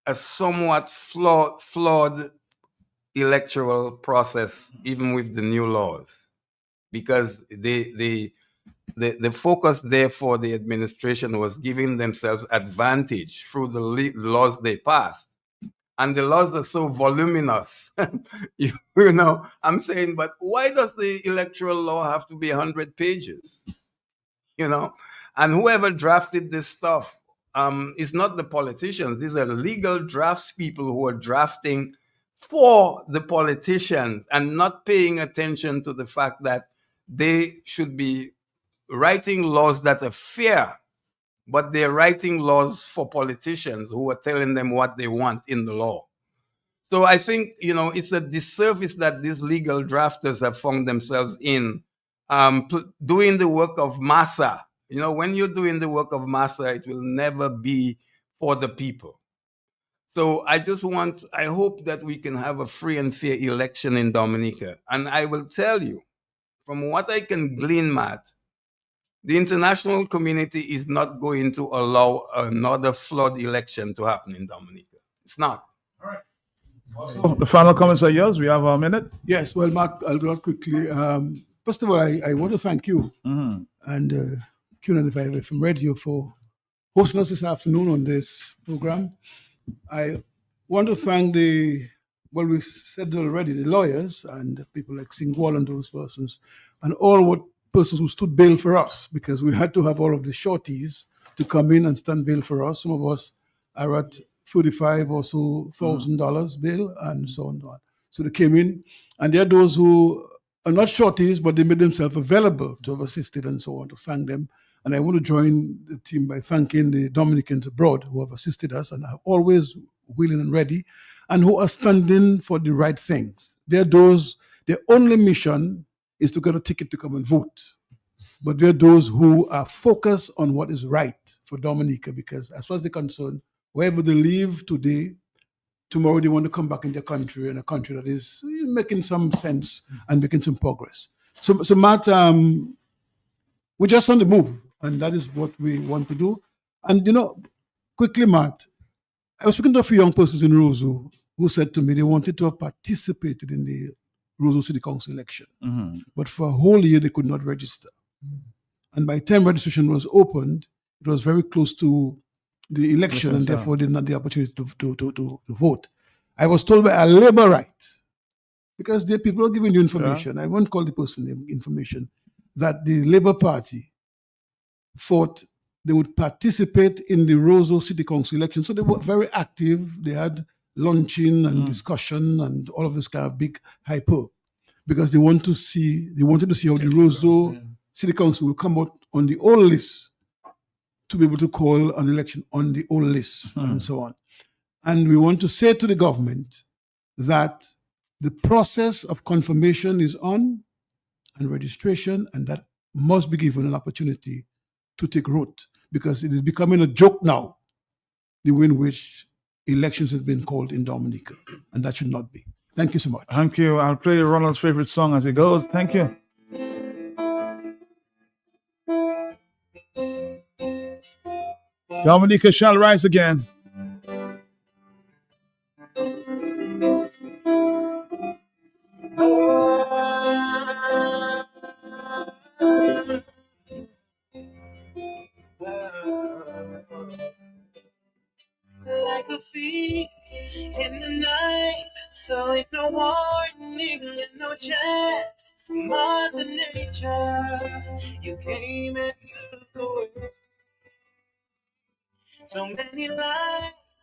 a somewhat flawed electoral process, even with the new laws, because the focus there for the administration was giving themselves advantage through the laws they passed. And the laws are so voluminous. I'm saying, but why does the electoral law have to be 100 pages? And whoever drafted this stuff is not the politicians. These are the legal draftspeople who are drafting for the politicians and not paying attention to the fact that they should be writing laws that are fair, but they're writing laws for politicians who are telling them what they want in the law. So I think, it's a disservice that these legal drafters have found themselves in, doing the work of massa You know, when you're doing the work of master, it will never be for the people. So I hope that we can have a free and fair election in Dominica. And I will tell you, from what I can glean, Matt, the international community is not going to allow another flood election to happen in Dominica. It's not. So the final comments are yours. We have a minute. Yes, well, Mark, I'll do it quickly. First of all, I want to thank you and Q95 from Radio for hosting us this afternoon on this program. I want to thank we said it already, the lawyers and people like Singwal and those persons, and all persons who stood bail for us, because we had to have all of the shorties to come in and stand bail for us. Some of us are at $45,000 or so bail and so on. So they came in, and there are those who are not shorties, but they made themselves available to have assisted and so on, to thank them. And I want to join the team by thanking the Dominicans abroad who have assisted us and are always willing and ready, and who are standing for the right things. They're those, their only mission is to get a ticket to come and vote. But they're those who are focused on what is right for Dominica, because as far as they're concerned, wherever they live today, tomorrow they want to come back in their country, and a country that is making some sense and making some progress. So Matt, we're just on the move, and that is what we want to do. And, quickly, Matt, I was speaking to a few young persons in Roseau who said to me they wanted to have participated in the Roseau City Council election, but for a whole year they could not register. And by the time registration was opened, it was very close to the election, and therefore did not have the opportunity to vote. I was told by a labor right, because the people are giving you information. I won't call the person name information, that the Labour Party thought they would participate in the Roseau City Council election. So they were very active. They had luncheon and discussion and all of this kind of big hyper, because they wanted to see how the Roseau City Council will come out on the old list to be able to call an election on the old list and so on. And we want to say to the government that the process of confirmation is on and registration, and that must be given an opportunity to take root, because it is becoming a joke now, the way in which elections have been called in Dominica, and that should not be. Thank you so much. Thank you. I'll play Ronald's favorite song as it goes. Thank you. Dominica shall rise again. Like a thief in the night, with no warning and no chance. Mother Nature, you came and took away so many lives